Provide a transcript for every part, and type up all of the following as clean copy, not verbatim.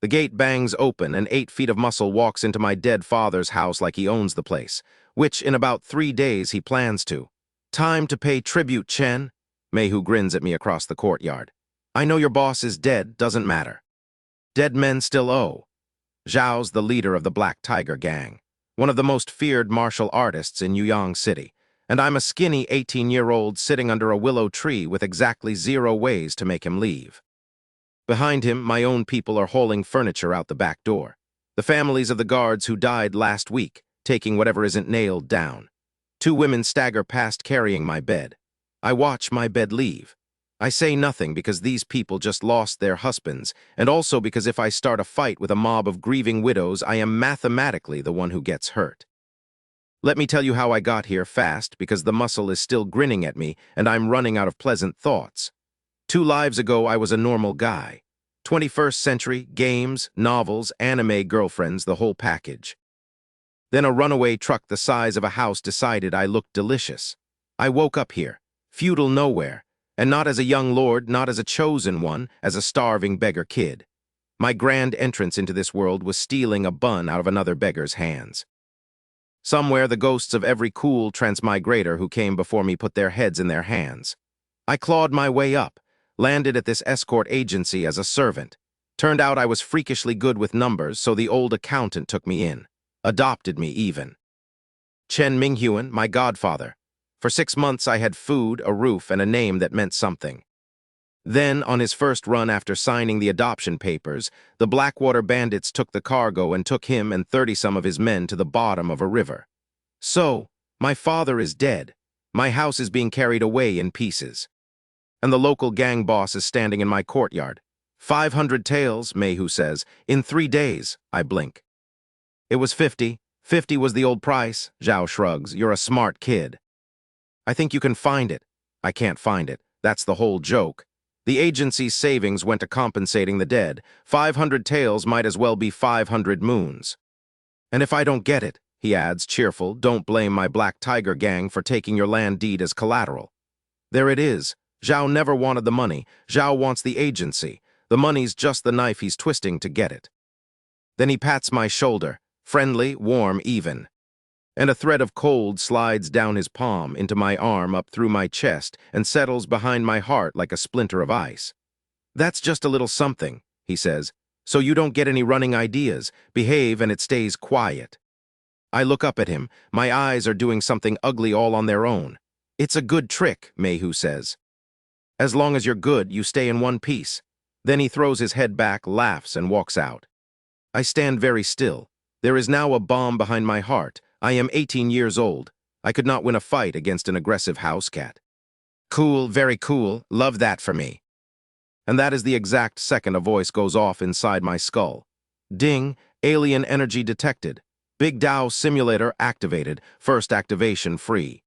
The gate bangs open, and 8 feet of muscle walks into my dead father's house like he owns the place, which in about 3 days he plans to. Time to pay tribute, Chen. Mayhu grins at me across the courtyard. I know your boss is dead, doesn't matter. Dead men still owe. Zhao's the leader of the Black Tiger Gang, one of the most feared martial artists in Yuyang City, and I'm a skinny 18-year-old sitting under a willow tree with exactly 0 ways to make him leave. Behind him, my own people are hauling furniture out the back door. The families of the guards who died last week, taking whatever isn't nailed down. 2 women stagger past carrying my bed. I watch my bed leave. I say nothing because these people just lost their husbands, and also because if I start a fight with a mob of grieving widows, I am mathematically the one who gets hurt. Let me tell you how I got here fast, because the muscle is still grinning at me and I'm running out of pleasant thoughts. 2 lives ago, I was a normal guy. 21st century, games, novels, anime girlfriends, the whole package. Then a runaway truck the size of a house decided I looked delicious. I woke up here, feudal nowhere, and not as a young lord, not as a chosen one, as a starving beggar kid. My grand entrance into this world was stealing a bun out of another beggar's hands. Somewhere the ghosts of every cool transmigrator who came before me put their heads in their hands. I clawed my way up, landed at this escort agency as a servant. Turned out I was freakishly good with numbers, so the old accountant took me in. Adopted me even. Chen Minghuan, my godfather. For 6 months I had food, a roof, and a name that meant something. Then, on his first run after signing the adoption papers, the Blackwater bandits took the cargo and took him and 30-some of his men to the bottom of a river. So, my father is dead. My house is being carried away in pieces. And the local gang boss is standing in my courtyard. 500 taels, Mayhu says. In 3 days, I blink. It was 50. 50 was the old price, Zhao shrugs. You're a smart kid. I think you can find it. I can't find it. That's the whole joke. The agency's savings went to compensating the dead. 500 taels might as well be 500 moons. And if I don't get it, he adds, cheerful, don't blame my Black Tiger Gang for taking your land deed as collateral. There it is. Zhao never wanted the money. Zhao wants the agency. The money's just the knife he's twisting to get it. Then he pats my shoulder, friendly, warm, even. And a thread of cold slides down his palm into my arm up through my chest and settles behind my heart like a splinter of ice. That's just a little something, he says, so you don't get any running ideas. Behave and it stays quiet. I look up at him. My eyes are doing something ugly all on their own. It's a good trick, Mayhu says. As long as you're good, you stay in one piece. Then he throws his head back, laughs, and walks out. I stand very still. There is now a bomb behind my heart. I am 18 years old. I could not win a fight against an aggressive house cat. Cool, very cool. Love that for me. And that is the exact second a voice goes off inside my skull. Ding, alien energy detected. Big Dao simulator activated. First activation free.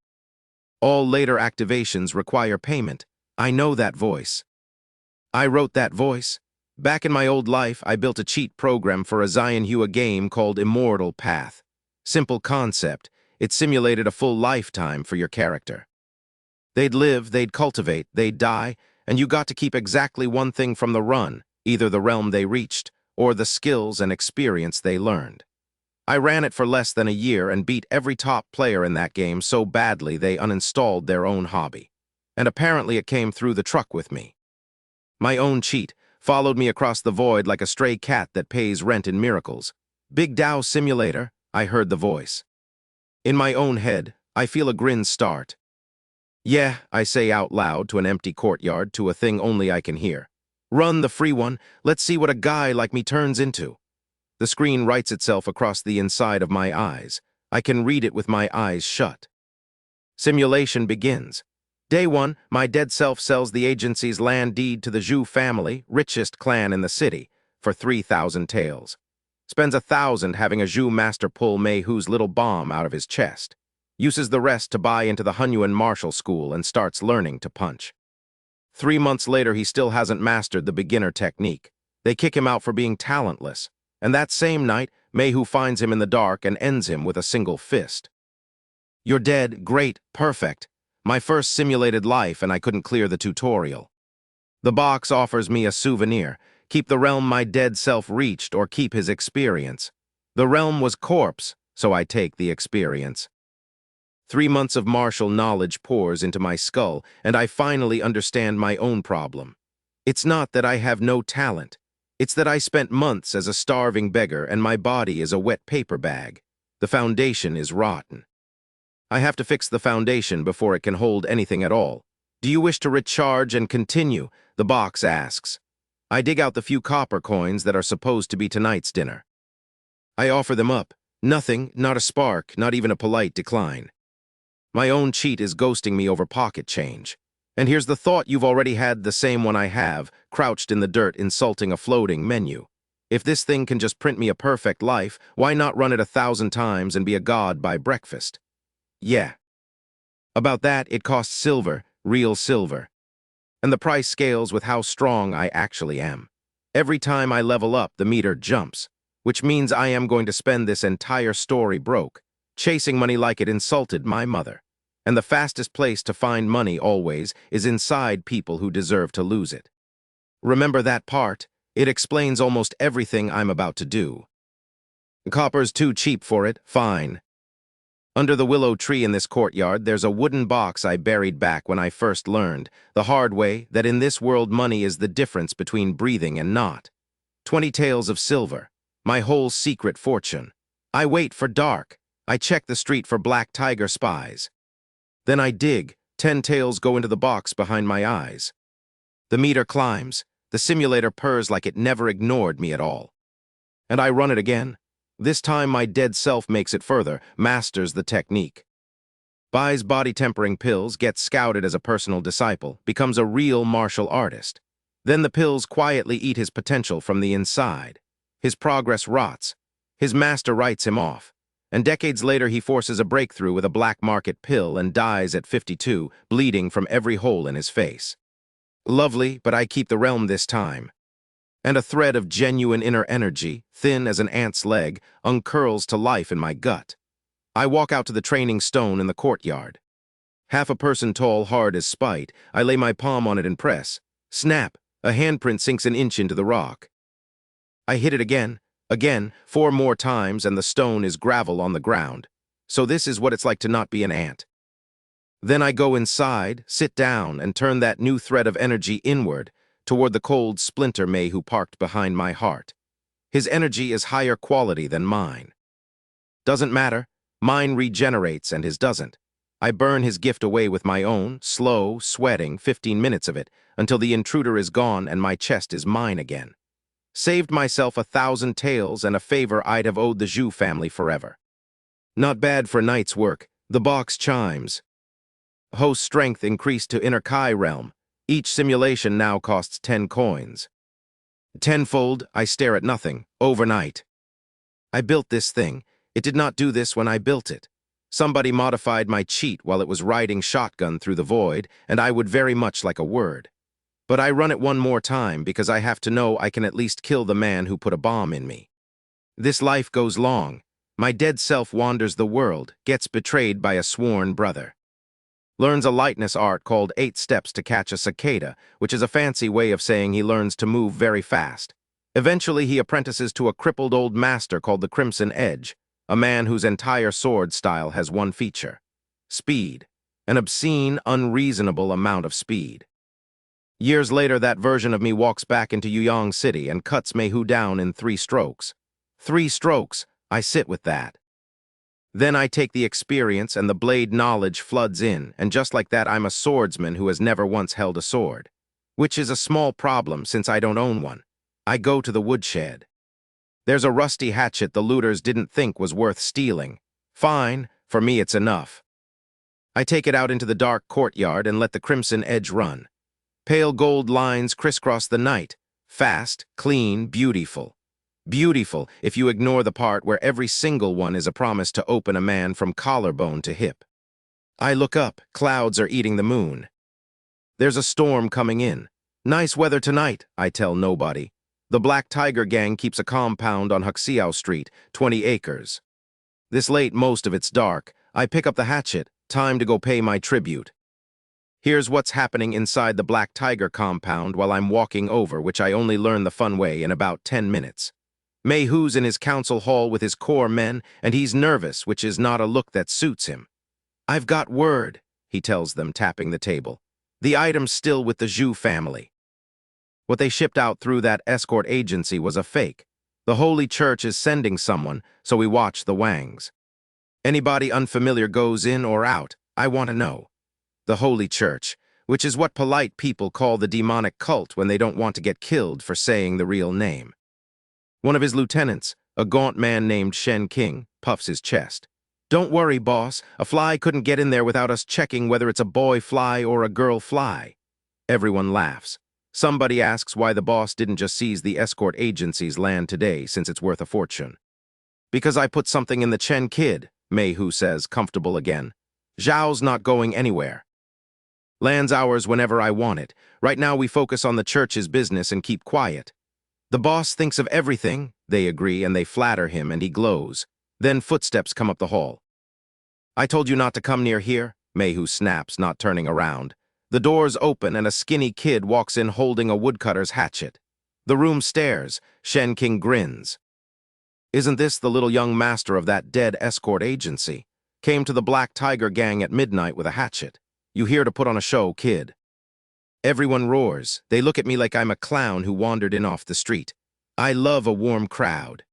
All later activations require payment. I know that voice. I wrote that voice. Back in my old life, I built a cheat program for a Zionhua game called Immortal Path. Simple concept. It simulated a full lifetime for your character. They'd live, they'd cultivate, they'd die, and you got to keep exactly one thing from the run, either the realm they reached, or the skills and experience they learned. I ran it for less than a year and beat every top player in that game so badly they uninstalled their own hobby. And apparently it came through the truck with me. My own cheat followed me across the void like a stray cat that pays rent in miracles. Big Dao simulator, I heard the voice. In my own head, I feel a grin start. Yeah, I say out loud to an empty courtyard, to a thing only I can hear. Run, the free one. Let's see what a guy like me turns into. The screen writes itself across the inside of my eyes. I can read it with my eyes shut. Simulation begins. Day 1, my dead self sells the agency's land deed to the Zhu family, richest clan in the city, for 3,000 taels. Spends 1,000 having a Zhu master pull Mayhu's little bomb out of his chest. Uses the rest to buy into the Hunyuan martial school and starts learning to punch. 3 months later, he still hasn't mastered the beginner technique. They kick him out for being talentless. And that same night, Mayhu finds him in the dark and ends him with a single fist. You're dead, great, perfect. My first simulated life and I couldn't clear the tutorial. The box offers me a souvenir. Keep the realm my dead self reached, or keep his experience. The realm was corpse, so I take the experience. 3 months of martial knowledge pours into my skull, and I finally understand my own problem. It's not that I have no talent. It's that I spent months as a starving beggar and my body is a wet paper bag. The foundation is rotten. I have to fix the foundation before it can hold anything at all. Do you wish to recharge and continue? The box asks. I dig out the few copper coins that are supposed to be tonight's dinner. I offer them up. Nothing, not a spark, not even a polite decline. My own cheat is ghosting me over pocket change. And here's the thought: you've already had the same one I have, crouched in the dirt insulting a floating menu. If this thing can just print me a perfect life, why not run it 1,000 times and be a god by breakfast? Yeah. About that, it costs silver, real silver. And the price scales with how strong I actually am. Every time I level up, the meter jumps, which means I am going to spend this entire story broke, chasing money like it insulted my mother. And the fastest place to find money always is inside people who deserve to lose it. Remember that part? It explains almost everything I'm about to do. Copper's too cheap for it, fine. Under the willow tree in this courtyard, there's a wooden box I buried back when I first learned, the hard way, that in this world money is the difference between breathing and not. 20 taels of silver, my whole secret fortune. I wait for dark. I check the street for black tiger spies. Then I dig. 10 taels go into the box behind my eyes. The meter climbs. The simulator purrs like it never ignored me at all. And I run it again. This time my dead self makes it further, masters the technique. Buys body-tempering pills, gets scouted as a personal disciple, becomes a real martial artist. Then the pills quietly eat his potential from the inside. His progress rots. His master writes him off. And decades later he forces a breakthrough with a black market pill and dies at 52, bleeding from every hole in his face. Lovely, but I keep the realm this time. And a thread of genuine inner energy, thin as an ant's leg, uncurls to life in my gut. I walk out to the training stone in the courtyard. Half a person tall, hard as spite, I lay my palm on it and press. Snap! A handprint sinks an inch into the rock. I hit it again, 4 more times, and the stone is gravel on the ground. So this is what it's like to not be an ant. Then I go inside, sit down, and turn that new thread of energy inward, toward the cold splinter May who parked behind my heart. His energy is higher quality than mine. Doesn't matter. Mine regenerates and his doesn't. I burn his gift away with my own, slow, sweating 15 minutes of it, until the intruder is gone and my chest is mine again. Saved myself 1,000 taels and a favor I'd have owed the Zhu family forever. Not bad for night's work. The box chimes. Host strength increased to inner Kai realm. Each simulation now costs 10 coins. Tenfold, I stare at nothing, overnight. I built this thing. It did not do this when I built it. Somebody modified my cheat while it was riding shotgun through the void, and I would very much like a word. But I run it one more time because I have to know I can at least kill the man who put a bomb in me. This life goes long. My dead self wanders the world, gets betrayed by a sworn brother. Learns a lightness art called 8 steps to catch a cicada, which is a fancy way of saying he learns to move very fast. Eventually he apprentices to a crippled old master called the Crimson Edge, a man whose entire sword style has one feature: speed. An obscene, unreasonable amount of speed. Years later, that version of me walks back into Yuyang City and cuts Meihu down in 3 strokes. 3 strokes, I sit with that. Then I take the experience and the blade knowledge floods in, and just like that I'm a swordsman who has never once held a sword. Which is a small problem since I don't own one. I go to the woodshed. There's a rusty hatchet the looters didn't think was worth stealing. Fine, for me it's enough. I take it out into the dark courtyard and let the Crimson Edge run. Pale gold lines crisscross the night. Fast, clean, beautiful. Beautiful if you ignore the part where every single one is a promise to open a man from collarbone to hip. I look up, clouds are eating the moon. There's a storm coming in. Nice weather tonight, I tell nobody. The Black Tiger gang keeps a compound on Huxiao Street, 20 acres. This late, most of it's dark. I pick up the hatchet, time to go pay my tribute. Here's what's happening inside the Black Tiger compound while I'm walking over, which I only learn the fun way in about 10 minutes. Mayhu's in his council hall with his core men, and he's nervous, which is not a look that suits him. "I've got word," he tells them, tapping the table. "The item's still with the Zhu family. What they shipped out through that escort agency was a fake. The Holy Church is sending someone, so we watch the Wangs. Anybody unfamiliar goes in or out, I want to know." The Holy Church, which is what polite people call the demonic cult when they don't want to get killed for saying the real name. One of his lieutenants, a gaunt man named Shen King, puffs his chest. "Don't worry, boss. A fly couldn't get in there without us checking whether it's a boy fly or a girl fly." Everyone laughs. Somebody asks why the boss didn't just seize the escort agency's land today, since it's worth a fortune. "Because I put something in the Chen kid," Mayhu says, comfortable again. "Zhao's not going anywhere. Land's ours whenever I want it. Right now we focus on the church's business and keep quiet." "The boss thinks of everything," they agree, and they flatter him, and he glows. Then footsteps come up the hall. "I told you not to come near here," Mayhu snaps, not turning around. The doors open and a skinny kid walks in holding a woodcutter's hatchet. The room stares. Shen King grins. "Isn't this the little young master of that dead escort agency? Came to the Black Tiger gang at midnight with a hatchet. You here to put on a show, kid?" Everyone roars. They look at me like I'm a clown who wandered in off the street. I love a warm crowd.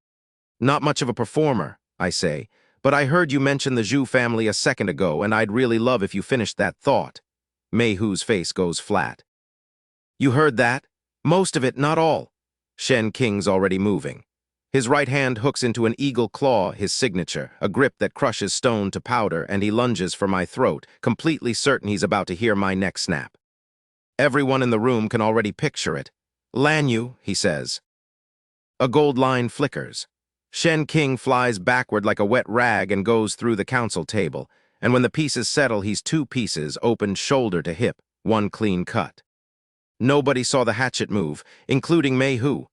"Not much of a performer," I say, "but I heard you mention the Zhu family a second ago, and I'd really love if you finished that thought." Mayhu's face goes flat. "You heard that? Most of it, not all." Shen King's already moving. His right hand hooks into an eagle claw, his signature, a grip that crushes stone to powder, and he lunges for my throat, completely certain he's about to hear my neck snap. Everyone in the room can already picture it. "Lanyu," he says. A gold line flickers. Shen King flies backward like a wet rag and goes through the council table, and when the pieces settle, he's 2 pieces, opened shoulder to hip, 1 clean cut. Nobody saw the hatchet move, including Mayhu.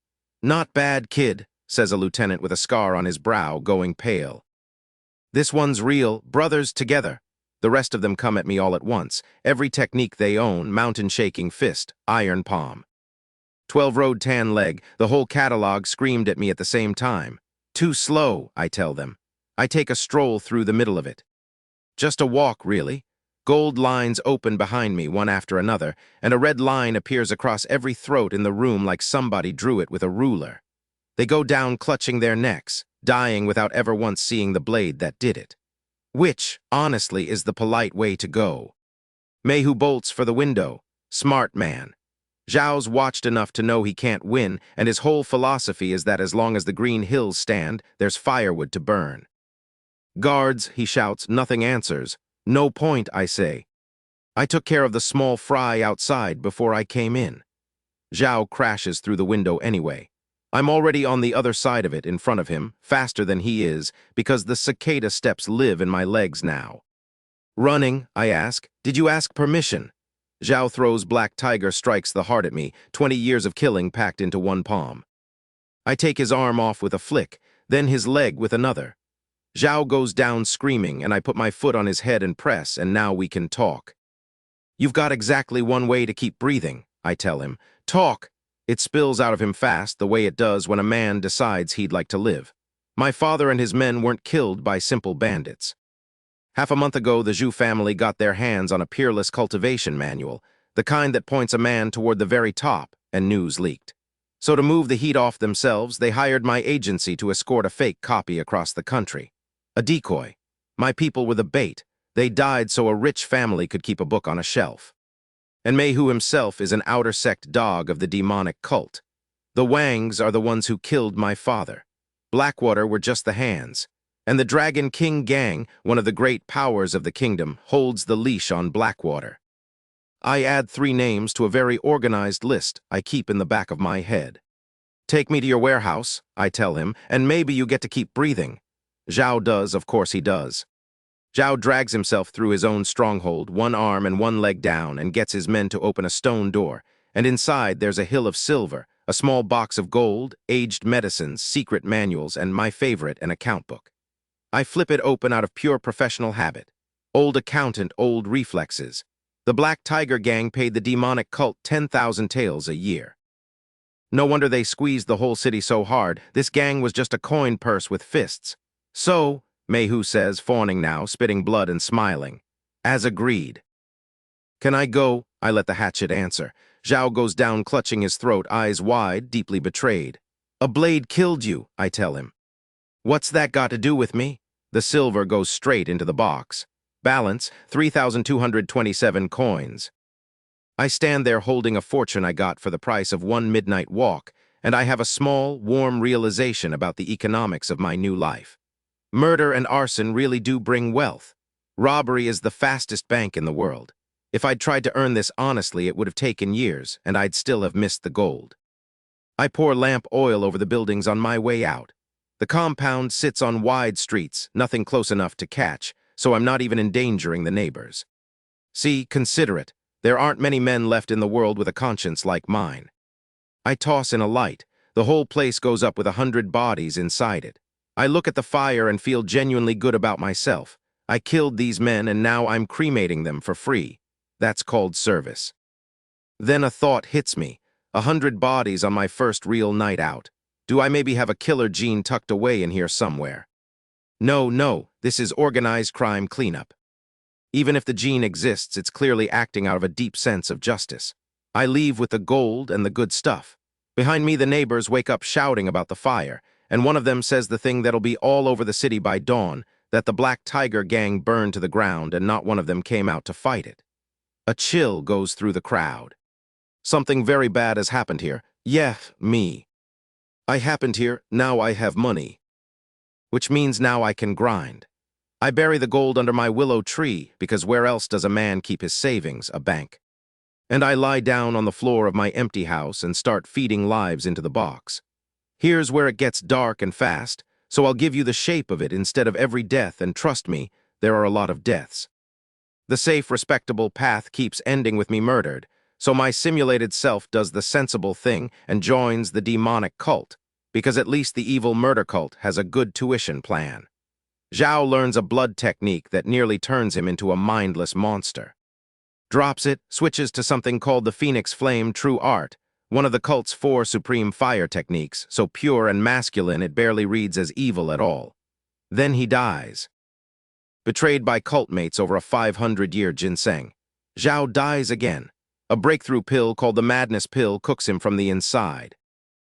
"Not bad, kid," says a lieutenant with a scar on his brow, going pale. "This one's real, brothers together." The rest of them come at me all at once, every technique they own, mountain-shaking fist, iron palm. 12-road tan leg, the whole catalog screamed at me at the same time. "Too slow," I tell them. I take a stroll through the middle of it. Just a walk, really. Gold lines open behind me, one after another, and a red line appears across every throat in the room like somebody drew it with a ruler. They go down clutching their necks, dying without ever once seeing the blade that did it. Which, honestly, is the polite way to go. Mayhu bolts for the window. Smart man. Zhao's watched enough to know he can't win, and his whole philosophy is that as long as the green hills stand, there's firewood to burn. "Guards," he shouts, nothing answers. "No point," I say. "I took care of the small fry outside before I came in." Zhao crashes through the window anyway. I'm already on the other side of it, in front of him, faster than he is, because the cicada steps live in my legs now. "Running," I ask. "Did you ask permission?" Zhao throws Black Tiger strikes the heart at me, 20 years of killing packed into one palm. I take his arm off with a flick, then his leg with another. Zhao goes down screaming, and I put my foot on his head and press, and now we can talk. "You've got exactly 1 way to keep breathing," I tell him. "Talk." It spills out of him fast, the way it does when a man decides he'd like to live. "My father and his men weren't killed by simple bandits. Half a month ago, the Zhu family got their hands on a peerless cultivation manual, the kind that points a man toward the very top, and news leaked. So to move the heat off themselves, they hired my agency to escort a fake copy across the country. A decoy. My people were the bait. They died so a rich family could keep a book on a shelf. And Mayhu himself is an outer sect dog of the demonic cult. The Wangs are the ones who killed my father. Blackwater were just the hands. And the Dragon King gang, one of the great powers of the kingdom, holds the leash on Blackwater. I add 3 names to a very organized list I keep in the back of my head. "Take me to your warehouse," I tell him, "and maybe you get to keep breathing." Zhao does, of course he does. Zhao drags himself through his own stronghold, 1 arm and 1 leg down, and gets his men to open a stone door, and inside there's a hill of silver, a small box of gold, aged medicines, secret manuals, and my favorite, an account book. I flip it open out of pure professional habit. Old accountant, old reflexes. The Black Tiger Gang paid the demonic cult 10,000 taels a year. No wonder they squeezed the whole city so hard. This gang was just a coin purse with fists. So, Mayhu says, fawning now, spitting blood and smiling. As agreed. Can I go? I let the hatchet answer. Zhao goes down, clutching his throat, eyes wide, deeply betrayed. A blade killed you, I tell him. What's that got to do with me? The silver goes straight into the box. Balance, 3,227 coins. I stand there holding a fortune I got for the price of one midnight walk, and I have a small, warm realization about the economics of my new life. Murder and arson really do bring wealth. Robbery is the fastest bank in the world. If I'd tried to earn this honestly, it would have taken years, and I'd still have missed the gold. I pour lamp oil over the buildings on my way out. The compound sits on wide streets, nothing close enough to catch, so I'm not even endangering the neighbors. See, consider it. There aren't many men left in the world with a conscience like mine. I toss in a light. The whole place goes up with 100 bodies inside it. I look at the fire and feel genuinely good about myself. I killed these men and now I'm cremating them for free. That's called service. Then a thought hits me. 100 bodies on my first real night out. Do I maybe have a killer gene tucked away in here somewhere? No, this is organized crime cleanup. Even if the gene exists, it's clearly acting out of a deep sense of justice. I leave with the gold and the good stuff. Behind me, the neighbors wake up shouting about the fire, and one of them says the thing that'll be all over the city by dawn, that the Black Tiger Gang burned to the ground and not one of them came out to fight it. A chill goes through the crowd. Something very bad has happened here. Yeah, me. I happened here, now I have money. Which means now I can grind. I bury the gold under my willow tree, because where else does a man keep his savings? A bank. And I lie down on the floor of my empty house and start feeding lives into the box. Here's where it gets dark and fast, so I'll give you the shape of it instead of every death, and trust me, there are a lot of deaths. The safe, respectable path keeps ending with me murdered, so my simulated self does the sensible thing and joins the demonic cult, because at least the evil murder cult has a good tuition plan. Zhao learns a blood technique that nearly turns him into a mindless monster. Drops it, switches to something called the Phoenix Flame True Art, one of the cult's 4 supreme fire techniques, so pure and masculine it barely reads as evil at all. Then he dies. Betrayed by cult mates over a 500-year ginseng. Zhao dies again. A breakthrough pill called the Madness Pill cooks him from the inside.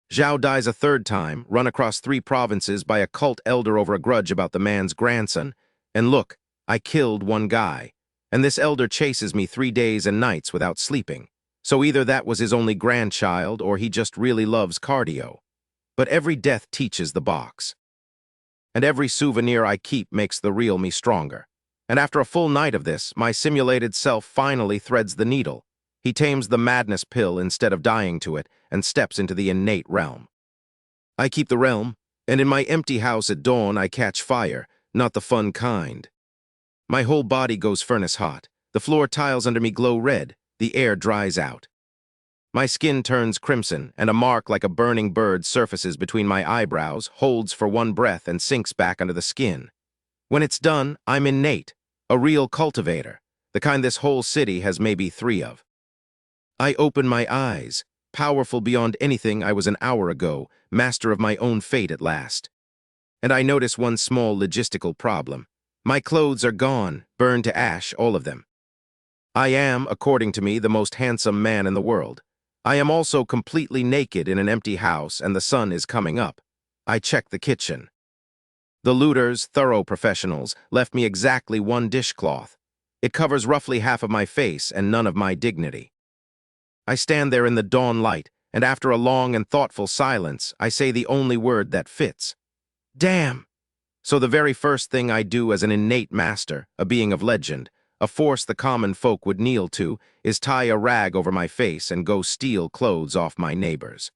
Zhao dies a third time, run across 3 provinces by a cult elder over a grudge about the man's grandson. And look, I killed one guy. And this elder chases me 3 days and nights without sleeping. So either that was his only grandchild or he just really loves cardio. But every death teaches the box. And every souvenir I keep makes the real me stronger. And after a full night of this, my simulated self finally threads the needle. He tames the madness pill instead of dying to it and steps into the innate realm. I keep the realm, and in my empty house at dawn I catch fire, not the fun kind. My whole body goes furnace hot. The floor tiles under me glow red. The air dries out. My skin turns crimson, and a mark like a burning bird surfaces between my eyebrows, holds for one breath, and sinks back under the skin. When it's done, I'm innate, a real cultivator, the kind this whole city has maybe 3 of. I open my eyes, powerful beyond anything I was an hour ago, master of my own fate at last. And I notice one small logistical problem. My clothes are gone, burned to ash, all of them. I am, according to me, the most handsome man in the world. I am also completely naked in an empty house, and the sun is coming up. I check the kitchen. The looters, thorough professionals, left me exactly 1 dishcloth. It covers roughly half of my face and none of my dignity. I stand there in the dawn light, and after a long and thoughtful silence, I say the only word that fits. Damn! So the very first thing I do as an innate master, a being of legend, a force the common folk would kneel to, is tie a rag over my face and go steal clothes off my neighbors.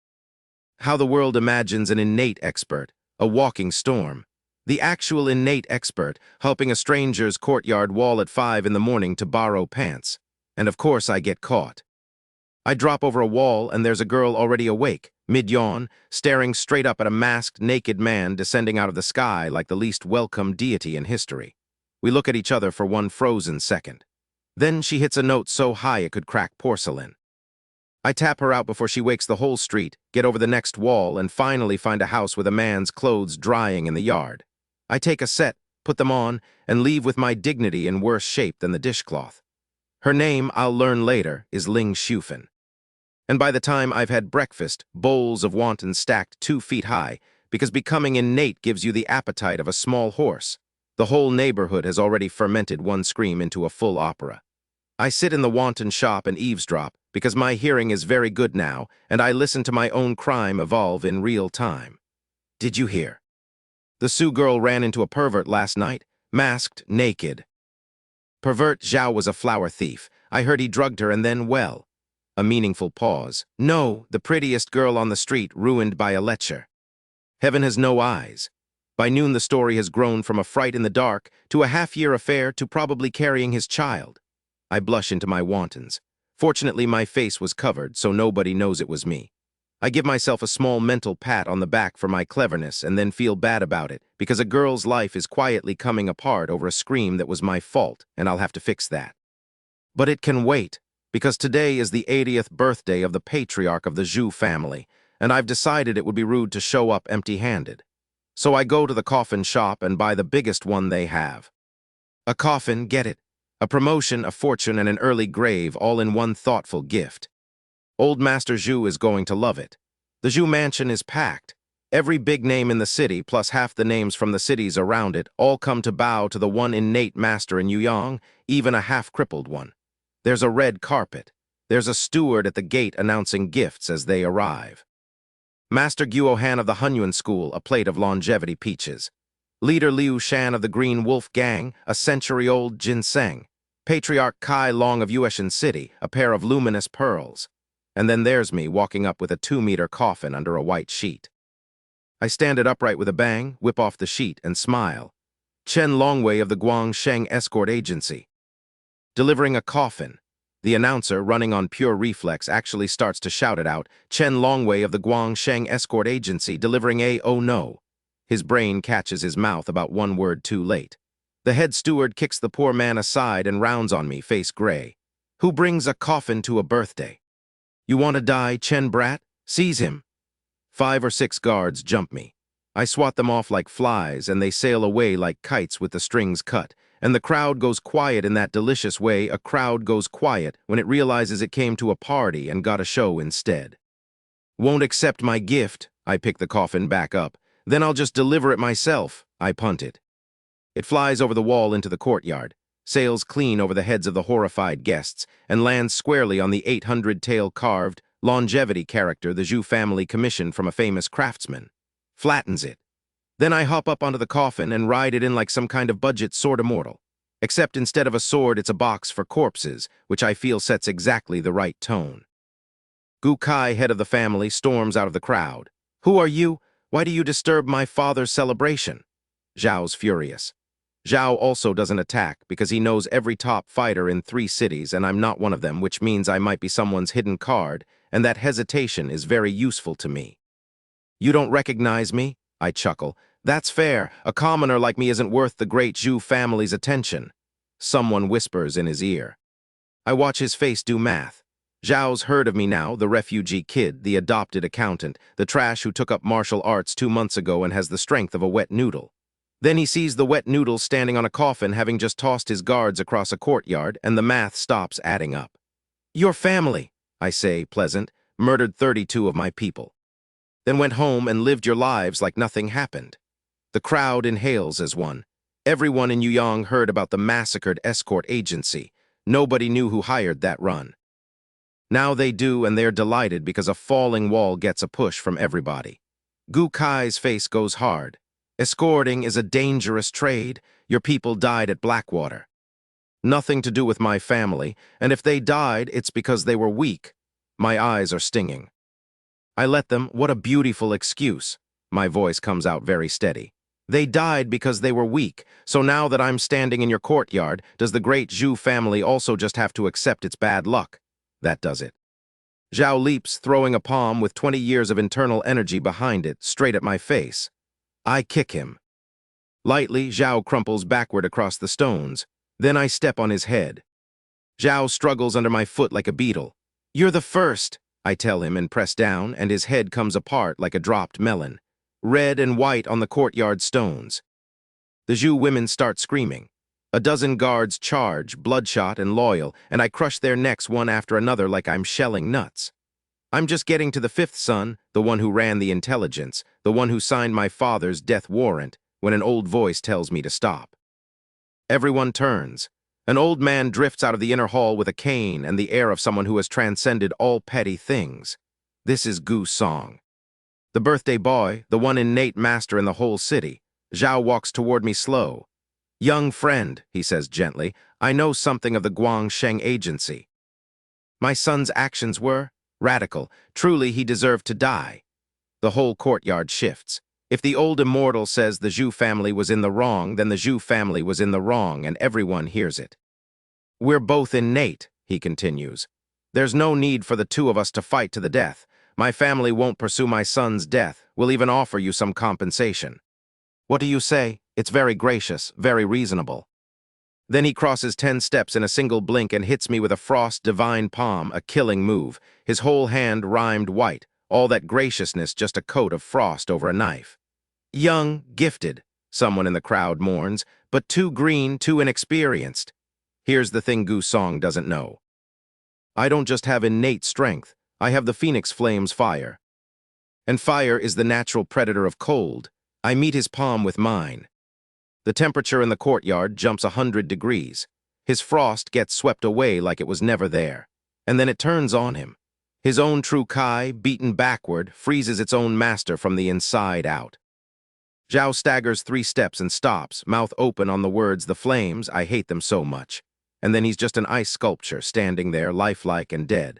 How the world imagines an innate expert, a walking storm. The actual innate expert, helping a stranger's courtyard wall at 5 in the morning to borrow pants. And of course I get caught. I drop over a wall and there's a girl already awake, mid-yawn, staring straight up at a masked, naked man descending out of the sky like the least welcome deity in history. We look at each other for one frozen second. Then she hits a note so high it could crack porcelain. I tap her out before she wakes the whole street, get over the next wall, and finally find a house with a man's clothes drying in the yard. I take a set, put them on, and leave with my dignity in worse shape than the dishcloth. Her name, I'll learn later, is Ling Xiufen. And by the time I've had breakfast, bowls of wonton stacked 2 feet high, because becoming innate gives you the appetite of a small horse, the whole neighborhood has already fermented one scream into a full opera. I sit in the wonton shop and eavesdrop, because my hearing is very good now, and I listen to my own crime evolve in real time. Did you hear? The Sioux girl ran into a pervert last night, masked, naked. Pervert Zhao was a flower thief. I heard he drugged her and then, well. A meaningful pause. No, the prettiest girl on the street ruined by a lecher. Heaven has no eyes. By noon the story has grown from a fright in the dark to a half-year affair to probably carrying his child. I blush into my wontons. Fortunately, my face was covered, so nobody knows it was me. I give myself a small mental pat on the back for my cleverness and then feel bad about it, because a girl's life is quietly coming apart over a scream that was my fault, and I'll have to fix that. But it can wait, because today is the 80th birthday of the patriarch of the Zhu family, and I've decided it would be rude to show up empty-handed. So I go to the coffin shop and buy the biggest one they have. A coffin, get it? A promotion, a fortune, and an early grave, all in one thoughtful gift. Old Master Zhu is going to love it. The Zhu mansion is packed. Every big name in the city, plus half the names from the cities around it, all come to bow to the one innate master in Yuyang, even a half-crippled one. There's a red carpet. There's a steward at the gate announcing gifts as they arrive. Master Guo Han of the Hunyuan School, a plate of longevity peaches. Leader Liu Shan of the Green Wolf Gang, a century-old ginseng. Patriarch Kai Long of Yueshan City, a pair of luminous pearls. And then there's me walking up with a 2-meter coffin under a white sheet. I stand it upright with a bang, whip off the sheet, and smile. Chen Longwei of the Guangsheng Escort Agency. Delivering a coffin. The announcer, running on pure reflex, actually starts to shout it out. Chen Longwei of the Guangsheng Escort Agency, delivering a oh no. His brain catches his mouth about one word too late. The head steward kicks the poor man aside and rounds on me, face gray. Who brings a coffin to a birthday? You want to die, Chen brat? Seize him. 5 or 6 guards jump me. I swat them off like flies, and they sail away like kites with the strings cut. And the crowd goes quiet in that delicious way a crowd goes quiet when it realizes it came to a party and got a show instead. Won't accept my gift. I pick the coffin back up. Then I'll just deliver it myself. I punt it. It flies over the wall into the courtyard, sails clean over the heads of the horrified guests, and lands squarely on the 800-tail carved, longevity character the Zhu family commissioned from a famous craftsman. Flattens it. Then I hop up onto the coffin and ride it in like some kind of budget sword Immortal. Except instead of a sword, it's a box for corpses, which I feel sets exactly the right tone. Gu Kai, head of the family, storms out of the crowd. Who are you? Why do you disturb my father's celebration? Zhao's furious. Zhao also doesn't attack because he knows every top fighter in 3 cities and I'm not one of them, which means I might be someone's hidden card, and that hesitation is very useful to me. You don't recognize me? I chuckle. That's fair. A commoner like me isn't worth the great Zhu family's attention. Someone whispers in his ear. I watch his face do math. Zhao's heard of me now, the refugee kid, the adopted accountant, the trash who took up martial arts 2 months ago and has the strength of a wet noodle. Then he sees the wet noodle standing on a coffin having just tossed his guards across a courtyard, and the math stops adding up. Your family, I say, pleasant, murdered 32 of my people. Then went home and lived your lives like nothing happened. The crowd inhales as one. Everyone in Yuyang heard about the massacred escort agency. Nobody knew who hired that run. Now they do, and they're delighted because a falling wall gets a push from everybody. Gu Kai's face goes hard. Escorting is a dangerous trade. Your people died at Blackwater. Nothing to do with my family, and if they died, it's because they were weak. My eyes are stinging. I let them. What a beautiful excuse. My voice comes out very steady. They died because they were weak, so now that I'm standing in your courtyard, does the great Zhu family also just have to accept its bad luck? That does it. Zhao leaps, throwing a palm with 20 years of internal energy behind it, straight at my face. I kick him. Lightly, Zhao crumples backward across the stones. Then I step on his head. Zhao struggles under my foot like a beetle. "You're the first," I tell him and press down, and his head comes apart like a dropped melon. Red and white on the courtyard stones. The Zhu women start screaming. A dozen guards charge, bloodshot and loyal, and I crush their necks one after another like I'm shelling nuts. I'm just getting to the fifth son, the one who ran the intelligence, the one who signed my father's death warrant, when an old voice tells me to stop. Everyone turns. An old man drifts out of the inner hall with a cane and the air of someone who has transcended all petty things. This is Gu Song. The birthday boy, the one innate master in the whole city. Zhao walks toward me slow. "Young friend," he says gently, "I know something of the Guangsheng agency." My son's actions were radical. Truly, he deserved to die. The whole courtyard shifts. If the old Immortal says the Zhu family was in the wrong, then the Zhu family was in the wrong, and everyone hears it. "We're both innate," he continues. "There's no need for the two of us to fight to the death. My family won't pursue my son's death. We'll even offer you some compensation." "What do you say? It's very gracious, very reasonable." Then he crosses 10 steps in a single blink and hits me with a frost divine palm, a killing move. His whole hand rhymed white, all that graciousness just a coat of frost over a knife. "Young, gifted," someone in the crowd mourns, "but too green, too inexperienced." Here's the thing Gu Song doesn't know. I don't just have innate strength, I have the phoenix flame's fire. And fire is the natural predator of cold. I meet his palm with mine. The temperature in the courtyard jumps 100 degrees. His frost gets swept away like it was never there. And then it turns on him. His own true Kai, beaten backward, freezes its own master from the inside out. Zhao staggers 3 steps and stops, mouth open on the words, "The flames, I hate them so much." And then he's just an ice sculpture standing there, lifelike and dead.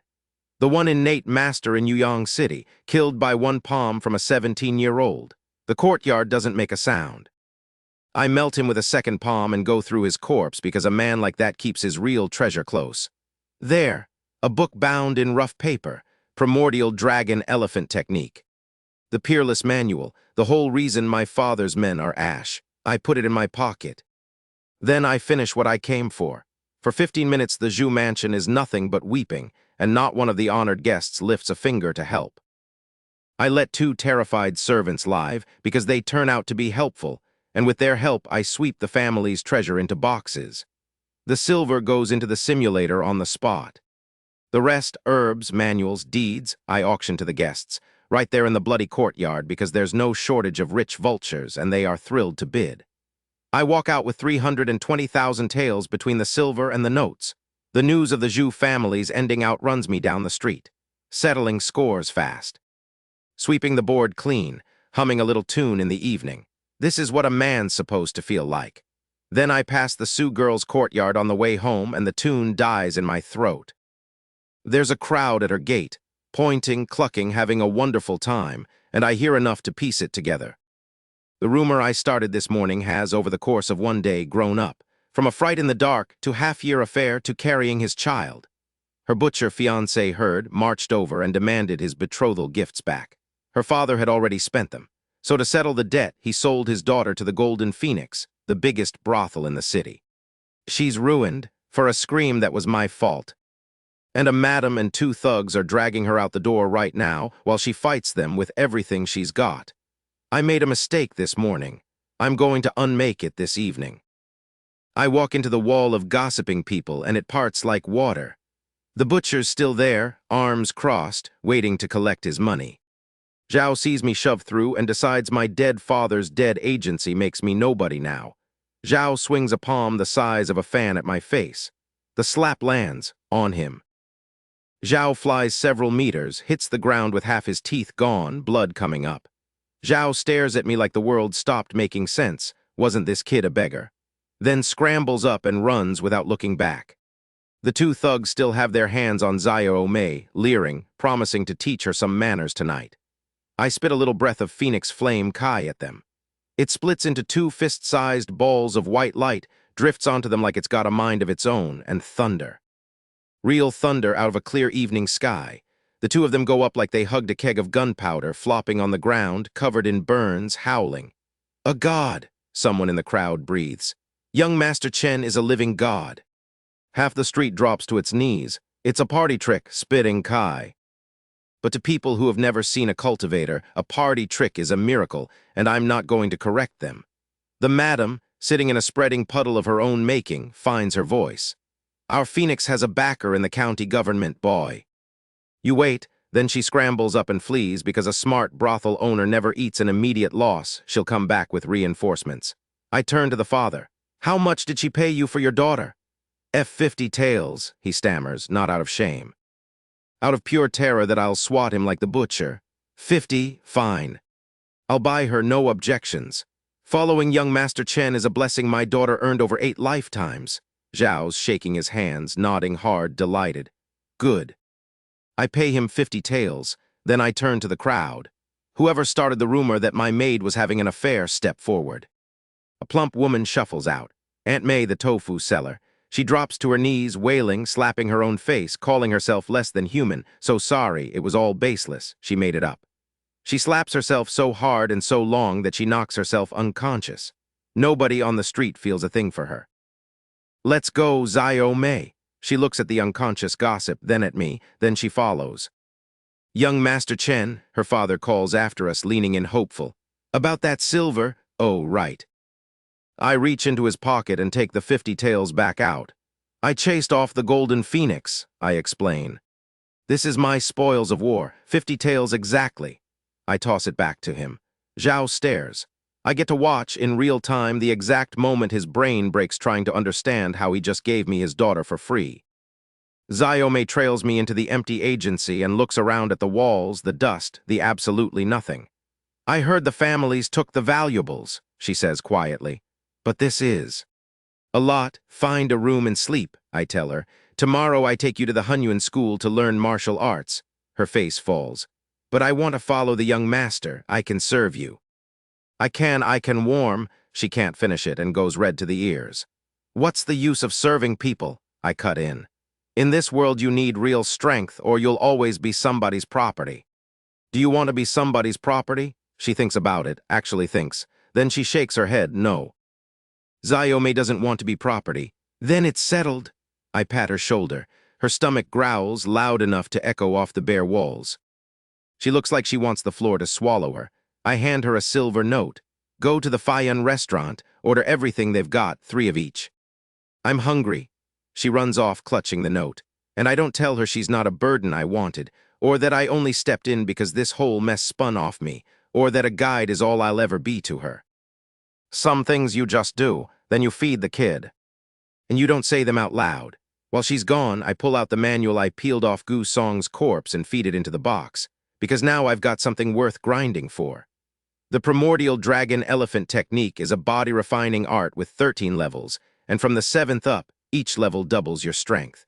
The one innate master in Yuyang City, killed by one palm from a 17-year-old. The courtyard doesn't make a sound. I melt him with a second palm and go through his corpse because a man like that keeps his real treasure close. There, a book bound in rough paper, primordial dragon elephant technique. The peerless manual, the whole reason my father's men are ash. I put it in my pocket. Then I finish what I came for. For 15 minutes the Zhu mansion is nothing but weeping, and not one of the honored guests lifts a finger to help. I let 2 terrified servants live because they turn out to be helpful, and with their help I sweep the family's treasure into boxes. The silver goes into the simulator on the spot. The rest, herbs, manuals, deeds, I auction to the guests, right there in the bloody courtyard because there's no shortage of rich vultures and they are thrilled to bid. I walk out with 320,000 taels between the silver and the notes. The news of the Zhu family's ending outruns me down the street, settling scores fast. Sweeping the board clean, humming a little tune in the evening. This is what a man's supposed to feel like. Then I pass the Sioux girl's courtyard on the way home and the tune dies in my throat. There's a crowd at her gate, pointing, clucking, having a wonderful time, and I hear enough to piece it together. The rumor I started this morning has, over the course of one day, grown up, from a fright in the dark to half-year affair to carrying his child. Her butcher fiancé heard, marched over, and demanded his betrothal gifts back. Her father had already spent them, so to settle the debt, he sold his daughter to the Golden Phoenix, the biggest brothel in the city. She's ruined, for a scream that was my fault. And a madam and 2 thugs are dragging her out the door right now while she fights them with everything she's got. I made a mistake this morning. I'm going to unmake it this evening. I walk into the wall of gossiping people and it parts like water. The butcher's still there, arms crossed, waiting to collect his money. Zhao sees me shove through and decides my dead father's dead agency makes me nobody now. Zhao swings a palm the size of a fan at my face. The slap lands on him. Zhao flies several meters, hits the ground with half his teeth gone, blood coming up. Zhao stares at me like the world stopped making sense. Wasn't this kid a beggar? Then scrambles up and runs without looking back. The 2 thugs still have their hands on Xiao Mei, leering, promising to teach her some manners tonight. I spit a little breath of phoenix flame Kai at them. It splits into 2 fist-sized balls of white light, drifts onto them like it's got a mind of its own, and thunder. Real thunder out of a clear evening sky. The 2 of them go up like they hugged a keg of gunpowder, flopping on the ground, covered in burns, howling. "A god," someone in the crowd breathes. "Young Master Chen is a living god." Half the street drops to its knees. It's a party trick, spitting Kai. But to people who have never seen a cultivator, a party trick is a miracle, and I'm not going to correct them. The madam, sitting in a spreading puddle of her own making, finds her voice. Our phoenix has a backer in the county government, boy. You wait, then she scrambles up and flees because a smart brothel owner never eats an immediate loss. She'll come back with reinforcements. I turn to the father. How much did she pay you for your daughter? "50 taels," he stammers, not out of shame. Out of pure terror that I'll swat him like the butcher. 50, fine. I'll buy her, no objections. Following young Master Chen is a blessing my daughter earned over 8 lifetimes. Zhao's shaking his hands, nodding hard, delighted. Good. I pay him 50 taels, then I turn to the crowd. Whoever started the rumor that my maid was having an affair, step forward. A plump woman shuffles out. Aunt May, the tofu seller. She drops to her knees, wailing, slapping her own face, calling herself less than human. So sorry, it was all baseless. She made it up. She slaps herself so hard and so long that she knocks herself unconscious. Nobody on the street feels a thing for her. Let's go, Zio Mei. She looks at the unconscious gossip, then at me, then she follows. Young Master Chen, her father calls after us, leaning in hopeful. About that silver? Oh, right. I reach into his pocket and take the 50 taels back out. I chased off the golden phoenix, I explain. This is my spoils of war, 50 taels exactly. I toss it back to him. Zhao stares. I get to watch, in real time, the exact moment his brain breaks trying to understand how he just gave me his daughter for free. Xiaomei trails me into the empty agency and looks around at the walls, the dust, the absolutely nothing. I heard the families took the valuables, she says quietly. But this is a lot. Find a room and sleep, I tell her. Tomorrow I take you to the Hunyuan school to learn martial arts. Her face falls. But I want to follow the young master. I can serve you. I can warm. She can't finish it and goes red to the ears. What's the use of serving people? I cut in. In this world you need real strength or you'll always be somebody's property. Do you want to be somebody's property? She thinks about it, actually thinks. Then she shakes her head, no. Xiaomei doesn't want to be property. Then it's settled. I pat her shoulder. Her stomach growls, loud enough to echo off the bare walls. She looks like she wants the floor to swallow her. I hand her a silver note. Go to the Faiyun restaurant, order everything they've got, 3 of each. I'm hungry. She runs off, clutching the note. And I don't tell her she's not a burden I wanted, or that I only stepped in because this whole mess spun off me, or that a guide is all I'll ever be to her. Some things you just do, then you feed the kid. And you don't say them out loud. While she's gone, I pull out the manual I peeled off Gu Song's corpse and feed it into the box, because now I've got something worth grinding for. The primordial dragon elephant technique is a body-refining art with 13 levels, and from the 7th up, each level doubles your strength.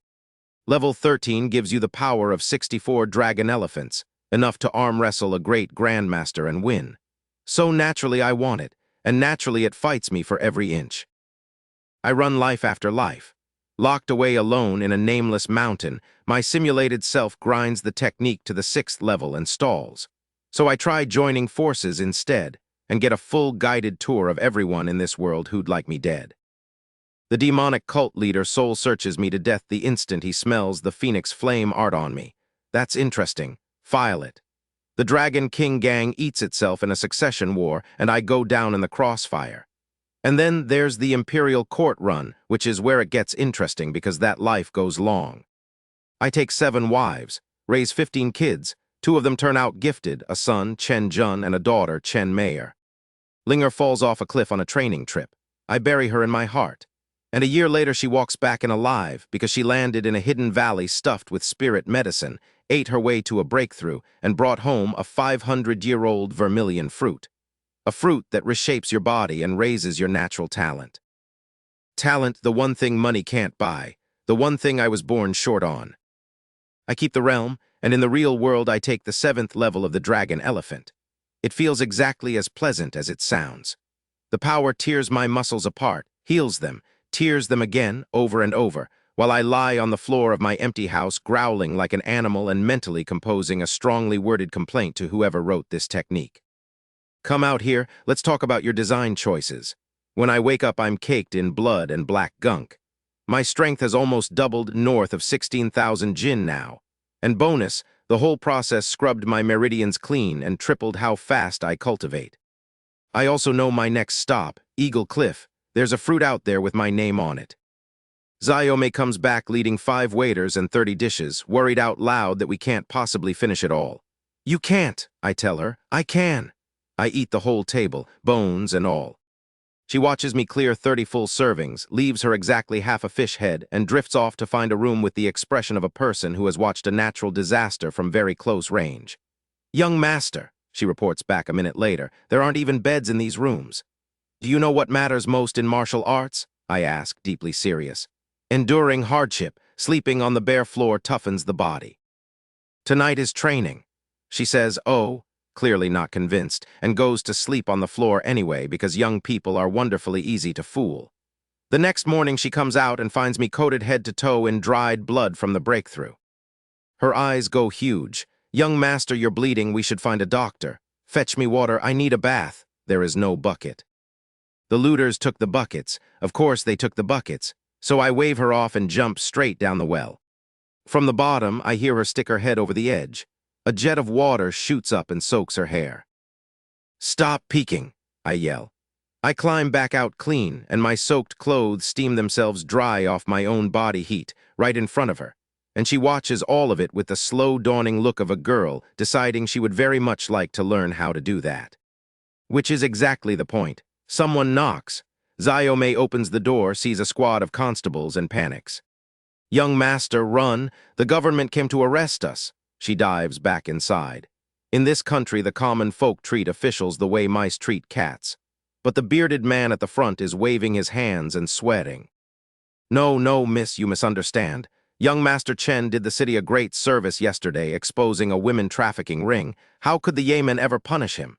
Level 13 gives you the power of 64 dragon elephants, enough to arm wrestle a great grandmaster and win. So naturally I want it, and naturally it fights me for every inch. I run life after life. Locked away alone in a nameless mountain, my simulated self grinds the technique to the 6th level and stalls. So I try joining forces instead, and get a full guided tour of everyone in this world who'd like me dead. The demonic cult leader soul searches me to death the instant he smells the Phoenix Flame art on me. That's interesting. File it. The Dragon King gang eats itself in a succession war, and I go down in the crossfire. And then there's the Imperial Court run, which is where it gets interesting because that life goes long. I take 7 wives, raise 15 kids, 2 of them turn out gifted, a son, Chen Jun, and a daughter, Chen Mayer. Linger falls off a cliff on a training trip. I bury her in my heart. And a year later she walks back in alive because she landed in a hidden valley stuffed with spirit medicine, ate her way to a breakthrough, and brought home a 500-year-old vermilion fruit. A fruit that reshapes your body and raises your natural talent. Talent, the one thing money can't buy, the one thing I was born short on. I keep the realm, and in the real world I take the 7th level of the dragon elephant. It feels exactly as pleasant as it sounds. The power tears my muscles apart, heals them, tears them again, over and over, while I lie on the floor of my empty house growling like an animal and mentally composing a strongly worded complaint to whoever wrote this technique. Come out here, let's talk about your design choices. When I wake up, I'm caked in blood and black gunk. My strength has almost doubled north of 16,000 jin now. And bonus, the whole process scrubbed my meridians clean and tripled how fast I cultivate. I also know my next stop, Eagle Cliff. There's a fruit out there with my name on it. Zayome comes back leading 5 waiters and 30 dishes, worried out loud that we can't possibly finish it all. You can't, I tell her. I can. I eat the whole table, bones and all. She watches me clear 30 full servings, leaves her exactly half a fish head, and drifts off to find a room with the expression of a person who has watched a natural disaster from very close range. Young master, she reports back a minute later, there aren't even beds in these rooms. Do you know what matters most in martial arts? I ask, deeply serious. Enduring hardship, sleeping on the bare floor toughens the body. Tonight is training. She says, oh, clearly not convinced, and goes to sleep on the floor anyway because young people are wonderfully easy to fool. The next morning she comes out and finds me coated head to toe in dried blood from the breakthrough. Her eyes go huge. Young master, you're bleeding, we should find a doctor. Fetch me water, I need a bath. There is no bucket. The looters took the buckets. Of course they took the buckets. So I wave her off and jump straight down the well. From the bottom, I hear her stick her head over the edge. A jet of water shoots up and soaks her hair. Stop peeking, I yell. I climb back out clean, and my soaked clothes steam themselves dry off my own body heat, right in front of her. And she watches all of it with the slow dawning look of a girl deciding she would very much like to learn how to do that. Which is exactly the point. Someone knocks. Zayome opens the door, sees a squad of constables, and panics. Young master, run. The government came to arrest us. She dives back inside. In this country, the common folk treat officials the way mice treat cats. But the bearded man at the front is waving his hands and sweating. No, no, miss, you misunderstand. Young Master Chen did the city a great service yesterday, exposing a women trafficking ring. How could the yeoman ever punish him?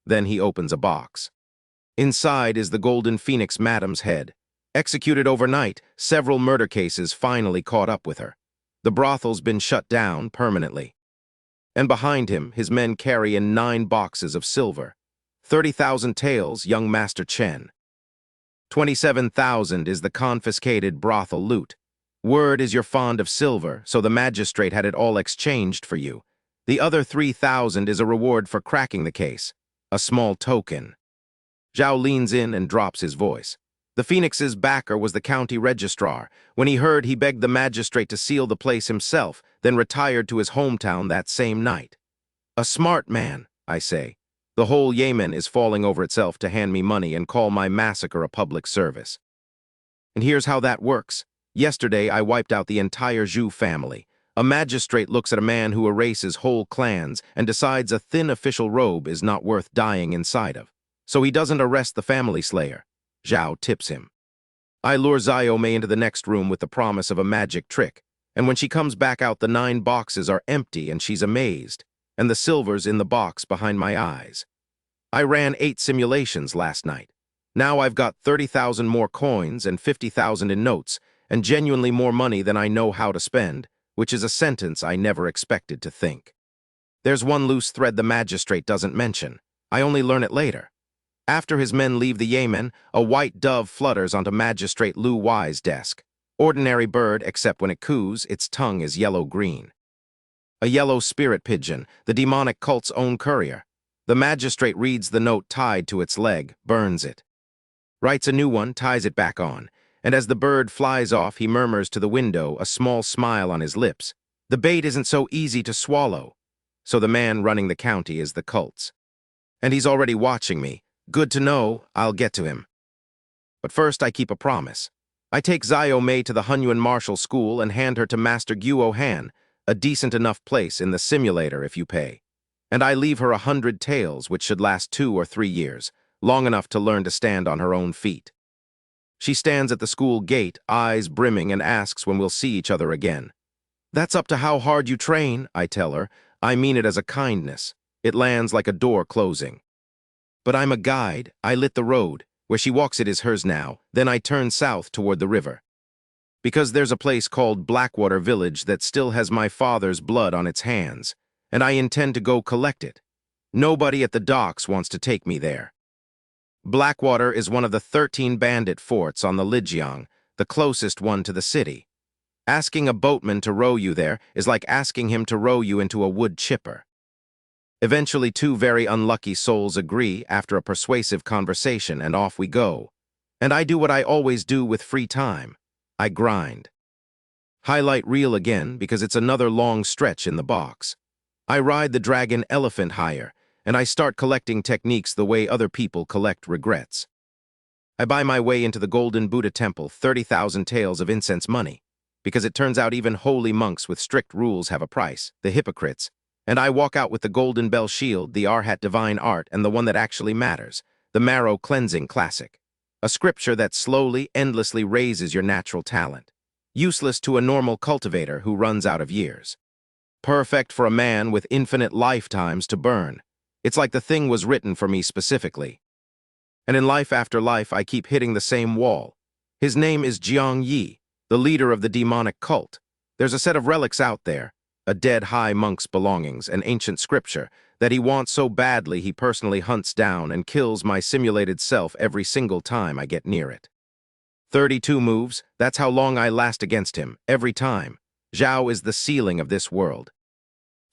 Then he opens a box. Inside is the Golden Phoenix Madam's head. Executed overnight, several murder cases finally caught up with her. The brothel's been shut down permanently. And behind him, his men carry in 9 boxes of silver. 30,000 taels, young Master Chen. 27,000 is the confiscated brothel loot. Word is you're fond of silver, so the magistrate had it all exchanged for you. The other 3,000 is a reward for cracking the case. A small token. Zhao leans in and drops his voice. The Phoenix's backer was the county registrar. When he heard, he begged the magistrate to seal the place himself, then retired to his hometown that same night. A smart man, I say. The whole Yemen is falling over itself to hand me money and call my massacre a public service. And here's how that works. Yesterday, I wiped out the entire Zhu family. A magistrate looks at a man who erases whole clans and decides a thin official robe is not worth dying inside of. So he doesn't arrest the family slayer. Zhao tips him. I lure Zayome into the next room with the promise of a magic trick, and when she comes back out, the 9 boxes are empty and she's amazed, and the silver's in the box behind my eyes. I ran 8 simulations last night. Now I've got 30,000 more coins and 50,000 in notes, and genuinely more money than I know how to spend, which is a sentence I never expected to think. There's one loose thread the magistrate doesn't mention. I only learn it later. After his men leave the Yemen, a white dove flutters onto Magistrate Lu Wai's desk. Ordinary bird, except when it coos, its tongue is yellow-green. A yellow spirit pigeon, the demonic cult's own courier. The magistrate reads the note tied to its leg, burns it. Writes a new one, ties it back on, and as the bird flies off, he murmurs to the window, a small smile on his lips. The bait isn't so easy to swallow. So the man running the county is the cult's. And he's already watching me. Good to know, I'll get to him. But first I keep a promise. I take Zayome to the Hunyuan Martial School and hand her to Master Guo Han, a decent enough place in the simulator if you pay. And I leave her 100 taels, which should last 2 or 3 years, long enough to learn to stand on her own feet. She stands at the school gate, eyes brimming, and asks when we'll see each other again. That's up to how hard you train, I tell her. I mean it as a kindness. It lands like a door closing. But I'm a guide. I lit the road. Where she walks it is hers now. Then I turn south toward the river. Because there's a place called Blackwater Village that still has my father's blood on its hands, and I intend to go collect it. Nobody at the docks wants to take me there. Blackwater is one of the 13 bandit forts on the Lijiang, the closest one to the city. Asking a boatman to row you there is like asking him to row you into a wood chipper. Eventually, two very unlucky souls agree after a persuasive conversation, and off we go. And I do what I always do with free time. I grind. Highlight reel again because it's another long stretch in the box. I ride the dragon elephant higher, and I start collecting techniques the way other people collect regrets. I buy my way into the Golden Buddha Temple, 30,000 taels of incense money, because it turns out even holy monks with strict rules have a price, the hypocrites, and I walk out with the Golden Bell Shield, the Arhat Divine Art, and the one that actually matters, the Marrow Cleansing Classic, a scripture that slowly, endlessly raises your natural talent, useless to a normal cultivator who runs out of years. Perfect for a man with infinite lifetimes to burn. It's like the thing was written for me specifically. And in life after life, I keep hitting the same wall. His name is Jiang Yi, the leader of the demonic cult. There's a set of relics out there, a dead high monk's belongings, an ancient scripture, that he wants so badly he personally hunts down and kills my simulated self every single time I get near it. 32 moves, that's how long I last against him, every time. Zhao is the ceiling of this world.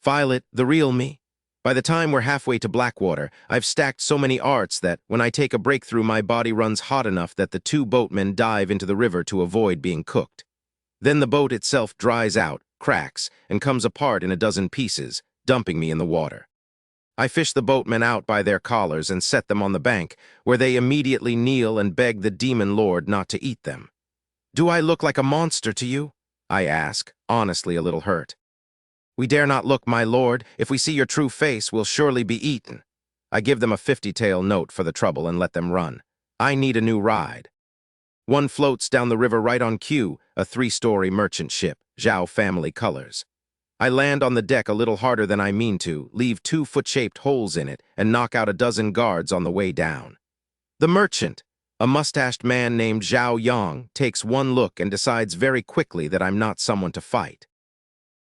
Violet, the real me. By the time we're halfway to Blackwater, I've stacked so many arts that, when I take a breakthrough, my body runs hot enough that the two boatmen dive into the river to avoid being cooked. Then the boat itself dries out, cracks, and comes apart in a dozen pieces, dumping me in the water. I fish the boatmen out by their collars and set them on the bank, where they immediately kneel and beg the demon lord not to eat them. "Do I look like a monster to you?" I ask, honestly a little hurt. "We dare not look, my lord. If we see your true face, we'll surely be eaten." I give them a 50-tael note for the trouble and let them run. I need a new ride. One floats down the river right on cue, a 3-story merchant ship, Zhao family colors. I land on the deck a little harder than I mean to, leave 2 foot-shaped holes in it, and knock out a dozen guards on the way down. The merchant, a mustached man named Zhao Yang, takes one look and decides very quickly that I'm not someone to fight.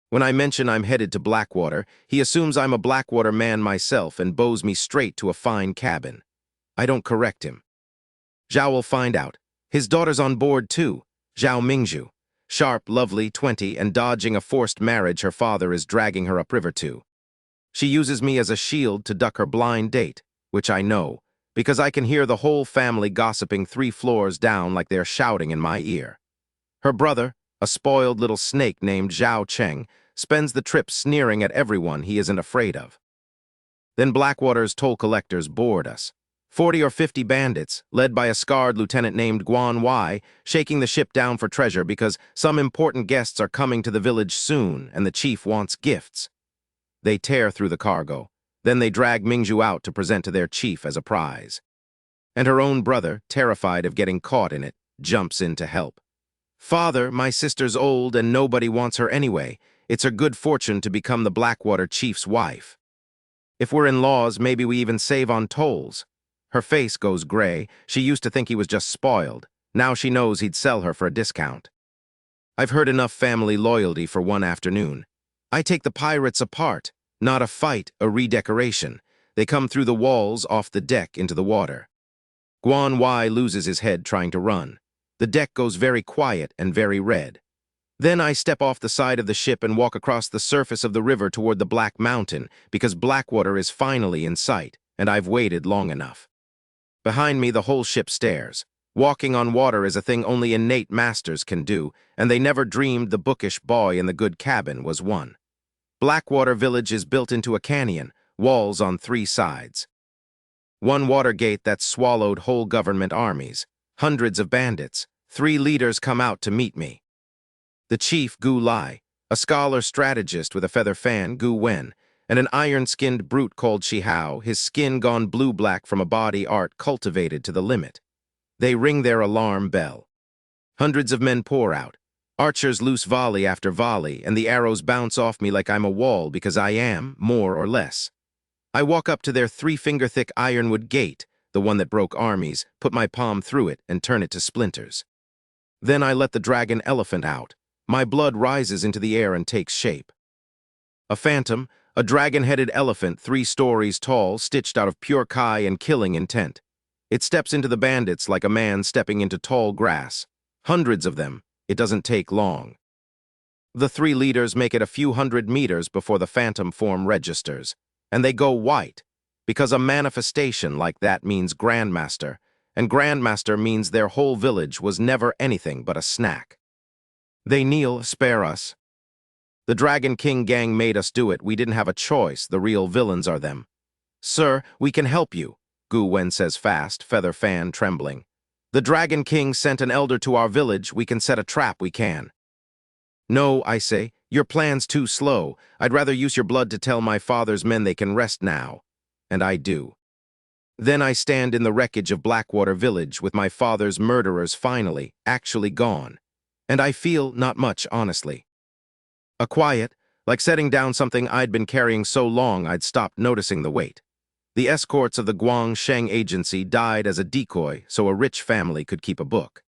When I mention I'm headed to Blackwater, he assumes I'm a Blackwater man myself and bows me straight to a fine cabin. I don't correct him. Zhao will find out. His daughter's on board too, Zhao Mingzhu. Sharp, lovely, 20, and dodging a forced marriage her father is dragging her upriver to. She uses me as a shield to duck her blind date, which I know, because I can hear the whole family gossiping 3 floors down like they're shouting in my ear. Her brother, a spoiled little snake named Zhao Cheng, spends the trip sneering at everyone he isn't afraid of. Then Blackwater's toll collectors board us. 40 or 50 bandits, led by a scarred lieutenant named Guan Wai, shaking the ship down for treasure because some important guests are coming to the village soon and the chief wants gifts. They tear through the cargo. Then they drag Mingzhu out to present to their chief as a prize. And her own brother, terrified of getting caught in it, jumps in to help. "Father, my sister's old and nobody wants her anyway. It's her good fortune to become the Blackwater chief's wife. If we're in laws, maybe we even save on tolls." Her face goes gray. She used to think he was just spoiled. Now she knows he'd sell her for a discount. I've heard enough family loyalty for one afternoon. I take the pirates apart. Not a fight, a redecoration. They come through the walls, off the deck, into the water. Guan Wai loses his head trying to run. The deck goes very quiet and very red. Then I step off the side of the ship and walk across the surface of the river toward the Black Mountain, because Blackwater is finally in sight, and I've waited long enough. Behind me, the whole ship stares. Walking on water is a thing only innate masters can do, and they never dreamed the bookish boy in the good cabin was one. Blackwater Village is built into a canyon, walls on 3 sides. One water gate that's swallowed whole government armies. Hundreds of bandits. 3 leaders come out to meet me. The chief, Gu Lai, a scholar strategist with a feather fan, Gu Wen, and an iron-skinned brute called Shihao, his skin gone blue-black from a body art cultivated to the limit. They ring their alarm bell. Hundreds of men pour out. Archers loose volley after volley, and the arrows bounce off me like I'm a wall because I am, more or less. I walk up to their 3-finger-thick ironwood gate, the one that broke armies, put my palm through it, and turn it to splinters. Then I let the dragon elephant out. My blood rises into the air and takes shape. A phantom, a dragon-headed elephant 3 stories tall, stitched out of pure kai and killing intent. It steps into the bandits like a man stepping into tall grass. Hundreds of them. It doesn't take long. The three leaders make it a few hundred meters before the phantom form registers, and they go white, because a manifestation like that means Grandmaster, and Grandmaster means their whole village was never anything but a snack. They kneel, spare us. The Dragon King gang made us do it. We didn't have a choice. The real villains are them. Sir, we can help you, Gu Wen says fast, feather fan trembling. The Dragon King sent an elder to our village. We can set a trap, we can. No, I say, your plan's too slow. I'd rather use your blood to tell my father's men they can rest now. And I do. Then I stand in the wreckage of Blackwater Village with my father's murderers finally, actually gone. And I feel not much, honestly. A quiet, like setting down something I'd been carrying so long I'd stopped noticing the weight. The escorts of the Guang Sheng agency died as a decoy so a rich family could keep a book.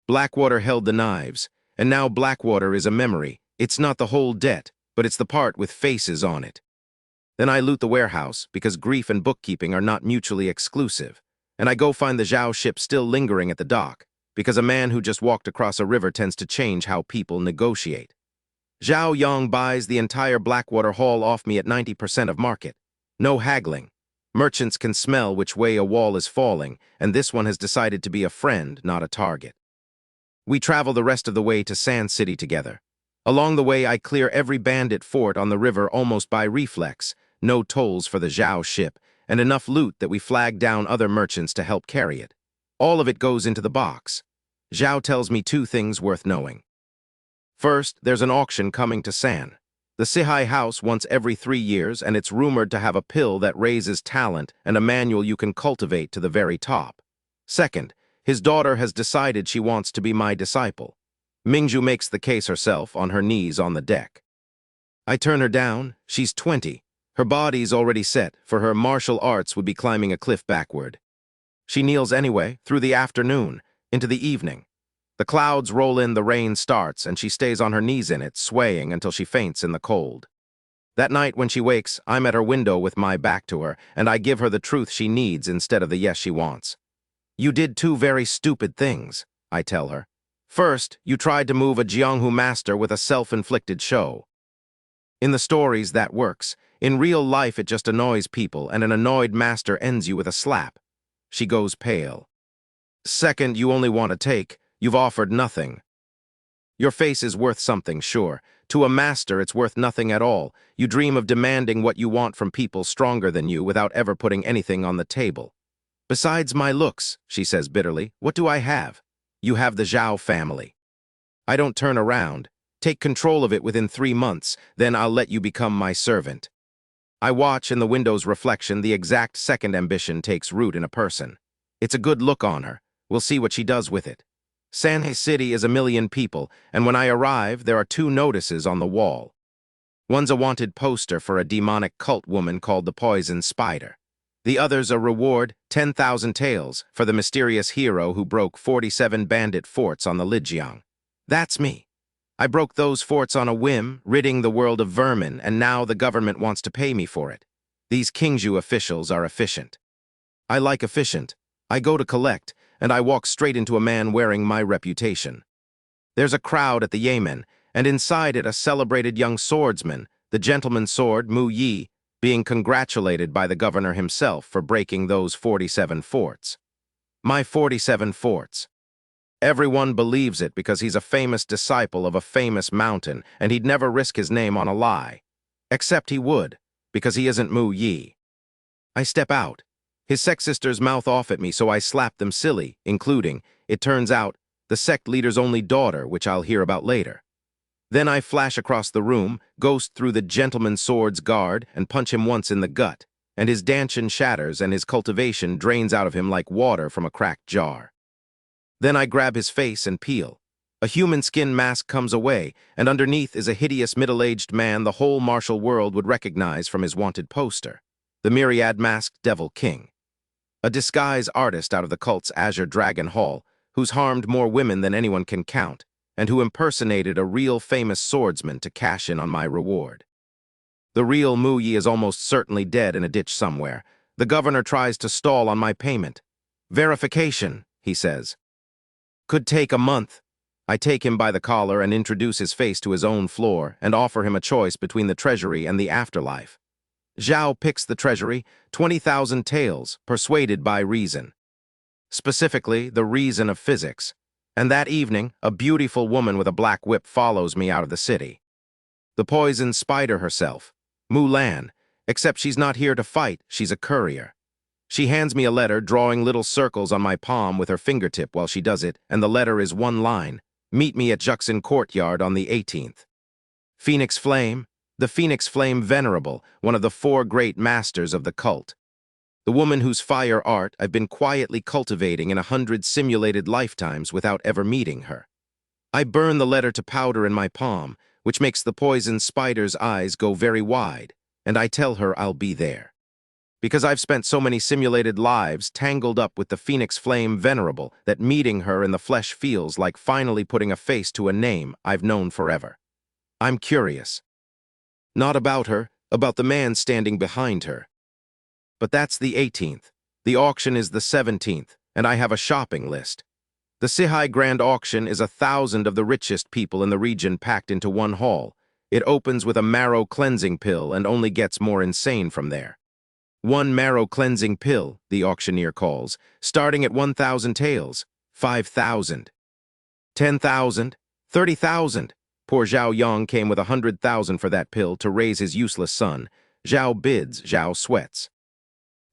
Blackwater held the knives, and now Blackwater is a memory. It's not the whole debt, but it's the part with faces on it. Then I loot the warehouse, because grief and bookkeeping are not mutually exclusive, and I go find the Zhao ship still lingering at the dock, because a man who just walked across a river tends to change how people negotiate. Zhao Yang buys the entire Blackwater haul off me at 90% of market. No haggling. Merchants can smell which way a wall is falling, and this one has decided to be a friend, not a target. We travel the rest of the way to Sand City together. Along the way, I clear every bandit fort on the river almost by reflex, no tolls for the Zhao ship, and enough loot that we flag down other merchants to help carry it. All of it goes into the box. Zhao tells me two things worth knowing. First, there's an auction coming to San. The Sihai house once every 3 years, and it's rumored to have a pill that raises talent and a manual you can cultivate to the very top. Second, his daughter has decided she wants to be my disciple. Mingzhu makes the case herself, on her knees on the deck. I turn her down. She's 20. Her body's already set, for her martial arts would be climbing a cliff backward. She kneels anyway, through the afternoon, into the evening. The clouds roll in, the rain starts, and she stays on her knees in it, swaying until she faints in the cold. That night when she wakes, I'm at her window with my back to her, and I give her the truth she needs instead of the yes she wants. You did two very stupid things, I tell her. First, you tried to move a Jianghu master with a self-inflicted show. In the stories, that works. In real life, it just annoys people, and an annoyed master ends you with a slap. She goes pale. Second, you only want to take. You've offered nothing. Your face is worth something, sure. To a master, it's worth nothing at all. You dream of demanding what you want from people stronger than you without ever putting anything on the table. Besides my looks, she says bitterly, what do I have? You have the Zhao family. I don't turn around. Take control of it within 3 months, then I'll let you become my servant. I watch in the window's reflection the exact second ambition takes root in a person. It's a good look on her. We'll see what she does with it. Sand City is 1 million people, and when I arrive, there are 2 notices on the wall. One's a wanted poster for a demonic cult woman called the Poison Spider. The other's a reward, 10,000 taels, for the mysterious hero who broke 47 bandit forts on the Lijiang. That's me. I broke those forts on a whim, ridding the world of vermin, and now the government wants to pay me for it. These Qingzhou officials are efficient. I like efficient. I go to collect, and I walk straight into a man wearing my reputation. There's a crowd at the Yamen, and inside it a celebrated young swordsman, the gentleman's sword, Mu Yi, being congratulated by the governor himself for breaking those 47 forts. My 47 forts. Everyone believes it because he's a famous disciple of a famous mountain, and he'd never risk his name on a lie. Except he would, because he isn't Mu Yi. I step out. His sect sisters mouth off at me, so I slap them silly, including, it turns out, the sect leader's only daughter, which I'll hear about later. Then I flash across the room, ghost through the gentleman's sword's guard, and punch him once in the gut, and his dantian shatters and his cultivation drains out of him like water from a cracked jar. Then I grab his face and peel. A human skin mask comes away, and underneath is a hideous middle-aged man the whole martial world would recognize from his wanted poster, the myriad-masked Devil King. A disguise artist out of the cult's Azure Dragon Hall, who's harmed more women than anyone can count, and who impersonated a real famous swordsman to cash in on my reward. The real Mu Yi is almost certainly dead in a ditch somewhere. The governor tries to stall on my payment. Verification, he says. Could take a month. I take him by the collar and introduce his face to his own floor and offer him a choice between the treasury and the afterlife. Zhao picks the treasury, 20,000 taels, persuaded by reason. Specifically, the reason of physics. And that evening, a beautiful woman with a black whip follows me out of the city. The poison spider herself, Mulan, except she's not here to fight, she's a courier. She hands me a letter, drawing little circles on my palm with her fingertip while she does it, and the letter is one line: meet me at Juxin Courtyard on the 18th. Phoenix Flame, the Phoenix Flame Venerable, one of the 4 great masters of the cult. The woman whose fire art I've been quietly cultivating in 100 simulated lifetimes without ever meeting her. I burn the letter to powder in my palm, which makes the poison spider's eyes go very wide, and I tell her I'll be there. Because I've spent so many simulated lives tangled up with the Phoenix Flame Venerable that meeting her in the flesh feels like finally putting a face to a name I've known forever. I'm curious. Not about her, about the man standing behind her. But that's the 18th. The auction is the 17th, and I have a shopping list. The Sihai Grand Auction is 1,000 of the richest people in the region packed into one hall. It opens with a marrow cleansing pill and only gets more insane from there. 1 marrow cleansing pill, the auctioneer calls, starting at 1,000 taels, 5,000. 10,000, 30,000. Poor Zhao Yang came with 100,000 for that pill to raise his useless son. Zhao bids, Zhao sweats.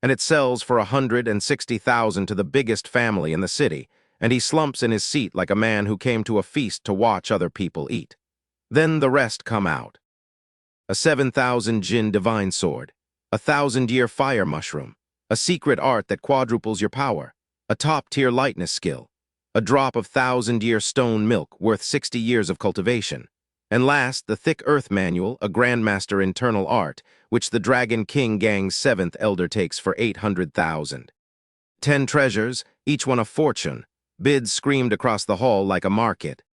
And it sells for 160,000 to the biggest family in the city, and he slumps in his seat like a man who came to a feast to watch other people eat. Then the rest come out. A 7,000 jin divine sword, a 1,000-year fire mushroom, a secret art that quadruples your power, a top-tier lightness skill, a drop of 1,000-year stone milk worth 60 years of cultivation, and last, the thick earth manual, a grandmaster internal art, which the Dragon King Gang's 7th elder takes for 800,000. 10 treasures, each one a fortune, bids screamed across the hall like a market.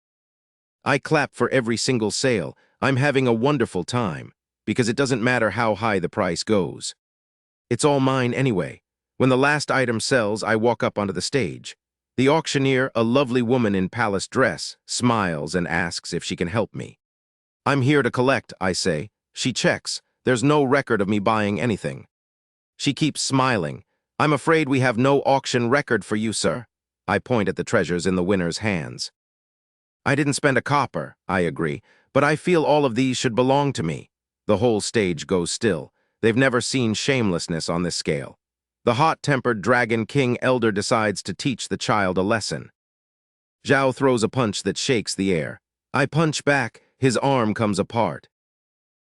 I clap for every single sale. I'm having a wonderful time, because it doesn't matter how high the price goes. It's all mine anyway. When the last item sells, I walk up onto the stage. The auctioneer, a lovely woman in palace dress, smiles and asks if she can help me. I'm here to collect, I say. She checks. There's no record of me buying anything. She keeps smiling. I'm afraid we have no auction record for you, sir. I point at the treasures in the winner's hands. I didn't spend a copper, I agree, but I feel all of these should belong to me. The whole stage goes still. They've never seen shamelessness on this scale. The hot-tempered Dragon King elder decides to teach the child a lesson. Zhao throws a punch that shakes the air. I punch back, his arm comes apart.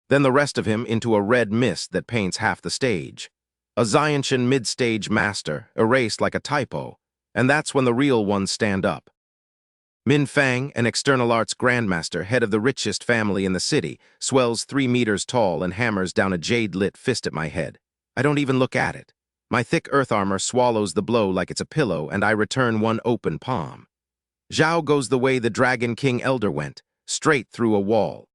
Then the rest of him into a red mist that paints half the stage. A Xianshan mid-stage master, erased like a typo, and that's when the real ones stand up. Min Fang, an external arts grandmaster, head of the richest family in the city, swells 3 meters tall and hammers down a jade-lit fist at my head. I don't even look at it. My thick earth armor swallows the blow like it's a pillow, and I return one open palm. Zhao goes the way the Dragon King Elder went, straight through a wall.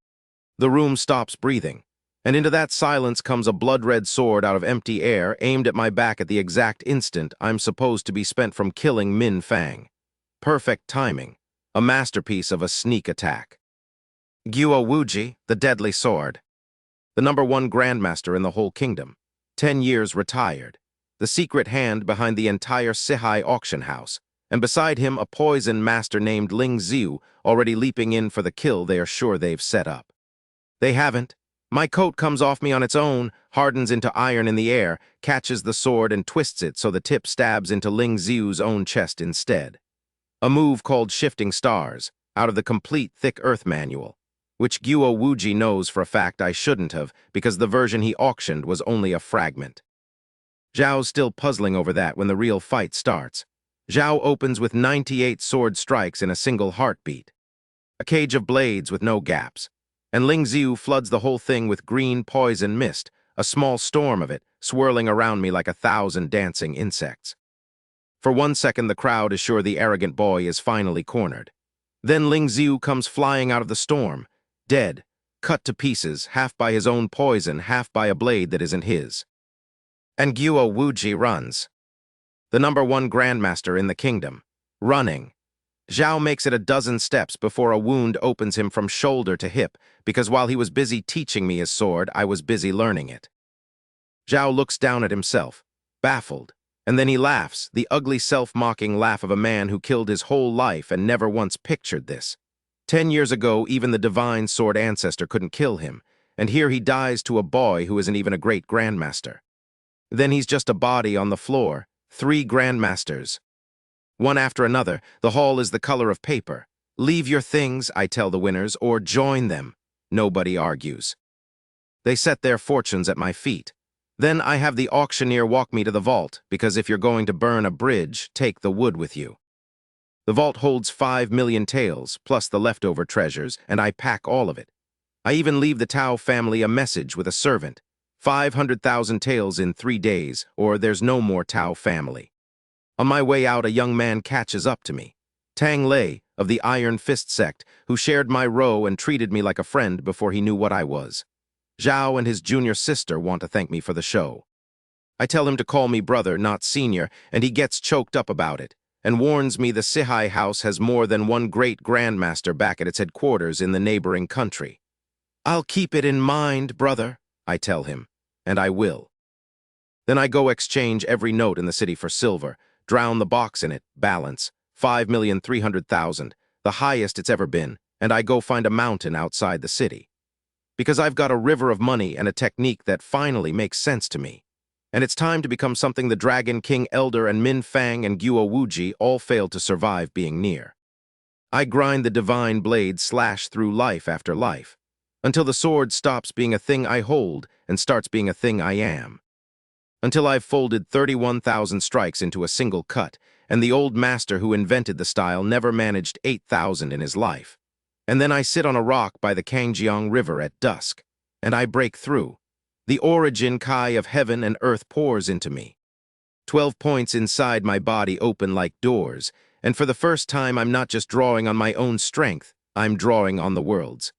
The room stops breathing, and into that silence comes a blood-red sword out of empty air aimed at my back at the exact instant I'm supposed to be spent from killing Min Fang. Perfect timing. A masterpiece of a sneak attack. Guo Wuji, the deadly sword. The #1 grandmaster in the whole kingdom. 10 years retired. The secret hand behind the entire Sihai auction house. And beside him a poison master named Ling Xiu, already leaping in for the kill they are sure they've set up. They haven't. My coat comes off me on its own, hardens into iron in the air, catches the sword and twists it so the tip stabs into Ling Xiu's own chest instead. A move called Shifting Stars, out of the complete Thick Earth manual, which Guo Wuji knows for a fact I shouldn't have because the version he auctioned was only a fragment. Zhao's still puzzling over that when the real fight starts. Zhao opens with 98 sword strikes in a single heartbeat. A cage of blades with no gaps. And Ling Xiu floods the whole thing with green poison mist, a small storm of it, swirling around me like 1,000 dancing insects. For 1 second, the crowd is sure the arrogant boy is finally cornered. Then Ling Xiu comes flying out of the storm, dead, cut to pieces, half by his own poison, half by a blade that isn't his. And Guo Wuji runs. The #1 grandmaster in the kingdom, running. Zhao makes it a dozen steps before a wound opens him from shoulder to hip, because while he was busy teaching me his sword, I was busy learning it. Zhao looks down at himself, baffled, and then he laughs, the ugly self-mocking laugh of a man who killed his whole life and never once pictured this. 10 years ago, even the divine sword ancestor couldn't kill him, and here he dies to a boy who isn't even a great grandmaster. Then he's just a body on the floor, 3 grandmasters. One after another, the hall is the color of paper. Leave your things, I tell the winners, or join them. Nobody argues. They set their fortunes at my feet. Then I have the auctioneer walk me to the vault, because if you're going to burn a bridge, take the wood with you. The vault holds 5 million taels, plus the leftover treasures, and I pack all of it. I even leave the Tao family a message with a servant. 500,000 taels in 3 days, or there's no more Tao family. On my way out, a young man catches up to me. Tang Lei, of the Iron Fist sect, who shared my row and treated me like a friend before he knew what I was. Zhao and his junior sister want to thank me for the show. I tell him to call me brother, not senior, and he gets choked up about it, and warns me the Sihai house has more than one great grandmaster back at its headquarters in the neighboring country. I'll keep it in mind, brother, I tell him, and I will. Then I go exchange every note in the city for silver, drown the box in it, balance, 5,300,000, the highest it's ever been, and I go find a mountain outside the city. Because I've got a river of money and a technique that finally makes sense to me. And it's time to become something the Dragon King Elder and Min Fang and Guo Wuji all failed to survive being near. I grind the divine blade slash through life after life, until the sword stops being a thing I hold and starts being a thing I am. Until I've folded 31,000 strikes into a single cut, and the old master who invented the style never managed 8,000 in his life. And then I sit on a rock by the Kangjiang River at dusk, and I break through. The origin Kai of heaven and earth pours into me. 12 points inside my body open like doors, and for the first time I'm not just drawing on my own strength, I'm drawing on the world's.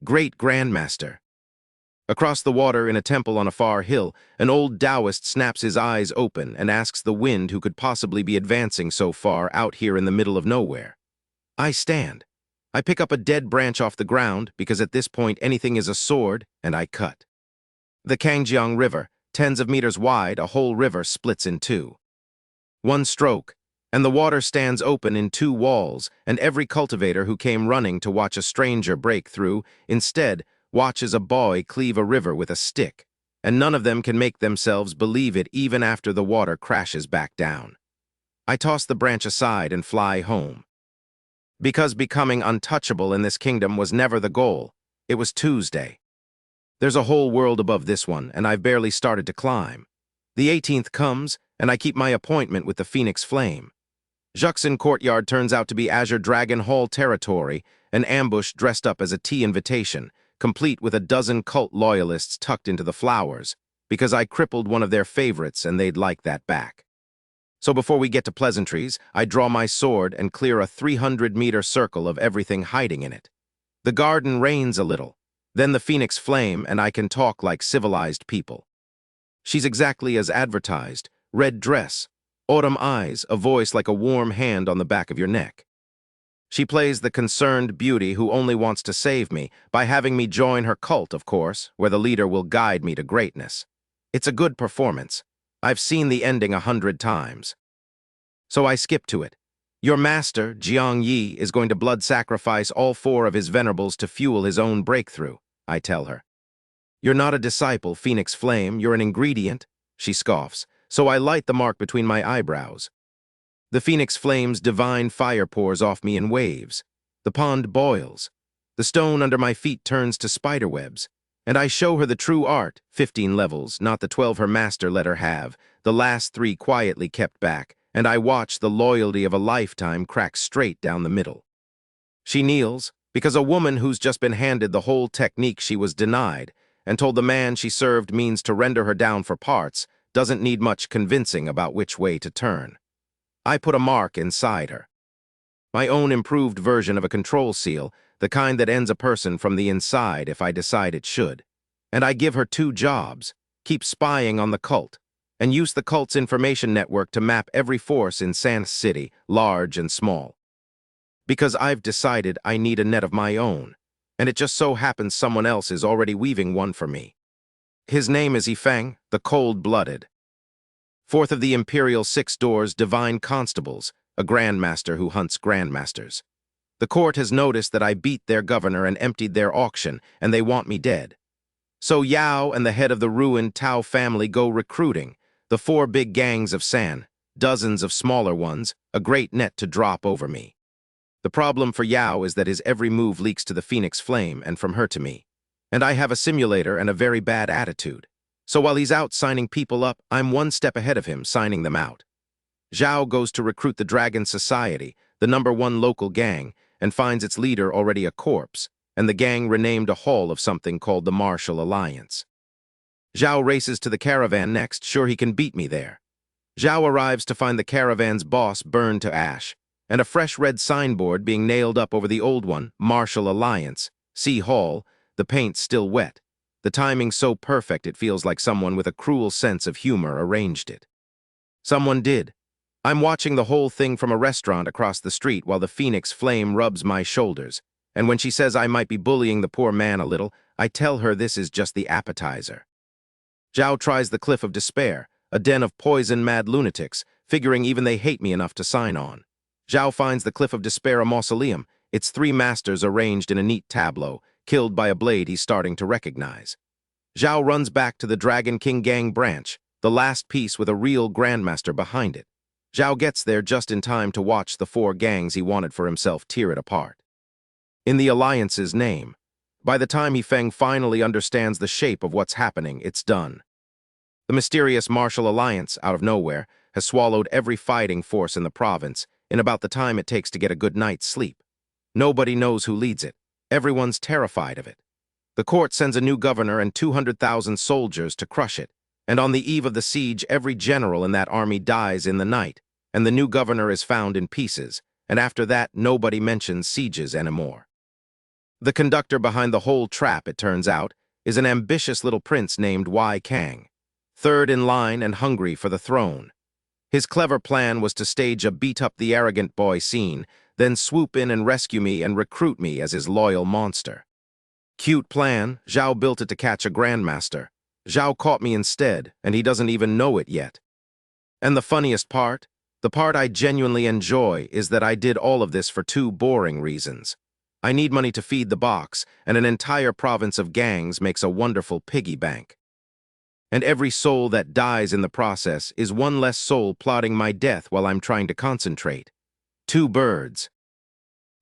Great Grandmaster. Across the water in a temple on a far hill, an old Taoist snaps his eyes open and asks the wind who could possibly be advancing so far out here in the middle of nowhere. I stand. I pick up a dead branch off the ground, because at this point anything is a sword, and I cut. The Kangjiang River, tens of meters wide, a whole river splits in 2. One stroke, and the water stands open in 2 walls, and every cultivator who came running to watch a stranger break through, instead, watches a boy cleave a river with a stick, and none of them can make themselves believe it even after the water crashes back down. I toss the branch aside and fly home. Because becoming untouchable in this kingdom was never the goal, it was Tuesday. There's a whole world above this one, and I've barely started to climb. The 18th comes, and I keep my appointment with the Phoenix Flame. Juxin Courtyard turns out to be Azure Dragon Hall territory, an ambush dressed up as a tea invitation, complete with a dozen cult loyalists tucked into the flowers, because I crippled one of their favorites and they'd like that back. So before we get to pleasantries, I draw my sword and clear a 300-meter circle of everything hiding in it. The garden rains a little, then the Phoenix Flame, and I can talk like civilized people. She's exactly as advertised, red dress, autumn eyes, a voice like a warm hand on the back of your neck. She plays the concerned beauty who only wants to save me by having me join her cult, of course, where the leader will guide me to greatness. It's a good performance. I've seen the ending 100 times. So I skip to it. Your master, Jiang Yi, is going to blood sacrifice all 4 of his venerables to fuel his own breakthrough, I tell her. You're not a disciple, Phoenix Flame, you're an ingredient, she scoffs, so I light the mark between my eyebrows. The Phoenix Flame's divine fire pours off me in waves. The pond boils. The stone under my feet turns to spiderwebs. And I show her the true art, 15 levels, not the 12 her master let her have, the last 3 quietly kept back, and I watch the loyalty of a lifetime crack straight down the middle. She kneels, because a woman who's just been handed the whole technique she was denied, and told the man she served means to render her down for parts, doesn't need much convincing about which way to turn. I put a mark inside her. My own improved version of a control seal, the kind that ends a person from the inside if I decide it should. And I give her 2 jobs: keep spying on the cult, and use the cult's information network to map every force in Sans City, large and small. because I've decided I need a net of my own, and it just so happens someone else is already weaving one for me. His name is Yifeng, the Cold-Blooded. Fourth of the Imperial Six Doors Divine Constables, a grandmaster who hunts grandmasters. The court has noticed that I beat their governor and emptied their auction, and they want me dead. So Yao and the head of the ruined Tao family go recruiting, the 4 big gangs of San, dozens of smaller ones, a great net to drop over me. The problem for Yao is that his every move leaks to the Phoenix Flame and from her to me. And I have a simulator and a very bad attitude. So while he's out signing people up, I'm one step ahead of him signing them out. Zhao goes to recruit the Dragon Society, the #1 local gang, and finds its leader already a corpse, and the gang renamed a hall of something called the Martial Alliance. Zhao races to the caravan next, sure he can beat me there. Zhao arrives to find the caravan's boss burned to ash, and a fresh red signboard being nailed up over the old one, Martial Alliance, see Hall, the paint still wet. The timing so perfect it feels like someone with a cruel sense of humor arranged it. Someone did. I'm watching the whole thing from a restaurant across the street while the Phoenix Flame rubs my shoulders, and when she says I might be bullying the poor man a little, I tell her this is just the appetizer. Zhao tries the Cliff of Despair, a den of poison-mad lunatics, figuring even they hate me enough to sign on. Zhao finds the Cliff of Despair a mausoleum, its 3 masters arranged in a neat tableau, killed by a blade he's starting to recognize. Zhao runs back to the Dragon King Gang branch, the last piece with a real grandmaster behind it. Zhao gets there just in time to watch the 4 gangs he wanted for himself tear it apart. In the Alliance's name. By the time Yifeng finally understands the shape of what's happening, it's done. The mysterious Martial Alliance, out of nowhere, has swallowed every fighting force in the province in about the time it takes to get a good night's sleep. Nobody knows who leads it. Everyone's terrified of it. The court sends a new governor and 200,000 soldiers to crush it, and on the eve of the siege, every general in that army dies in the night, and the new governor is found in pieces, and after that, nobody mentions sieges anymore. The conductor behind the whole trap, it turns out, is an ambitious little prince named Wei Kang, third in line and hungry for the throne. His clever plan was to stage a beat-up-the-arrogant-boy scene, then swoop in and rescue me and recruit me as his loyal monster. Cute plan, Zhao built it to catch a grandmaster. Zhao caught me instead, and he doesn't even know it yet. And the funniest part, the part I genuinely enjoy, is that I did all of this for 2 boring reasons. I need money to feed the box, and an entire province of gangs makes a wonderful piggy bank. And every soul that dies in the process is 1 less soul plotting my death while I'm trying to concentrate. 2 birds.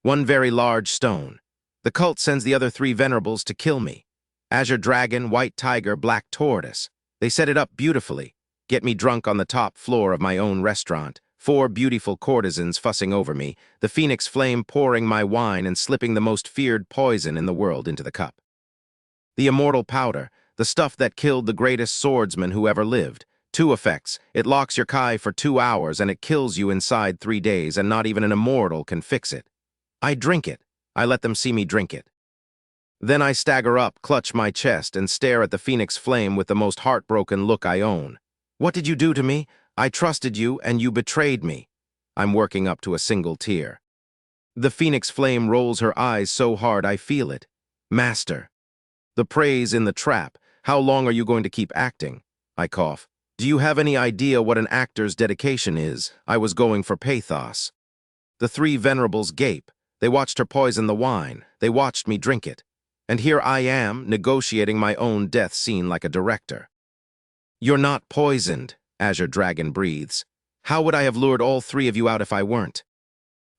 1 very large stone. The cult sends the other 3 venerables to kill me. Azure Dragon, White Tiger, Black Tortoise. They set it up beautifully. Get me drunk on the top floor of my own restaurant. 4 beautiful courtesans fussing over me. The Phoenix Flame pouring my wine and slipping the most feared poison in the world into the cup. The Immortal powder, the stuff that killed the greatest swordsman who ever lived. 2 effects. It locks your Kai for 2 hours and it kills you inside 3 days, and not even an immortal can fix it. I drink it. I let them see me drink it. Then I stagger up, clutch my chest, and stare at the Phoenix Flame with the most heartbroken look I own. What did you do to me? I trusted you, and you betrayed me. I'm working up to a single tear. The Phoenix Flame rolls her eyes so hard I feel it. Master. The prey's in the trap. How long are you going to keep acting? I cough. Do you have any idea what an actor's dedication is? I was going for pathos. The 3 venerables gape. They watched her poison the wine. They watched me drink it. And here I am, negotiating my own death scene like a director. You're not poisoned, Azure Dragon breathes. How would I have lured all 3 of you out if I weren't?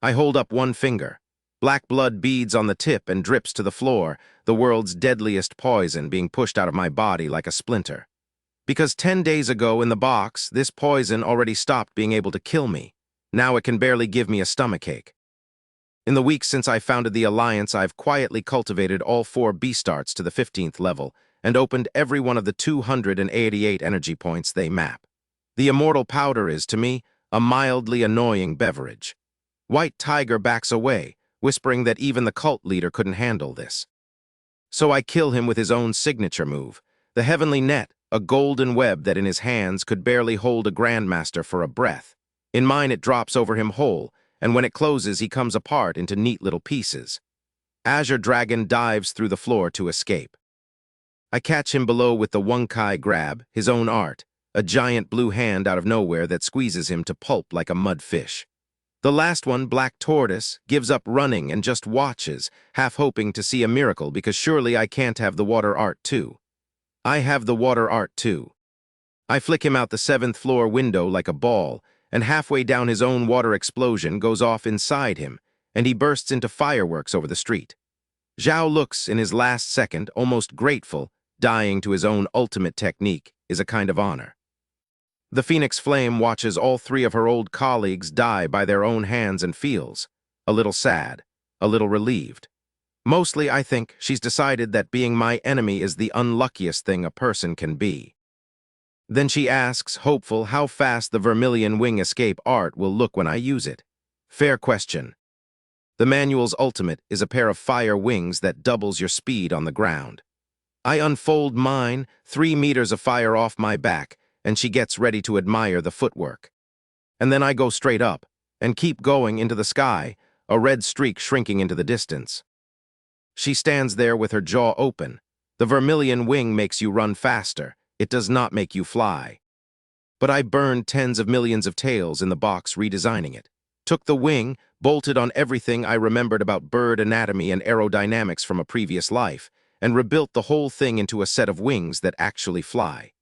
I hold up 1 finger. Black blood beads on the tip and drips to the floor, the world's deadliest poison being pushed out of my body like a splinter. Because 10 days ago in the box, this poison already stopped being able to kill me. Now it can barely give me a stomachache. In the weeks since I founded the Alliance, I've quietly cultivated all 4 Beastarts to the 15th level and opened every one of the 288 energy points they map. The Immortal powder is, to me, a mildly annoying beverage. White Tiger backs away, whispering that even the cult leader couldn't handle this. So I kill him with his own signature move, the Heavenly Net, a golden web that in his hands could barely hold a grandmaster for a breath. In mine it drops over him whole, and when it closes, he comes apart into neat little pieces. Azure Dragon dives through the floor to escape. I catch him below with the Wonkai grab, his own art, a giant blue hand out of nowhere that squeezes him to pulp like a mudfish. The last one, Black Tortoise, gives up running and just watches, half hoping to see a miracle because surely I can't have the water art too. I have the water art too. I flick him out the 7th floor window like a ball, and halfway down his own water explosion goes off inside him, and he bursts into fireworks over the street. Zhao looks in his last second, almost grateful. Dying to his own ultimate technique is a kind of honor. The Phoenix Flame watches all 3 of her old colleagues die by their own hands and feels a little sad, a little relieved. Mostly, I think, she's decided that being my enemy is the unluckiest thing a person can be. Then she asks, hopeful, how fast the Vermilion Wing Escape art will look when I use it. Fair question. The manual's ultimate is a pair of fire wings that doubles your speed on the ground. I unfold mine, 3 meters of fire off my back, and she gets ready to admire the footwork. And then I go straight up, and keep going into the sky, a red streak shrinking into the distance. She stands there with her jaw open. The Vermilion Wing makes you run faster. It does not make you fly. But I burned tens of millions of tails in the box redesigning it. Took the wing, bolted on everything I remembered about bird anatomy and aerodynamics from a previous life, and rebuilt the whole thing into a set of wings that actually fly.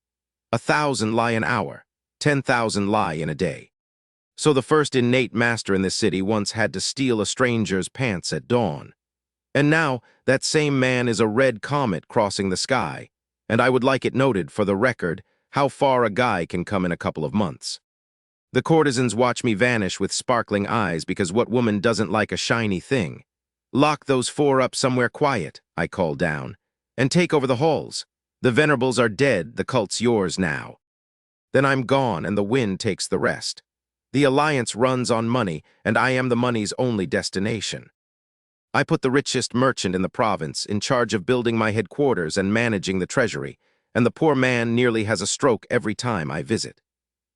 1,000 lie an hour, 10,000 lie in a day. So the first innate master in this city once had to steal a stranger's pants at dawn. And now, that same man is a red comet crossing the sky, and I would like it noted for the record how far a guy can come in a couple of months. The courtesans watch me vanish with sparkling eyes because what woman doesn't like a shiny thing? Lock those 4 up somewhere quiet, I call down, and take over the halls. The venerables are dead, the cult's yours now. Then I'm gone and the wind takes the rest. The alliance runs on money, and I am the money's only destination. I put the richest merchant in the province in charge of building my headquarters and managing the treasury, and the poor man nearly has a stroke every time I visit.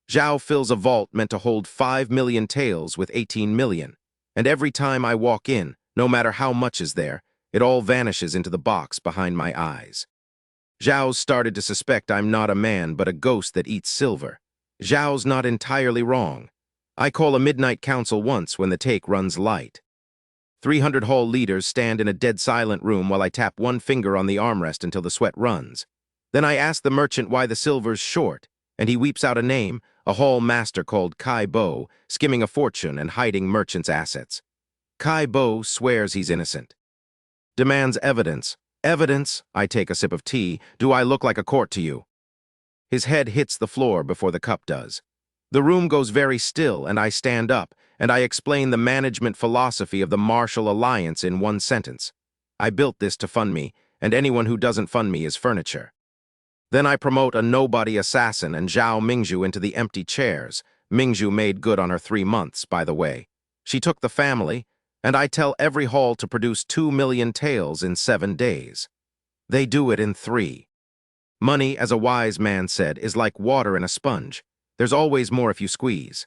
Zhao fills a vault meant to hold 5 million taels with 18 million, and every time I walk in, no matter how much is there, it all vanishes into the box behind my eyes. Zhao's started to suspect I'm not a man but a ghost that eats silver. Zhao's not entirely wrong. I call a midnight council once when the take runs light. 300 hall leaders stand in a dead silent room while I tap one finger on the armrest until the sweat runs. Then I ask the merchant why the silver's short, and he weeps out a name, a hall master called Kai Bo, skimming a fortune and hiding merchants' assets. Kai Bo swears he's innocent. Demands evidence. Evidence, I take a sip of tea. Do I look like a court to you? His head hits the floor before the cup does. The room goes very still, and I stand up, and I explain the management philosophy of the Martial Alliance in one sentence. I built this to fund me, and anyone who doesn't fund me is furniture. Then I promote a nobody assassin and Zhao Mingzhu into the empty chairs. Mingzhu made good on her 3 months, by the way. She took the family, and I tell every hall to produce 2 million taels in 7 days. They do it in 3. Money, as a wise man said, is like water in a sponge. There's always more if you squeeze.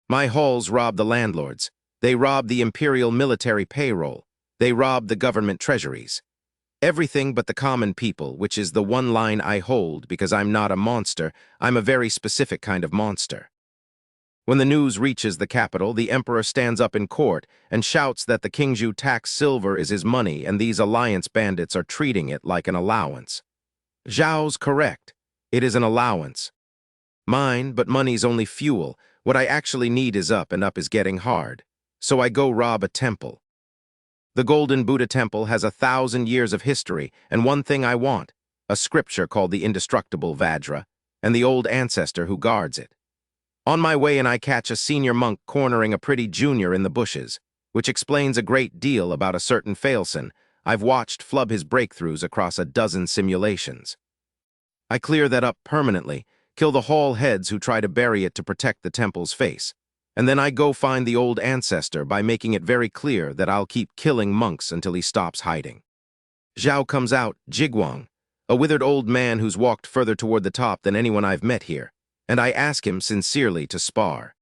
My halls rob the landlords. They rob the imperial military payroll. They rob the government treasuries. Everything but the common people, which is the one line I hold because I'm not a monster, I'm a very specific kind of monster. When the news reaches the capital, the emperor stands up in court and shouts that the Kingzhu tax silver is his money and these alliance bandits are treating it like an allowance. Zhao's correct. It is an allowance. Mine, but money's only fuel. What I actually need is up, and up is getting hard. So I go rob a temple. The Golden Buddha Temple has 1,000 years of history, and one thing I want, a scripture called the Indestructible Vajra, and the old ancestor who guards it. On my way in, I catch a senior monk cornering a pretty junior in the bushes, which explains a great deal about a certain Failson. I've watched flub his breakthroughs across a dozen simulations. I clear that up permanently, kill the hall heads who try to bury it to protect the temple's face, and then I go find the old ancestor by making it very clear that I'll keep killing monks until he stops hiding. Zhao comes out, Jigwang, a withered old man who's walked further toward the top than anyone I've met here, and I ask him sincerely to spar.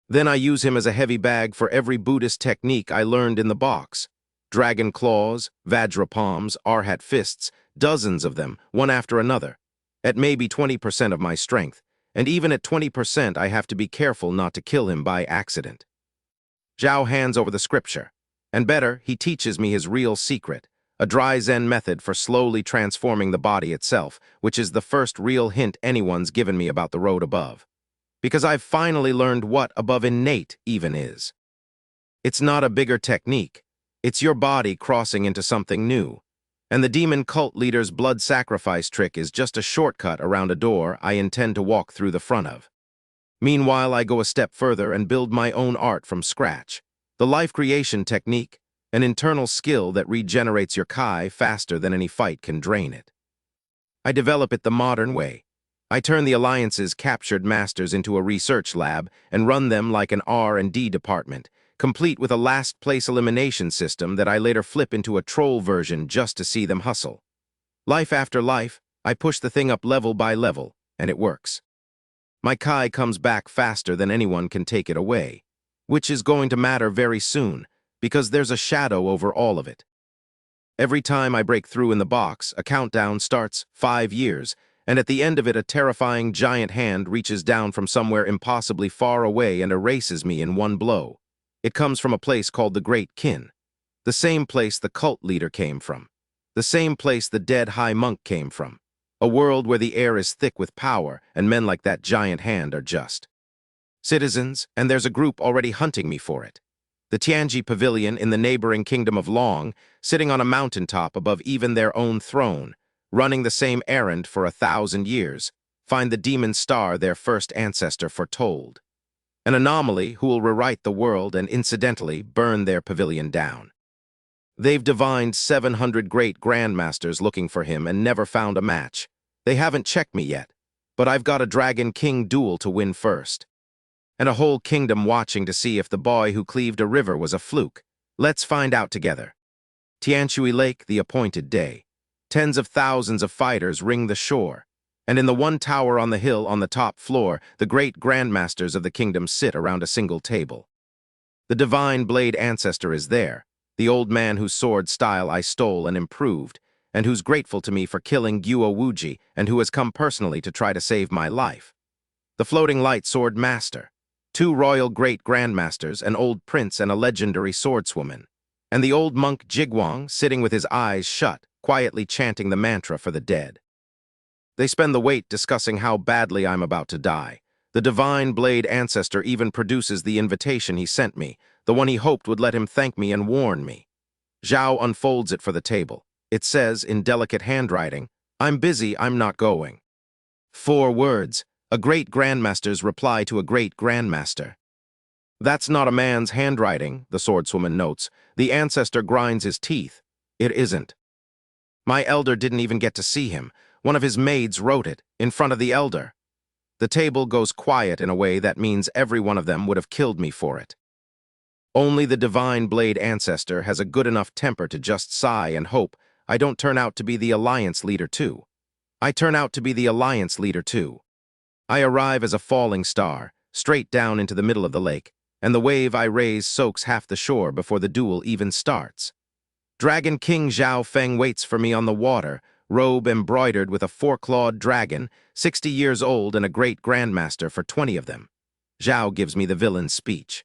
Then I use him as a heavy bag for every Buddhist technique I learned in the box. Dragon claws, Vajra palms, Arhat fists, dozens of them, one after another, at maybe 20% of my strength, and even at 20% I have to be careful not to kill him by accident. Zhao hands over the scripture, and better, he teaches me his real secret, a dry Zen method for slowly transforming the body itself, which is the first real hint anyone's given me about the road above. Because I've finally learned what above innate even is. It's not a bigger technique. It's your body crossing into something new. And the demon cult leader's blood sacrifice trick is just a shortcut around a door I intend to walk through the front of. Meanwhile, I go a step further and build my own art from scratch. The life creation technique, an internal skill that regenerates your Kai faster than any fight can drain it. I develop it the modern way. I turn the Alliance's captured masters into a research lab and run them like an R&D department, complete with a last-place elimination system that I later flip into a troll version just to see them hustle. Life after life, I push the thing up level by level, and it works. My Kai comes back faster than anyone can take it away, which is going to matter very soon, because there's a shadow over all of it. Every time I break through in the box, a countdown starts, 5 years, and at the end of it a terrifying giant hand reaches down from somewhere impossibly far away and erases me in one blow. It comes from a place called the Great Kin, the same place the cult leader came from, the same place the dead high monk came from, a world where the air is thick with power and men like that giant hand are just citizens, and there's a group already hunting me for it. The Tianji Pavilion in the neighboring kingdom of Long, sitting on a mountaintop above even their own throne, running the same errand for 1,000 years, find the demon star their first ancestor foretold. An anomaly who will rewrite the world and incidentally burn their pavilion down. They've divined 700 great grandmasters looking for him and never found a match. They haven't checked me yet, but I've got a Dragon King duel to win first. And a whole kingdom watching to see if the boy who cleaved a river was a fluke. Let's find out together. Tianshui Lake, the appointed day. Tens of thousands of fighters ring the shore, and in the one tower on the hill on the top floor, the great grandmasters of the kingdom sit around a single table. The divine blade ancestor is there, the old man whose sword style I stole and improved, and who's grateful to me for killing Guo Wuji and who has come personally to try to save my life. The floating light sword master, 2 royal great grandmasters, an old prince and a legendary swordswoman, and the old monk Jigwang sitting with his eyes shut, quietly chanting the mantra for the dead. They spend the wait discussing how badly I'm about to die. The divine blade ancestor even produces the invitation he sent me, the one he hoped would let him thank me and warn me. Zhao unfolds it for the table. It says, in delicate handwriting, "I'm busy, I'm not going." 4 words, a great grandmaster's reply to a great grandmaster. That's not a man's handwriting, the swordswoman notes. The ancestor grinds his teeth. It isn't. My elder didn't even get to see him. One of his maids wrote it, in front of the elder. The table goes quiet in a way that means every one of them would have killed me for it. Only the divine blade ancestor has a good enough temper to just sigh and hope I don't turn out to be the alliance leader too. I turn out to be the alliance leader too. I arrive as a falling star, straight down into the middle of the lake, and the wave I raise soaks half the shore before the duel even starts. Dragon King Zhao Feng waits for me on the water, robe embroidered with a 4-clawed dragon, 60 years old and a great grandmaster for 20 of them. Zhao gives me the villain's speech.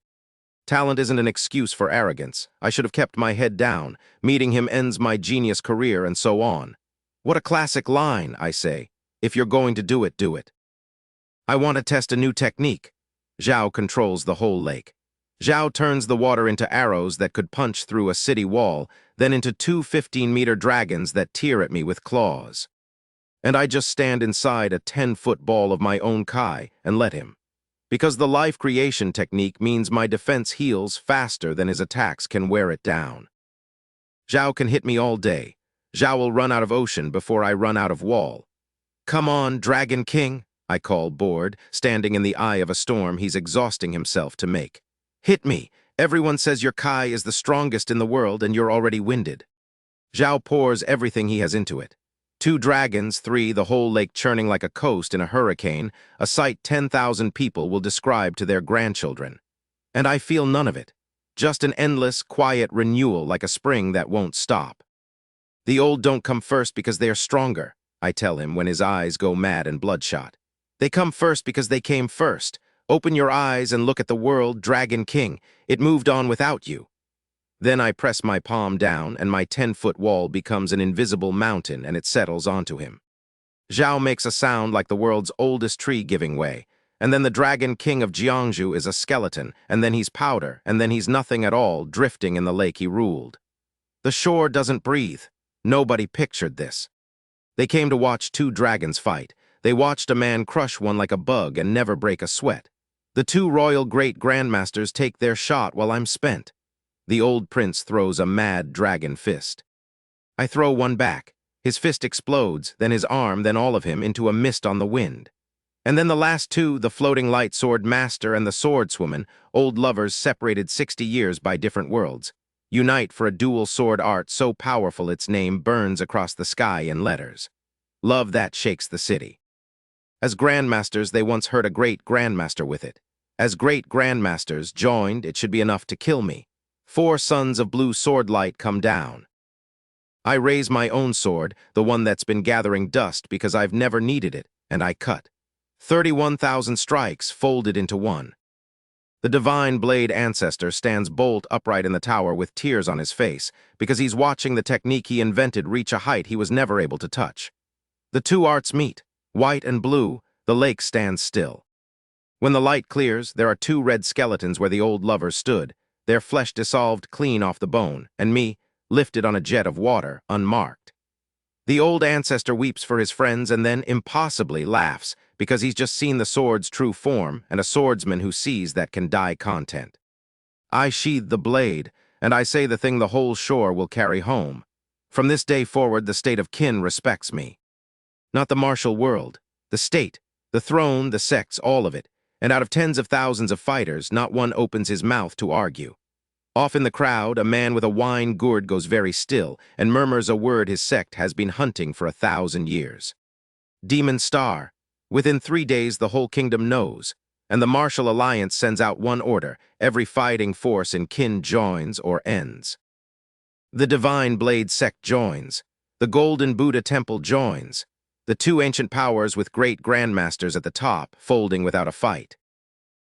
Talent isn't an excuse for arrogance. I should have kept my head down. Meeting him ends my genius career and so on. What a classic line, I say. If you're going to do it, do it. I want to test a new technique. Zhao controls the whole lake. Zhao turns the water into arrows that could punch through a city wall, then into 2 15-meter dragons that tear at me with claws. And I just stand inside a 10-foot ball of my own Kai and let him. Because the life creation technique means my defense heals faster than his attacks can wear it down. Zhao can hit me all day. Zhao will run out of ocean before I run out of wall. Come on, Dragon King, I call, bored, standing in the eye of a storm he's exhausting himself to make. Hit me. Everyone says your Kai is the strongest in the world and you're already winded. Zhao pours everything he has into it. 2 dragons, 3, the whole lake churning like a coast in a hurricane, a sight 10,000 people will describe to their grandchildren. And I feel none of it. Just an endless, quiet renewal like a spring that won't stop. The old don't come first because they are stronger, I tell him when his eyes go mad and bloodshot. They come first because they came first. Open your eyes and look at the world, Dragon King. It moved on without you. Then I press my palm down, and my 10-foot wall becomes an invisible mountain, and it settles onto him. Zhao makes a sound like the world's oldest tree giving way, and then the Dragon King of Jiangsu is a skeleton, and then he's powder, and then he's nothing at all, drifting in the lake he ruled. The shore doesn't breathe. Nobody pictured this. They came to watch two dragons fight. They watched a man crush one like a bug and never break a sweat. The two royal great grandmasters take their shot while I'm spent. The old prince throws a mad dragon fist. I throw one back. His fist explodes, then his arm, then all of him, into a mist on the wind. And then the last two, the floating light sword master and the swordswoman, old lovers separated 60 years by different worlds, unite for a dual sword art so powerful its name burns across the sky in letters. Love that shakes the city. As grandmasters, they once heard a great grandmaster with it. As great grandmasters joined, it should be enough to kill me. 4 sons of blue sword light come down. I raise my own sword, the one that's been gathering dust because I've never needed it, and I cut. 31,000 strikes folded into one. The divine blade ancestor stands bolt upright in the tower with tears on his face because he's watching the technique he invented reach a height he was never able to touch. The two arts meet, white and blue, the lake stands still. When the light clears, there are 2 red skeletons where the old lovers stood, their flesh dissolved clean off the bone, and me, lifted on a jet of water, unmarked. The old ancestor weeps for his friends and then impossibly laughs because he's just seen the sword's true form and a swordsman who sees that can die content. I sheathe the blade, and I say the thing the whole shore will carry home. From this day forward, the state of kin respects me. Not the martial world, the state, the throne, the sects, all of it, and out of tens of thousands of fighters, not one opens his mouth to argue. Off in the crowd, a man with a wine gourd goes very still and murmurs a word his sect has been hunting for 1,000 years. Demon Star. Within 3 days, the whole kingdom knows, and the martial alliance sends out one order: every fighting force in kin joins or ends. The divine blade sect joins. The golden Buddha temple joins. The 2 ancient powers with great grandmasters at the top, folding without a fight.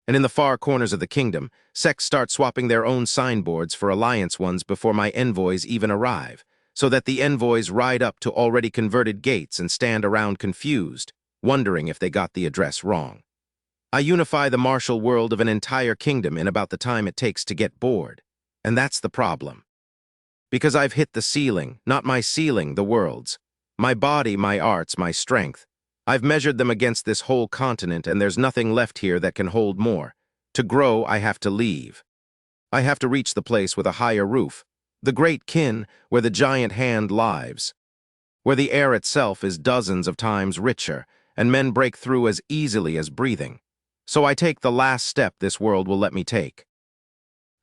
And in the far corners of the kingdom, sects start swapping their own signboards for alliance ones before my envoys even arrive, so that the envoys ride up to already converted gates and stand around confused, wondering if they got the address wrong. I unify the martial world of an entire kingdom in about the time it takes to get bored, and that's the problem. Because I've hit the ceiling, not my ceiling, the world's. My body, my arts, my strength. I've measured them against this whole continent, and there's nothing left here that can hold more. To grow, I have to leave. I have to reach the place with a higher roof, the great kin where the giant hand lives, where the air itself is dozens of times richer, and men break through as easily as breathing. So I take the last step this world will let me take.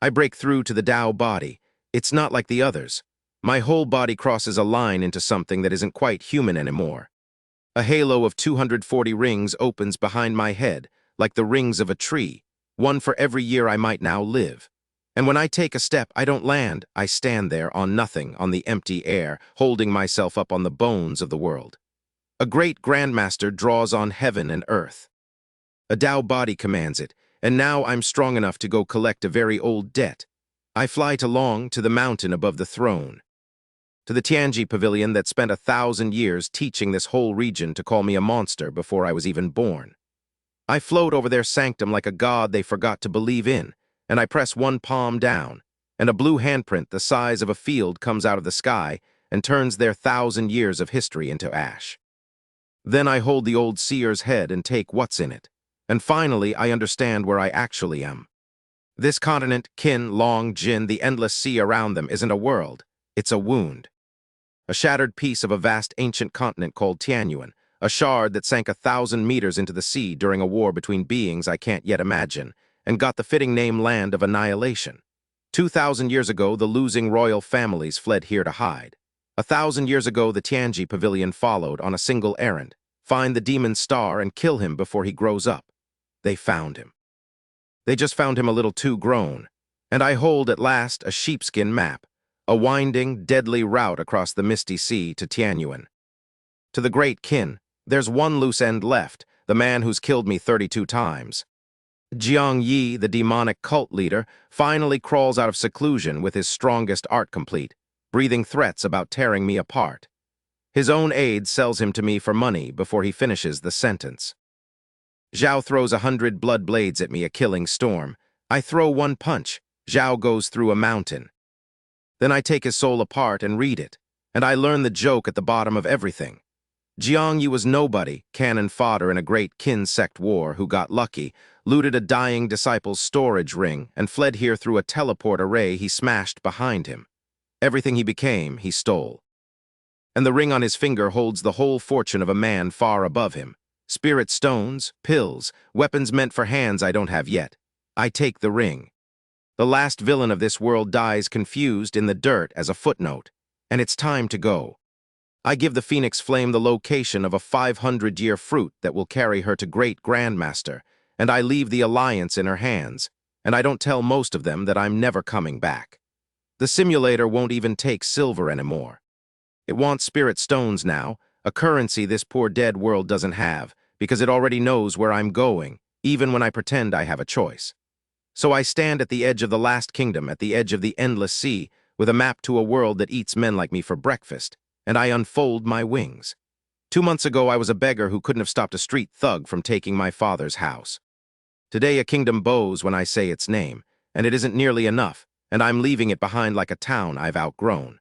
I break through to the Tao body. It's not like the others. My whole body crosses a line into something that isn't quite human anymore. A halo of 240 rings opens behind my head, like the rings of a tree, one for every year I might now live. And when I take a step, I don't land. I stand there on nothing, on the empty air, holding myself up on the bones of the world. A great grandmaster draws on heaven and earth. A Tao body commands it, and now I'm strong enough to go collect a very old debt. I fly to Long, to the mountain above the throne, to the Tianji pavilion that spent 1,000 years teaching this whole region to call me a monster before I was even born. I float over their sanctum like a god they forgot to believe in, and I press one palm down, and a blue handprint the size of a field comes out of the sky and turns their 1,000 years of history into ash. Then I hold the old seer's head and take what's in it, and finally I understand where I actually am. This continent, Qin, Long, Jin, the endless sea around them isn't a world, it's a wound. A shattered piece of a vast ancient continent called Tianyuan, a shard that sank 1,000 meters into the sea during a war between beings I can't yet imagine, and got the fitting name Land of Annihilation. 2,000 years ago, the losing royal families fled here to hide. 1,000 years ago, the Tianji pavilion followed on a single errand: find the demon star and kill him before he grows up. They found him. They just found him a little too grown. And I hold at last a sheepskin map, a winding, deadly route across the misty sea to Tianyuan. To the great kin, there's one loose end left, the man who's killed me 32 times. Jiang Yi, the demonic cult leader, finally crawls out of seclusion with his strongest art complete, breathing threats about tearing me apart. His own aide sells him to me for money before he finishes the sentence. Zhao throws 100 blood blades at me, a killing storm. I throw one punch. Zhao goes through a mountain. Then I take his soul apart and read it, and I learn the joke at the bottom of everything. Jiang Yi was nobody, cannon fodder in a great kin sect war who got lucky, looted a dying disciple's storage ring, and fled here through a teleport array he smashed behind him. Everything he became, he stole. And the ring on his finger holds the whole fortune of a man far above him. Spirit stones, pills, weapons meant for hands I don't have yet. I take the ring. The last villain of this world dies confused in the dirt as a footnote, and it's time to go. I give the Phoenix Flame the location of a 500-year fruit that will carry her to Great Grandmaster, and I leave the Alliance in her hands, and I don't tell most of them that I'm never coming back. The simulator won't even take silver anymore. It wants spirit stones now, a currency this poor dead world doesn't have, because it already knows where I'm going, even when I pretend I have a choice. So I stand at the edge of the last kingdom, at the edge of the endless sea, with a map to a world that eats men like me for breakfast, and I unfold my wings. 2 months ago I was a beggar who couldn't have stopped a street thug from taking my father's house. Today a kingdom bows when I say its name, and it isn't nearly enough, and I'm leaving it behind like a town I've outgrown.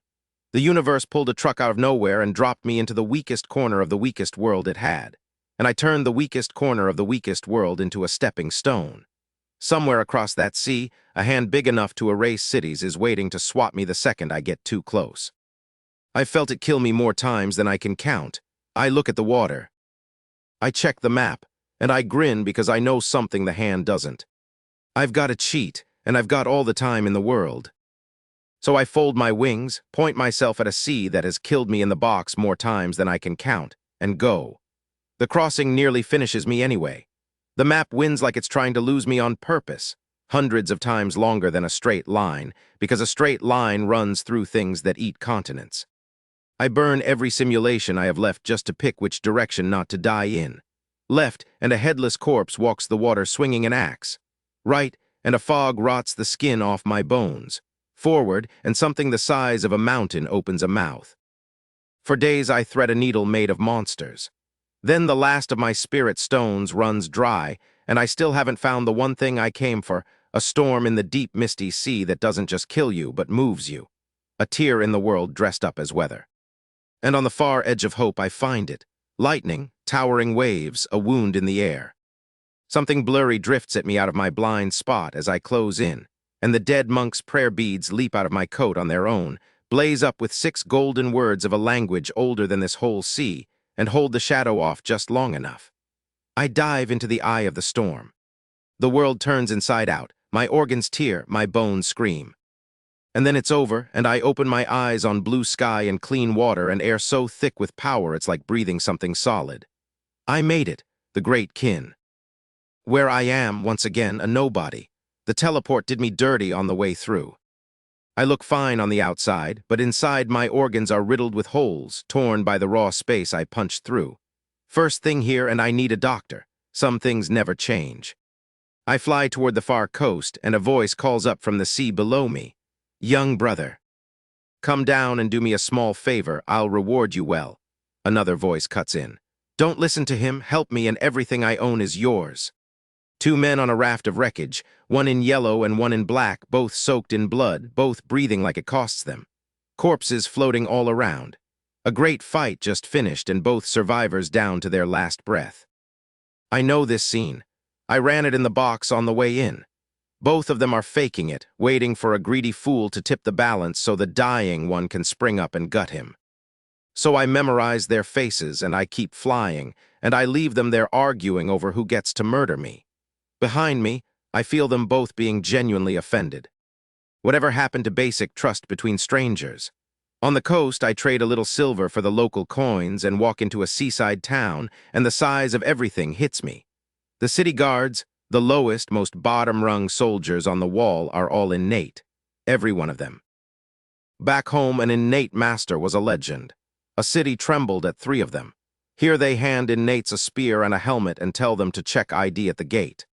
The universe pulled a truck out of nowhere and dropped me into the weakest corner of the weakest world it had, and I turned the weakest corner of the weakest world into a stepping stone. Somewhere across that sea, a hand big enough to erase cities is waiting to swat me the second I get too close. I've felt it kill me more times than I can count. I look at the water. I check the map, and I grin because I know something the hand doesn't. I've got to cheat, and I've got all the time in the world. So I fold my wings, point myself at a sea that has killed me in the box more times than I can count, and go. The crossing nearly finishes me anyway. The map wins like it's trying to lose me on purpose, hundreds of times longer than a straight line, because a straight line runs through things that eat continents. I burn every simulation I have left just to pick which direction not to die in. Left, and a headless corpse walks the water swinging an axe. Right, and a fog rots the skin off my bones. Forward, and something the size of a mountain opens a mouth. For days I thread a needle made of monsters. Then the last of my spirit stones runs dry, and I still haven't found the one thing I came for, a storm in the deep misty sea that doesn't just kill you but moves you. A tear in the world dressed up as weather. And on the far edge of hope I find it. Lightning, towering waves, a wound in the air. Something blurry drifts at me out of my blind spot as I close in, and the dead monk's prayer beads leap out of my coat on their own, blaze up with 6 golden words of a language older than this whole sea, and hold the shadow off just long enough. I dive into the eye of the storm. The world turns inside out, my organs tear, my bones scream. And then it's over, and I open my eyes on blue sky and clean water and air so thick with power it's like breathing something solid. I made it, the great kin. Where I am, once again, a nobody. The teleport did me dirty on the way through. I look fine on the outside, but inside my organs are riddled with holes, torn by the raw space I punched through. First thing here, and I need a doctor. Some things never change. I fly toward the far coast, and a voice calls up from the sea below me. Young brother, come down and do me a small favor, I'll reward you well. Another voice cuts in. Don't listen to him, help me, and everything I own is yours. 2 men on a raft of wreckage, one in yellow and one in black, both soaked in blood, both breathing like it costs them. Corpses floating all around. A great fight just finished and both survivors down to their last breath. I know this scene. I ran it in the box on the way in. Both of them are faking it, waiting for a greedy fool to tip the balance so the dying one can spring up and gut him. So I memorize their faces and I keep flying, and I leave them there arguing over who gets to murder me. Behind me, I feel them both being genuinely offended. Whatever happened to basic trust between strangers? On the coast, I trade a little silver for the local coins and walk into a seaside town, and the size of everything hits me. The city guards, The lowest, most bottom-rung soldiers on the wall are all innate, every one of them. Back home, an innate master was a legend. A city trembled at 3 of them. Here they hand innates a spear and a helmet and tell them to check ID at the gate.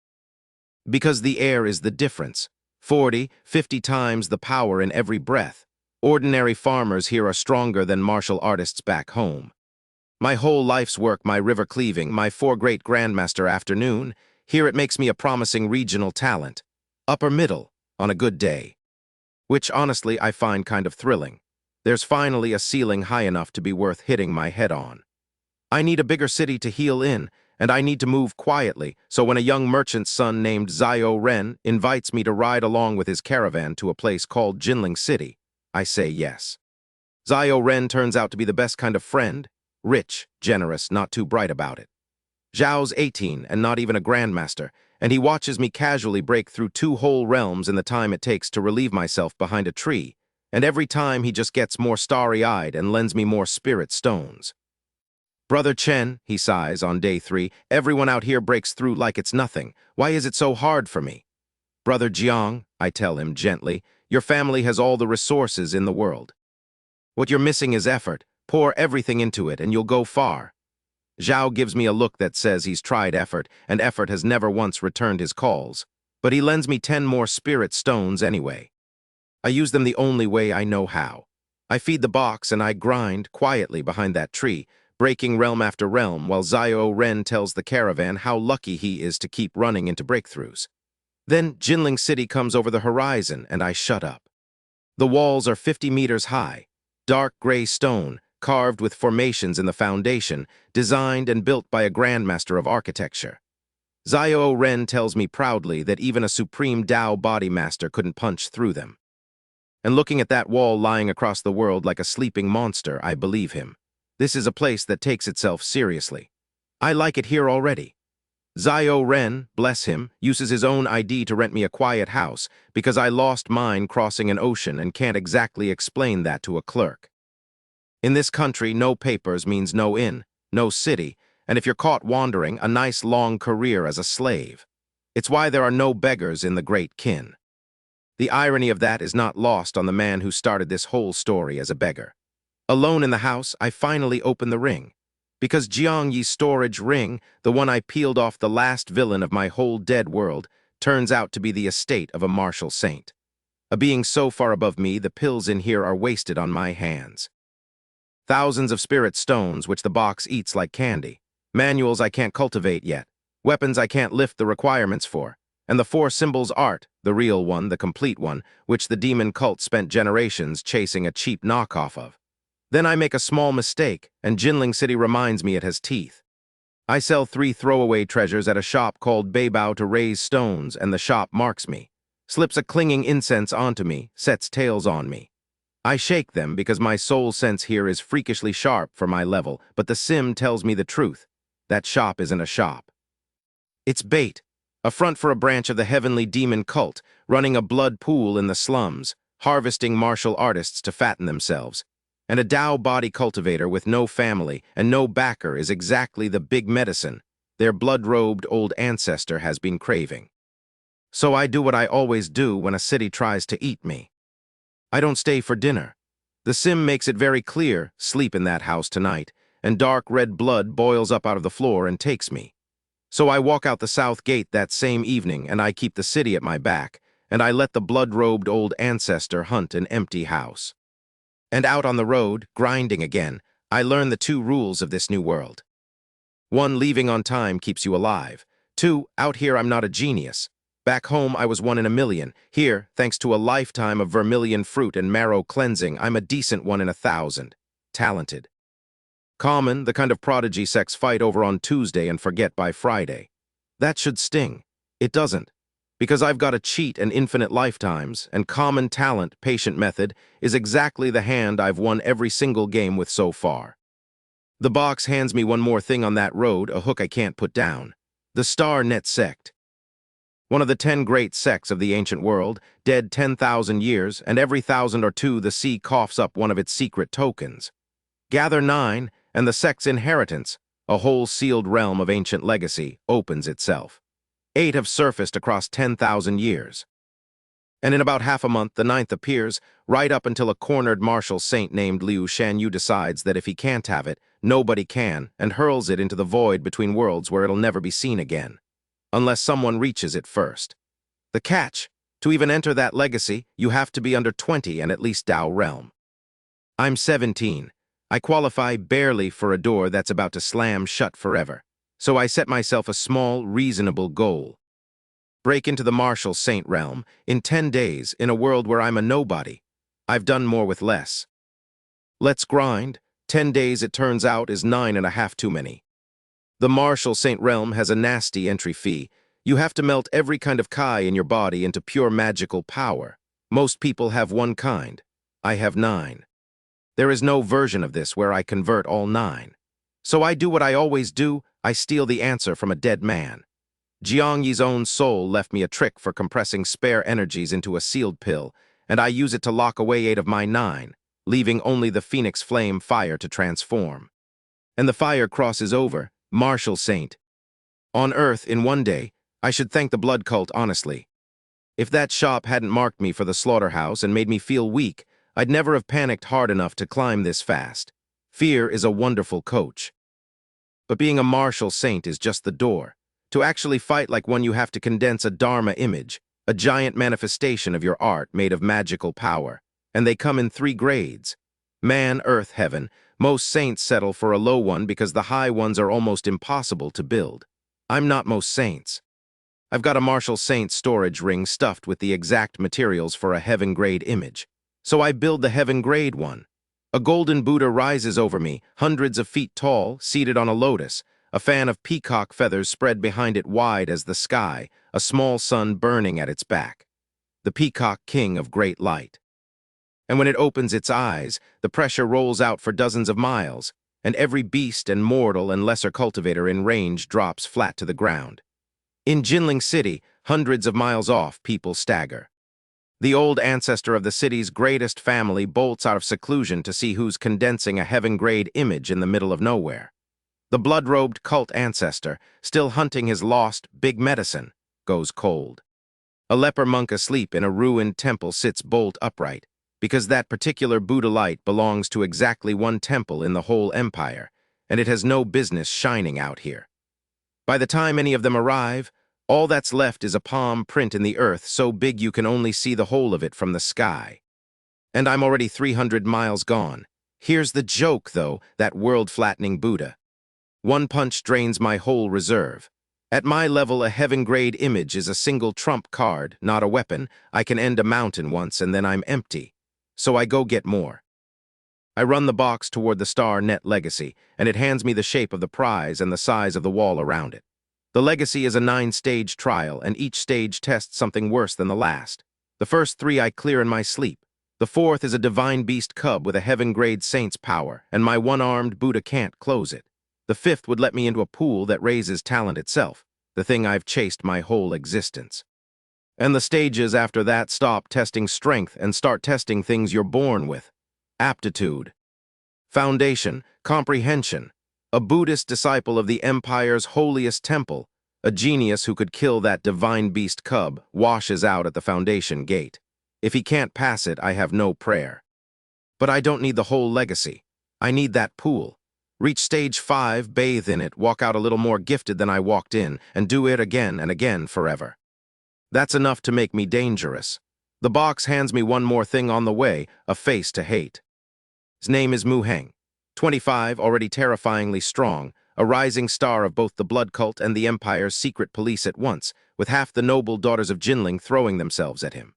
Because the air is the difference. 40, 50 times the power in every breath. Ordinary farmers here are stronger than martial artists back home. My whole life's work, my river cleaving, my 4 great grandmaster afternoon, here it makes me a promising regional talent. Upper middle, on a good day. Which, honestly, I find kind of thrilling. There's finally a ceiling high enough to be worth hitting my head on. I need a bigger city to heal in, and I need to move quietly, so when a young merchant's son named Zio Ren invites me to ride along with his caravan to a place called Jinling City, I say yes. Zio Ren turns out to be the best kind of friend, rich, generous, not too bright about it. Zhao's 18 and not even a grandmaster, and he watches me casually break through 2 whole realms in the time it takes to relieve myself behind a tree, and every time he just gets more starry-eyed and lends me more spirit stones. Brother Chen, he sighs on day 3, everyone out here breaks through like it's nothing. Why is it so hard for me? Brother Jiang, I tell him gently, your family has all the resources in the world. What you're missing is effort. Pour everything into it and you'll go far. Zhao gives me a look that says he's tried effort, and effort has never once returned his calls. But he lends me 10 more spirit stones anyway. I use them the only way I know how. I feed the box and I grind quietly behind that tree, breaking realm after realm, while Zio Ren tells the caravan how lucky he is to keep running into breakthroughs. Then Jinling City comes over the horizon and I shut up. The walls are 50 meters high, dark gray stone, carved with formations in the foundation, designed and built by a grandmaster of architecture. Zio Ren tells me proudly that even a supreme Tao body master couldn't punch through them. And looking at that wall lying across the world like a sleeping monster, I believe him. This is a place that takes itself seriously. I like it here already. Zio Ren, bless him, uses his own ID to rent me a quiet house because I lost mine crossing an ocean and can't exactly explain that to a clerk. In this country, no papers means no inn, no city, and if you're caught wandering, a nice long career as a slave. It's why there are no beggars in the great kin. The irony of that is not lost on the man who started this whole story as a beggar. Alone in the house, I finally open the ring. Because Jiang Yi's storage ring, the one I peeled off the last villain of my whole dead world, turns out to be the estate of a martial saint. A being so far above me, the pills in here are wasted on my hands. Thousands of spirit stones, which the box eats like candy. Manuals I can't cultivate yet. Weapons I can't lift the requirements for. And the 4 symbols art, the real one, the complete one, which the demon cult spent generations chasing a cheap knockoff of. Then I make a small mistake, and Jinling City reminds me it has teeth. I sell 3 throwaway treasures at a shop called Beibao to raise stones, and the shop marks me. Slips a clinging incense onto me, sets tails on me. I shake them because my soul sense here is freakishly sharp for my level, but the sim tells me the truth. That shop isn't a shop. It's bait, a front for a branch of the heavenly demon cult, running a blood pool in the slums, harvesting martial artists to fatten themselves. And a Tao body cultivator with no family and no backer is exactly the big medicine their blood-robed old ancestor has been craving. So I do what I always do when a city tries to eat me. I don't stay for dinner. The sim makes it very clear, sleep in that house tonight, and dark red blood boils up out of the floor and takes me. So I walk out the south gate that same evening, and I keep the city at my back, and I let the blood-robed old ancestor hunt an empty house. And out on the road, grinding again, I learn the 2 rules of this new world. 1, leaving on time keeps you alive. 2, out here I'm not a genius. Back home, I was 1 in a million. Here, thanks to a lifetime of vermilion fruit and marrow cleansing, I'm a decent 1 in 1,000. Talented. Common, the kind of prodigy sex fight over on Tuesday and forget by Friday. That should sting. It doesn't. Because I've got a cheat and infinite lifetimes, and common talent, patient method, is exactly the hand I've won every single game with so far. The box hands me one more thing on that road, a hook I can't put down. The Star Net Sect. One of the 10 great sects of the ancient world, dead 10,000 years, and every 1,000 or 2 the sea coughs up one of its secret tokens. Gather 9, and the sect's inheritance, a whole sealed realm of ancient legacy, opens itself. 8 have surfaced across 10,000 years. And in about half a month, the 9th appears, right up until a cornered martial saint named Liu Shanyu decides that if he can't have it, nobody can, and hurls it into the void between worlds where it'll never be seen again, unless someone reaches it first. The catch: to even enter that legacy, you have to be under 20 and at least Dao realm. I'm 17. I qualify barely for a door that's about to slam shut forever. So I set myself a small, reasonable goal. Break into the martial saint realm in 10 days in a world where I'm a nobody. I've done more with less. Let's grind. 10 days, it turns out, is 9.5 too many. The martial saint realm has a nasty entry fee. You have to melt every kind of kai in your body into pure magical power. Most people have one kind. I have 9. There is no version of this where I convert all 9. So I do what I always do. I steal the answer from a dead man. Jiangyi's own soul left me a trick for compressing spare energies into a sealed pill, and I use it to lock away 8 of my 9, leaving only the phoenix flame fire to transform. And the fire crosses over, martial saint. On Earth, in one day, I should thank the blood cult honestly. If that shop hadn't marked me for the slaughterhouse and made me feel weak, I'd never have panicked hard enough to climb this fast. Fear is a wonderful coach. But being a martial saint is just the door. To actually fight like one, you have to condense a Dharma image, a giant manifestation of your art made of magical power. And they come in 3 grades. Man, earth, heaven. Most saints settle for a low one because the high ones are almost impossible to build. I'm not most saints. I've got a martial saint storage ring stuffed with the exact materials for a heaven-grade image. So I build the heaven-grade one. A golden Buddha rises over me, hundreds of feet tall, seated on a lotus, a fan of peacock feathers spread behind it wide as the sky, a small sun burning at its back. The peacock king of great light. And when it opens its eyes, the pressure rolls out for dozens of miles, and every beast and mortal and lesser cultivator in range drops flat to the ground. In Jinling City, hundreds of miles off, people stagger. The old ancestor of the city's greatest family bolts out of seclusion to see who's condensing a heaven-grade image in the middle of nowhere. The blood-robed cult ancestor, still hunting his lost big medicine, goes cold. A leper monk asleep in a ruined temple sits bolt upright, because that particular Buddha light belongs to exactly one temple in the whole empire, and it has no business shining out here. By the time any of them arrive, all that's left is a palm print in the earth so big you can only see the whole of it from the sky. And I'm already 300 miles gone. Here's the joke, though, that world-flattening Buddha. One punch drains my whole reserve. At my level, a heaven-grade image is a single trump card, not a weapon. I can end a mountain once and then I'm empty. So I go get more. I run the box toward the Star Net Legacy, and it hands me the shape of the prize and the size of the wall around it. The Legacy is a 9-stage trial, and each stage tests something worse than the last. The first 3 I clear in my sleep. The 4th is a divine beast cub with a heaven-grade saint's power, and my one-armed Buddha can't close it. The 5th would let me into a pool that raises talent itself, the thing I've chased my whole existence. And the stages after that stop testing strength and start testing things you're born with. Aptitude. Foundation, comprehension. A Buddhist disciple of the empire's holiest temple, a genius who could kill that divine beast cub, washes out at the foundation gate. If he can't pass it, I have no prayer. But I don't need the whole legacy. I need that pool. Reach stage 5, bathe in it, walk out a little more gifted than I walked in, and do it again and again forever. That's enough to make me dangerous. The box hands me one more thing on the way, a face to hate. His name is Mu Heng, 25, already terrifyingly strong, a rising star of both the blood cult and the Empire's secret police at once, with half the noble daughters of Jinling throwing themselves at him.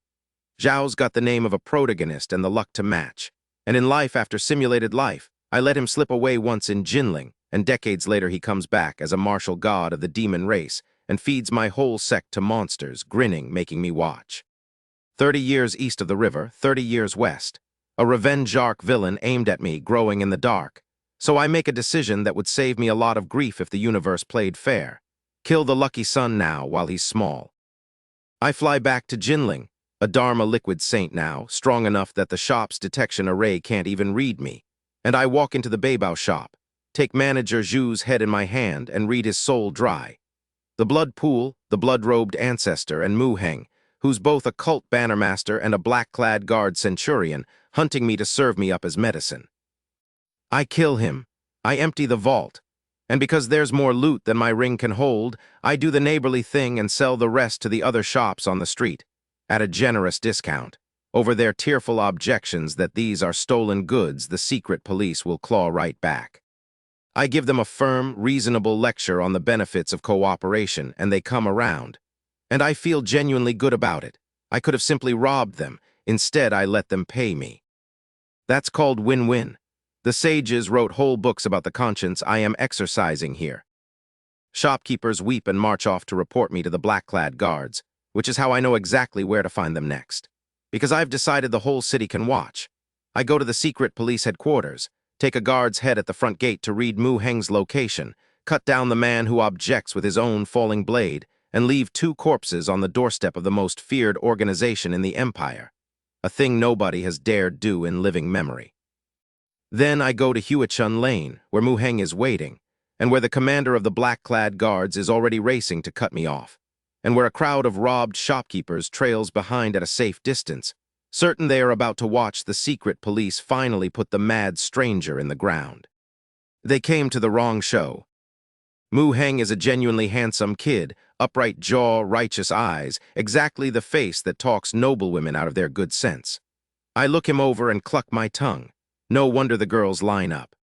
Zhao's got the name of a protagonist and the luck to match. And in life after simulated life, I let him slip away once in Jinling, and decades later he comes back as a martial god of the demon race and feeds my whole sect to monsters, grinning, making me watch. 30 years east of the river, 30 years west. A revenge arc villain aimed at me, growing in the dark. So I make a decision that would save me a lot of grief if the universe played fair. Kill the lucky son now while he's small. I fly back to Jinling, a Dharma liquid saint now, strong enough that the shop's detection array can't even read me. And I walk into the Beibao shop, take manager Zhu's head in my hand and read his soul dry. The Blood Pool, the blood-robed ancestor, and Mu-Heng, who's both a cult bannermaster and a black-clad guard centurion, hunting me to serve me up as medicine. I kill him. I empty the vault. And because there's more loot than my ring can hold, I do the neighborly thing and sell the rest to the other shops on the street, at a generous discount. Over their tearful objections that these are stolen goods, the secret police will claw right back. I give them a firm, reasonable lecture on the benefits of cooperation, and they come around. And I feel genuinely good about it. I could have simply robbed them. Instead, I let them pay me. That's called win-win. The sages wrote whole books about the conscience I am exercising here. Shopkeepers weep and march off to report me to the black-clad guards, which is how I know exactly where to find them next. Because I've decided the whole city can watch. I go to the secret police headquarters, take a guard's head at the front gate to read Mu-Heng's location, cut down the man who objects with his own falling blade, and leave 2 corpses on the doorstep of the most feared organization in the empire, a thing nobody has dared do in living memory. Then I go to Huichun Lane, where Mu-Heng is waiting, and where the commander of the black-clad guards is already racing to cut me off, and where a crowd of robbed shopkeepers trails behind at a safe distance, certain they are about to watch the secret police finally put the mad stranger in the ground. They came to the wrong show. Mu-Heng is a genuinely handsome kid, upright jaw, righteous eyes, exactly the face that talks noblewomen out of their good sense. I look him over and cluck my tongue. No wonder the girls line up.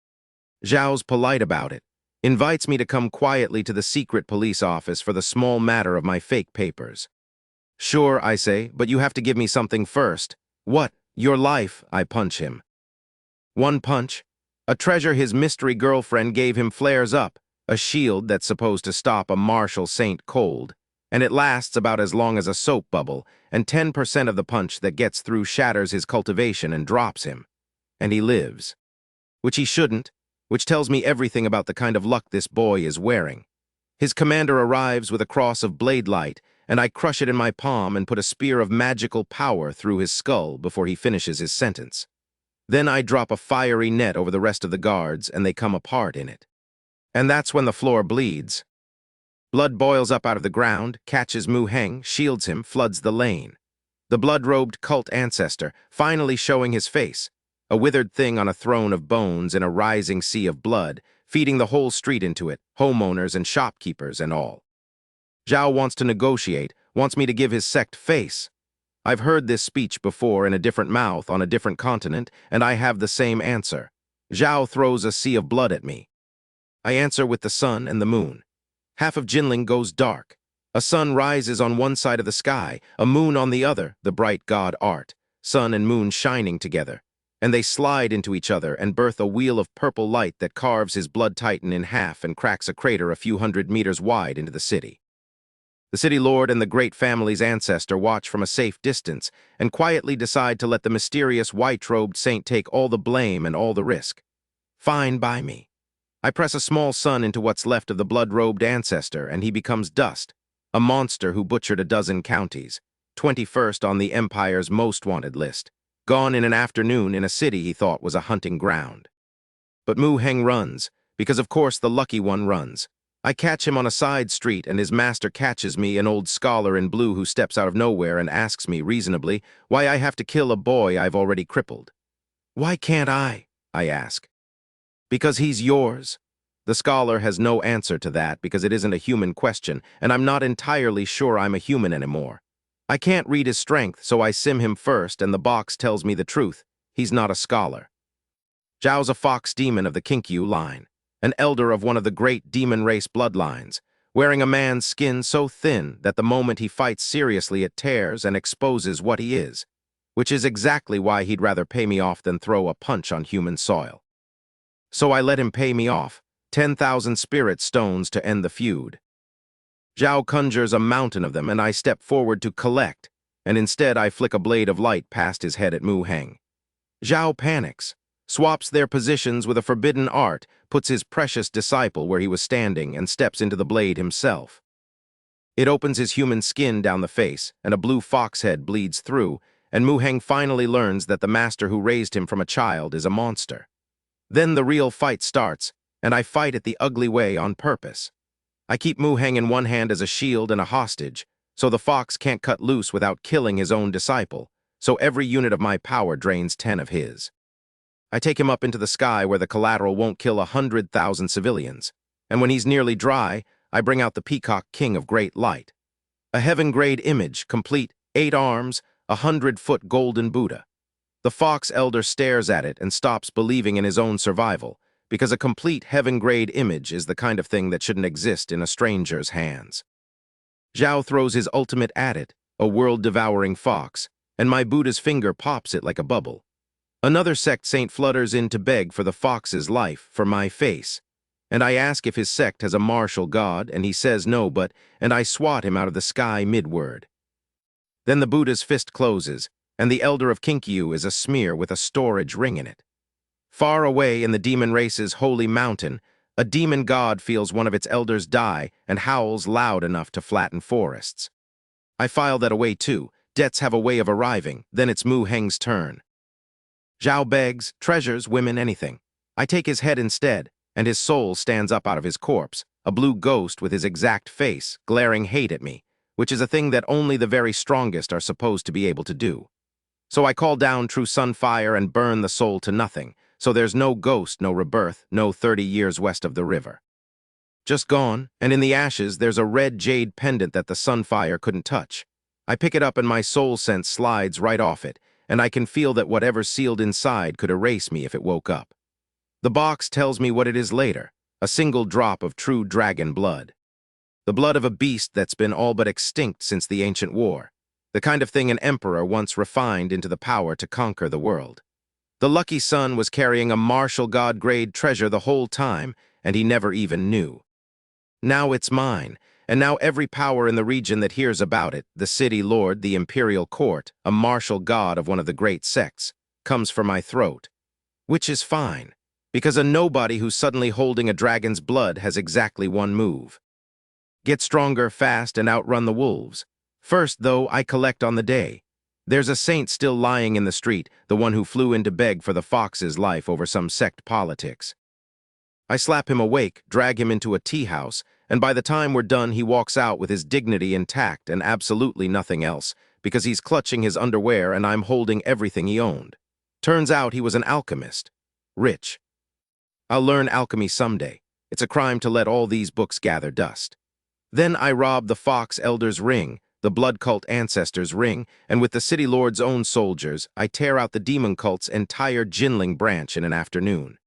Zhao's polite about it, invites me to come quietly to the secret police office for the small matter of my fake papers. Sure, I say, but you have to give me something first. What? Your life, I punch him. 1 punch. A treasure his mystery girlfriend gave him flares up, a shield that's supposed to stop a martial saint cold, and it lasts about as long as a soap bubble, and 10% of the punch that gets through shatters his cultivation and drops him. And he lives. Which he shouldn't, which tells me everything about the kind of luck this boy is wearing. His commander arrives with a cross of blade light, and I crush it in my palm and put a spear of magical power through his skull before he finishes his sentence. Then I drop a fiery net over the rest of the guards, and they come apart in it. And that's when the floor bleeds. Blood boils up out of the ground, catches Mu-Heng, shields him, floods the lane. The blood-robed cult ancestor, finally showing his face, a withered thing on a throne of bones in a rising sea of blood, feeding the whole street into it, homeowners and shopkeepers and all. Zhao wants to negotiate, wants me to give his sect face. I've heard this speech before in a different mouth on a different continent, and I have the same answer. Zhao throws a sea of blood at me. I answer with the sun and the moon. Half of Jinling goes dark. A sun rises on one side of the sky, a moon on the other, the bright god art, sun and moon shining together. And they slide into each other and birth a wheel of purple light that carves his blood titan in half and cracks a crater a few hundred meters wide into the city. The city lord and the great family's ancestor watch from a safe distance and quietly decide to let the mysterious white-robed saint take all the blame and all the risk. Fine by me. I press a small sun into what's left of the blood-robed ancestor and he becomes dust, a monster who butchered a dozen counties, 21st on the Empire's most wanted list. Gone in an afternoon in a city he thought was a hunting ground. But Mu-Heng runs, because of course the lucky one runs. I catch him on a side street and his master catches me, an old scholar in blue who steps out of nowhere and asks me reasonably why I have to kill a boy I've already crippled. Why can't I ask. Because he's yours. The scholar has no answer to that because it isn't a human question, and I'm not entirely sure I'm a human anymore. I can't read his strength, so I sim him first, and the box tells me the truth. He's not a scholar. Zhao's a fox demon of the Kinkyu line, an elder of one of the great demon race bloodlines, wearing a man's skin so thin that the moment he fights seriously it tears and exposes what he is, which is exactly why he'd rather pay me off than throw a punch on human soil. So I let him pay me off, 10,000 spirit stones to end the feud. Zhao conjures a mountain of them, and I step forward to collect, and instead I flick a blade of light past his head at Mu-Heng. Zhao panics, swaps their positions with a forbidden art, puts his precious disciple where he was standing, and steps into the blade himself. It opens his human skin down the face, and a blue fox head bleeds through, and Mu-Heng finally learns that the master who raised him from a child is a monster. Then the real fight starts, and I fight it the ugly way on purpose. I keep Mu-Heng in one hand as a shield and a hostage, so the fox can't cut loose without killing his own disciple, so every unit of my power drains 10 of his. I take him up into the sky where the collateral won't kill 100,000 civilians, and when he's nearly dry, I bring out the Peacock King of Great Light. A heaven-grade image, complete, 8 arms, 100-foot golden Buddha. The fox elder stares at it and stops believing in his own survival, because a complete heaven-grade image is the kind of thing that shouldn't exist in a stranger's hands. Zhao throws his ultimate at it, a world-devouring fox, and my Buddha's finger pops it like a bubble. Another sect saint flutters in to beg for the fox's life, for my face. And I ask if his sect has a martial god, and he says no, and I swat him out of the sky mid-word. Then the Buddha's fist closes, and the elder of Kinkyu is a smear with a storage ring in it. Far away in the demon race's holy mountain, a demon god feels one of its elders die and howls loud enough to flatten forests. I file that away too. Debts have a way of arriving, then it's Mu-Heng's turn. Zhao begs, treasures, women, anything. I take his head instead, and his soul stands up out of his corpse, a blue ghost with his exact face, glaring hate at me, which is a thing that only the very strongest are supposed to be able to do. So I call down true sunfire and burn the soul to nothing, so there's no ghost, no rebirth, no 30 years west of the river. Just gone, and in the ashes there's a red jade pendant that the sunfire couldn't touch. I pick it up and my soul sense slides right off it, and I can feel that whatever's sealed inside could erase me if it woke up. The box tells me what it is later, a single drop of true dragon blood. The blood of a beast that's been all but extinct since the ancient war, the kind of thing an emperor once refined into the power to conquer the world. The lucky son was carrying a martial god-grade treasure the whole time, and he never even knew. Now it's mine, and now every power in the region that hears about it, the city lord, the imperial court, a martial god of one of the great sects, comes for my throat. Which is fine, because a nobody who's suddenly holding a dragon's blood has exactly one move. Get stronger fast and outrun the wolves. First, though, I collect on the day. There's a saint still lying in the street, the one who flew in to beg for the fox's life over some sect politics. I slap him awake, drag him into a tea house, and by the time we're done he walks out with his dignity intact and absolutely nothing else, because he's clutching his underwear and I'm holding everything he owned. Turns out he was an alchemist. Rich. I'll learn alchemy someday. It's a crime to let all these books gather dust. Then I rob the Fox Elder's ring, the blood cult ancestor's ring, and with the city lord's own soldiers, I tear out the demon cult's entire Jinling branch in an afternoon.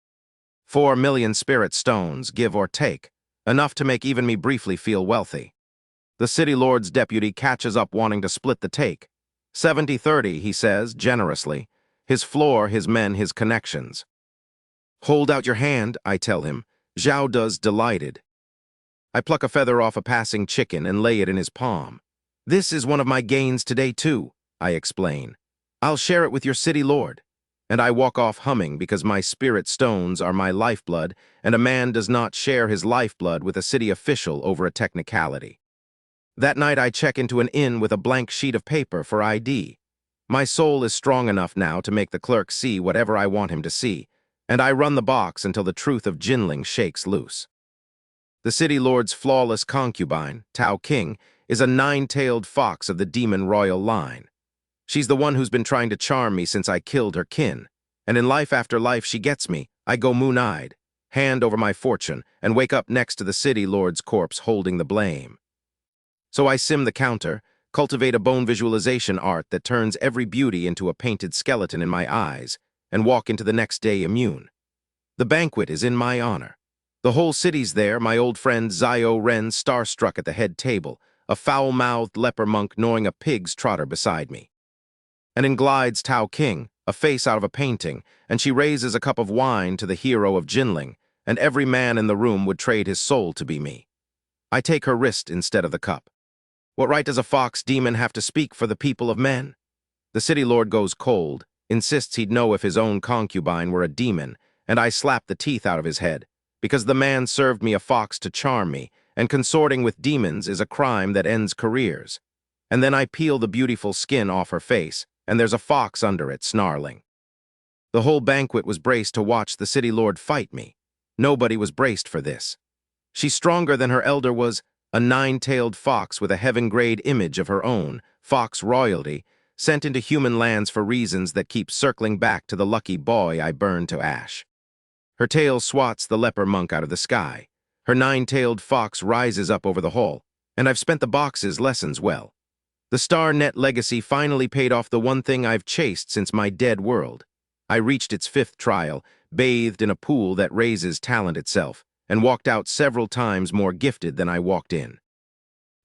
4 million spirit stones, give or take, enough to make even me briefly feel wealthy. The city lord's deputy catches up wanting to split the take. 70-30, he says, generously. His floor, his men, his connections. Hold out your hand, I tell him. Zhao does, delighted. I pluck a feather off a passing chicken and lay it in his palm. This is one of my gains today, too, I explain. I'll share it with your city lord. And I walk off humming because my spirit stones are my lifeblood, and a man does not share his lifeblood with a city official over a technicality. That night I check into an inn with a blank sheet of paper for ID. My soul is strong enough now to make the clerk see whatever I want him to see, and I run the box until the truth of Jinling shakes loose. The city lord's flawless concubine, Tao King, is a 9-tailed fox of the demon royal line. She's the one who's been trying to charm me since I killed her kin, and in life after life she gets me. I go moon-eyed, hand over my fortune, and wake up next to the city lord's corpse holding the blame. So I sim the counter, cultivate a bone visualization art that turns every beauty into a painted skeleton in my eyes, and walk into the next day immune. The banquet is in my honor. The whole city's there, my old friend Zio Ren starstruck at the head table, a foul-mouthed leper monk gnawing a pig's trotter beside me. And in glides Tao King, a face out of a painting, and she raises a cup of wine to the hero of Jinling, and every man in the room would trade his soul to be me. I take her wrist instead of the cup. What right does a fox demon have to speak for the people of men? The city lord goes cold, insists he'd know if his own concubine were a demon, and I slap the teeth out of his head, because the man served me a fox to charm me, and consorting with demons is a crime that ends careers. And then I peel the beautiful skin off her face, and there's a fox under it, snarling. The whole banquet was braced to watch the city lord fight me. Nobody was braced for this. She's stronger than her elder was, a nine-tailed fox with a heaven-grade image of her own, fox royalty, sent into human lands for reasons that keep circling back to the lucky boy I burned to ash. Her tail swats the leper monk out of the sky. Her nine-tailed fox rises up over the hall, and I've spent the box's lessons well. The Star Net legacy finally paid off the one thing I've chased since my dead world. I reached its 5th trial, bathed in a pool that raises talent itself, and walked out several times more gifted than I walked in.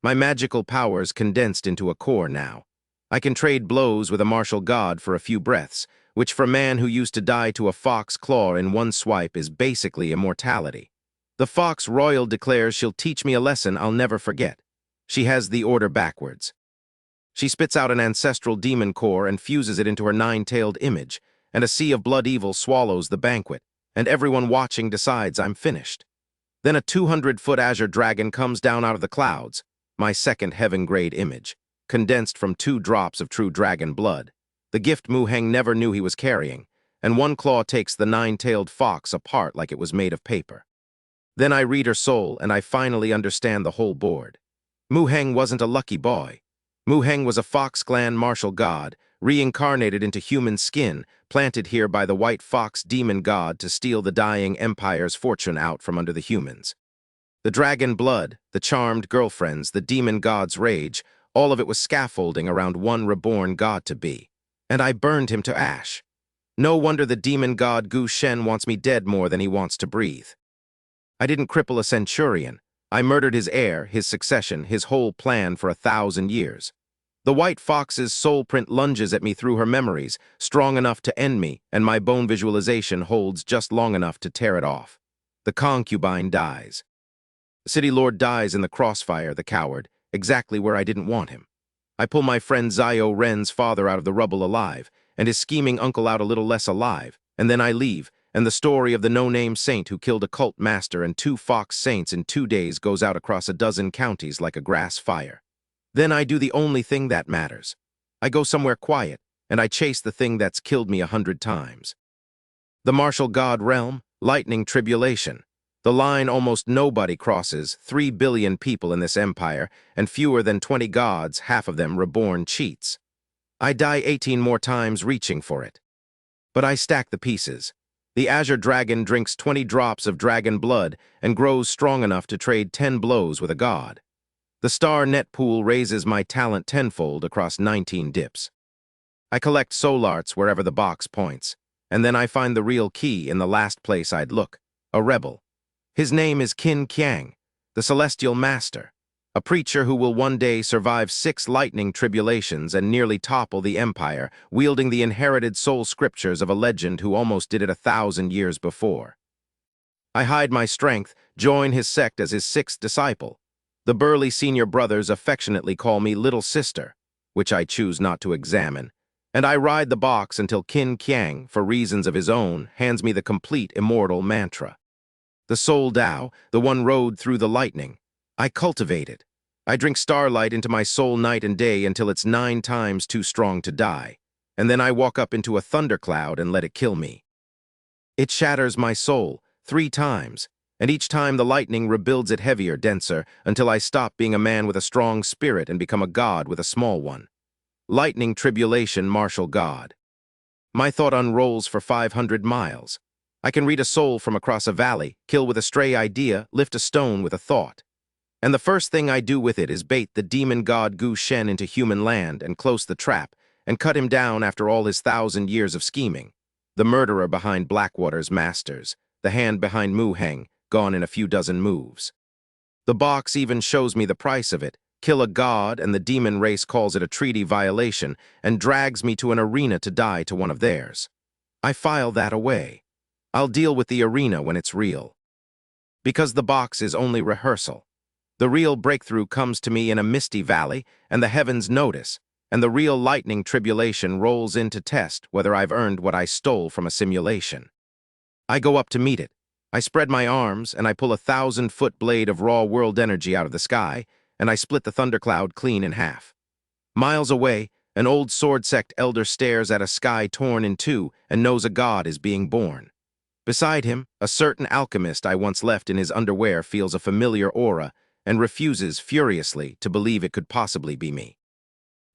My magical powers condensed into a core now. I can trade blows with a martial god for a few breaths, which for a man who used to die to a fox claw in one swipe is basically immortality. The fox royal declares she'll teach me a lesson I'll never forget. She has the order backwards. She spits out an ancestral demon core and fuses it into her nine-tailed image, and a sea of blood evil swallows the banquet, and everyone watching decides I'm finished. Then a 200-foot azure dragon comes down out of the clouds, my second heaven-grade image, condensed from 2 drops of true dragon blood, the gift Muheng never knew he was carrying, and one claw takes the nine-tailed fox apart like it was made of paper. Then I read her soul, and I finally understand the whole board. Muheng wasn't a lucky boy. Muheng was a fox clan martial god, reincarnated into human skin, planted here by the white fox demon god to steal the dying empire's fortune out from under the humans. The dragon blood, the charmed girlfriends, the demon god's rage, all of it was scaffolding around one reborn god-to-be. And I burned him to ash. No wonder the demon god Gu Shen wants me dead more than he wants to breathe. I didn't cripple a centurion. I murdered his heir, his succession, his whole plan for 1,000 years. The white fox's soul print lunges at me through her memories, strong enough to end me, and my bone visualization holds just long enough to tear it off. The concubine dies. The city lord dies in the crossfire, the coward, exactly where I didn't want him. I pull my friend Zio Ren's father out of the rubble alive, and his scheming uncle out a little less alive, and then I leave, and the story of the no-name saint who killed a cult master and 2 fox saints in 2 days goes out across a dozen counties like a grass fire. Then I do the only thing that matters. I go somewhere quiet, and I chase the thing that's killed me 100 times. The martial god realm, lightning tribulation. The line almost nobody crosses, 3 billion people in this empire, and fewer than 20 gods, half of them reborn cheats. I die 18 more times reaching for it. But I stack the pieces. The azure dragon drinks 20 drops of dragon blood and grows strong enough to trade 10 blows with a god. The Star Net pool raises my talent tenfold across 19 dips. I collect soul arts wherever the box points, and then I find the real key in the last place I'd look, a rebel. His name is Qin Qiang, the Celestial Master, a preacher who will one day survive 6 lightning tribulations and nearly topple the empire, wielding the inherited soul scriptures of a legend who almost did it 1,000 years before. I hide my strength, join his sect as his 6th disciple. The burly senior brothers affectionately call me Little Sister, which I choose not to examine, and I ride the box until Qin Qiang, for reasons of his own, hands me the complete Immortal mantra. The Soul Tao, the one rode through the lightning. I cultivate it. I drink starlight into my soul night and day until it's 9 times too strong to die, and then I walk up into a thundercloud and let it kill me. It shatters my soul 3 times, and each time the lightning rebuilds it heavier, denser, until I stop being a man with a strong spirit and become a god with a small one. Lightning tribulation martial god. My thought unrolls for 500 miles. I can read a soul from across a valley, kill with a stray idea, lift a stone with a thought. And the first thing I do with it is bait the demon god Gu Shen into human land and close the trap, and cut him down after all his 1,000 years of scheming. The murderer behind Blackwater's masters, the hand behind Muheng, gone in a few dozen moves. The box even shows me the price of it. Kill a god, and the demon race calls it a treaty violation and drags me to an arena to die to one of theirs. I file that away. I'll deal with the arena when it's real. Because the box is only rehearsal. The real breakthrough comes to me in a misty valley, and the heavens notice, and the real lightning tribulation rolls in to test whether I've earned what I stole from a simulation. I go up to meet it. I spread my arms, and I pull a 1,000-foot blade of raw world energy out of the sky, and I split the thundercloud clean in half. Miles away, an old sword sect elder stares at a sky torn in 2 and knows a god is being born. Beside him, a certain alchemist I once left in his underwear feels a familiar aura and refuses furiously to believe it could possibly be me.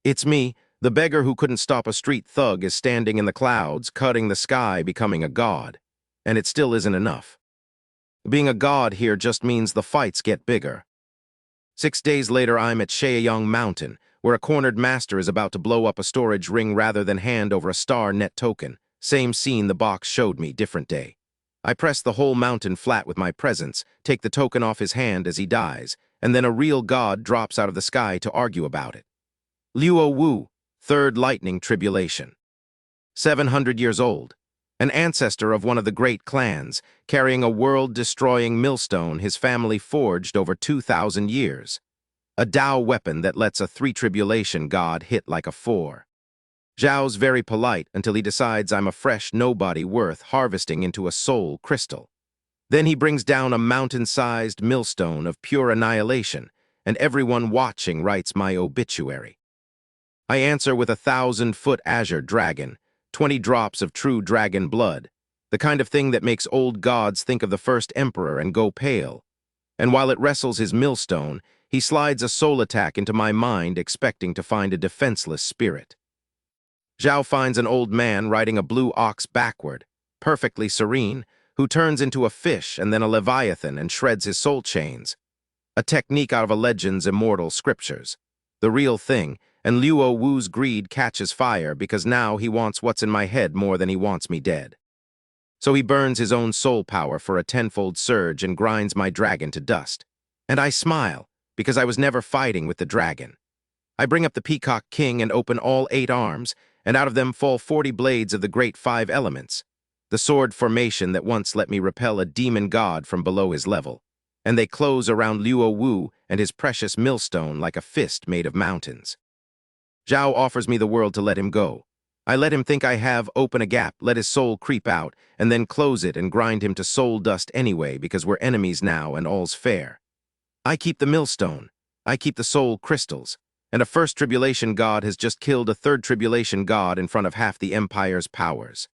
It's me, the beggar who couldn't stop a street thug is standing in the clouds, cutting the sky, becoming a god. And it still isn't enough. Being a god here just means the fights get bigger. 6 days later, I'm at Sheayang Mountain, where a cornered master is about to blow up a storage ring rather than hand over a star net token. Same scene the box showed me, different day. I press the whole mountain flat with my presence, take the token off his hand as he dies, and then a real god drops out of the sky to argue about it. Luo Wu, Third Lightning Tribulation. 700 years old. An ancestor of one of the great clans, carrying a world-destroying millstone his family forged over 2,000 years. A Tao weapon that lets a 3 tribulation god hit like a 4. Zhao's very polite until he decides I'm a fresh nobody worth harvesting into a soul crystal. Then he brings down a mountain-sized millstone of pure annihilation, and everyone watching writes my obituary. I answer with a 1,000-foot azure dragon, 20 drops of true dragon blood, the kind of thing that makes old gods think of the first emperor and go pale. And while it wrestles his millstone, he slides a soul attack into my mind, expecting to find a defenseless spirit. Zhao finds an old man riding a blue ox backward, perfectly serene, who turns into a fish and then a leviathan and shreds his soul chains. A technique out of a legend's Immortal scriptures. The real thing, and Luo Wu's greed catches fire because now he wants what's in my head more than he wants me dead. So he burns his own soul power for a 10-fold surge and grinds my dragon to dust. And I smile, because I was never fighting with the dragon. I bring up the Peacock King and open all 8 arms, and out of them fall 40 blades of the great 5 elements, the sword formation that once let me repel a demon god from below his level, and they close around Luo Wu and his precious millstone like a fist made of mountains. Zhao offers me the world to let him go. I let him think I have, open a gap, let his soul creep out, and then close it and grind him to soul dust anyway because we're enemies now and all's fair. I keep the millstone, I keep the soul crystals, and a first tribulation god has just killed a third tribulation god in front of half the empire's powers.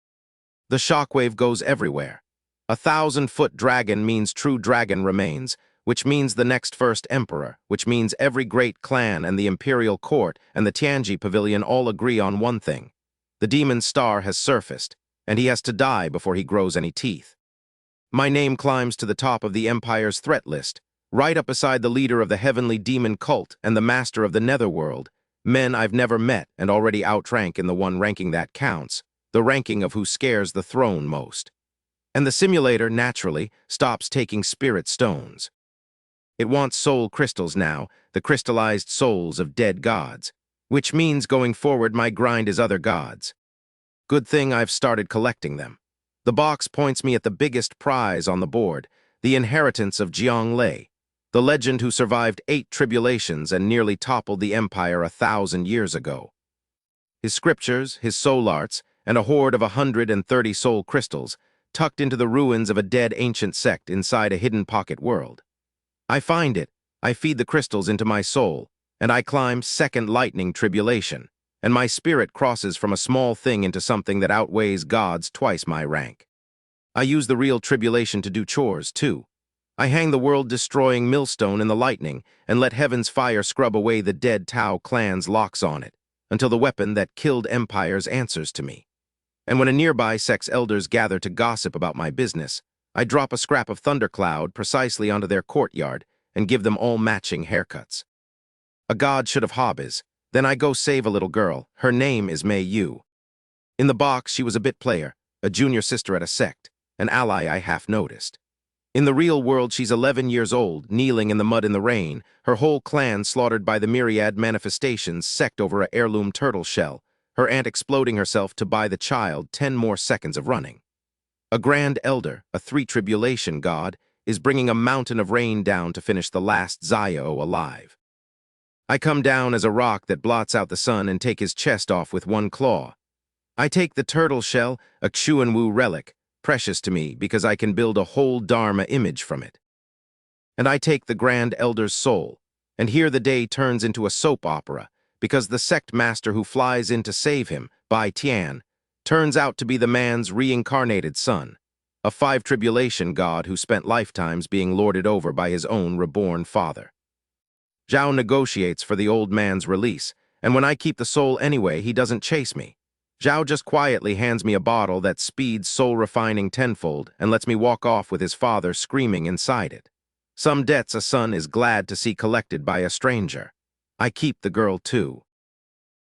The shockwave goes everywhere. A 1,000-foot dragon means true dragon remains, which means the next first emperor, which means every great clan and the imperial court and the Tianji pavilion all agree on one thing. The demon star has surfaced, and he has to die before he grows any teeth. My name climbs to the top of the empire's threat list, right up beside the leader of the heavenly demon cult and the master of the netherworld, men I've never met and already outrank in the one ranking that counts, the ranking of who scares the throne most. And the simulator, naturally, stops taking spirit stones. It wants soul crystals now, the crystallized souls of dead gods, which means going forward my grind is other gods. Good thing I've started collecting them. The box points me at the biggest prize on the board, the inheritance of Jiang Lei, the legend who survived 8 tribulations and nearly toppled the empire 1,000 years ago. His scriptures, his soul arts, and a hoard of 130 soul crystals, tucked into the ruins of a dead ancient sect inside a hidden pocket world. I find it, I feed the crystals into my soul, and I climb second lightning tribulation, and my spirit crosses from a small thing into something that outweighs gods twice my rank. I use the real tribulation to do chores, too. I hang the world-destroying millstone in the lightning and let heaven's fire scrub away the dead Tao clan's locks on it, until the weapon that killed empires answers to me. And when a nearby sect's elders gather to gossip about my business, I drop a scrap of thundercloud precisely onto their courtyard and give them all matching haircuts. A god should have hobbies. Then I go save a little girl. Her name is Mei Yu. In the box, she was a bit player, a junior sister at a sect, an ally I half noticed. In the real world, she's 11 years old, kneeling in the mud in the rain, her whole clan slaughtered by the myriad manifestations sect over a heirloom turtle shell, her aunt exploding herself to buy the child 10 more seconds of running. A grand elder, a 3 tribulation god, is bringing a mountain of rain down to finish the last Zio alive. I come down as a rock that blots out the sun and take his chest off with one claw. I take the turtle shell, a Chuanwu relic, precious to me because I can build a whole Dharma image from it. And I take the Grand Elder's soul, and here the day turns into a soap opera because the sect master who flies in to save him, Bai Tian, turns out to be the man's reincarnated son. a five-tribulation god who spent lifetimes being lorded over by his own reborn father. Zhao negotiates for the old man's release, and when I keep the soul anyway, he doesn't chase me. Zhao just quietly hands me a bottle that speeds soul-refining tenfold and lets me walk off with his father screaming inside it. Some debts a son is glad to see collected by a stranger. I keep the girl too.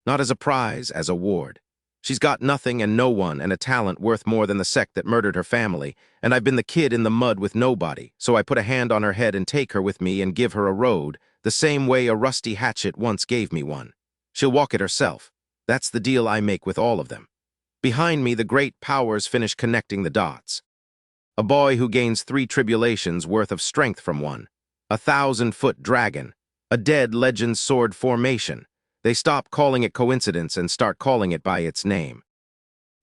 Not as a prize, as a ward. She's got nothing and no one and a talent worth more than the sect that murdered her family, and I've been the kid in the mud with nobody, so I put a hand on her head and take her with me and give her a road, the same way a rusty hatchet once gave me one. She'll walk it herself. That's the deal I make with all of them. Behind me, the great powers finish connecting the dots. A boy who gains 3 tribulations worth of strength from one. A 1,000-foot dragon. A dead legend's sword formation. They stop calling it coincidence and start calling it by its name.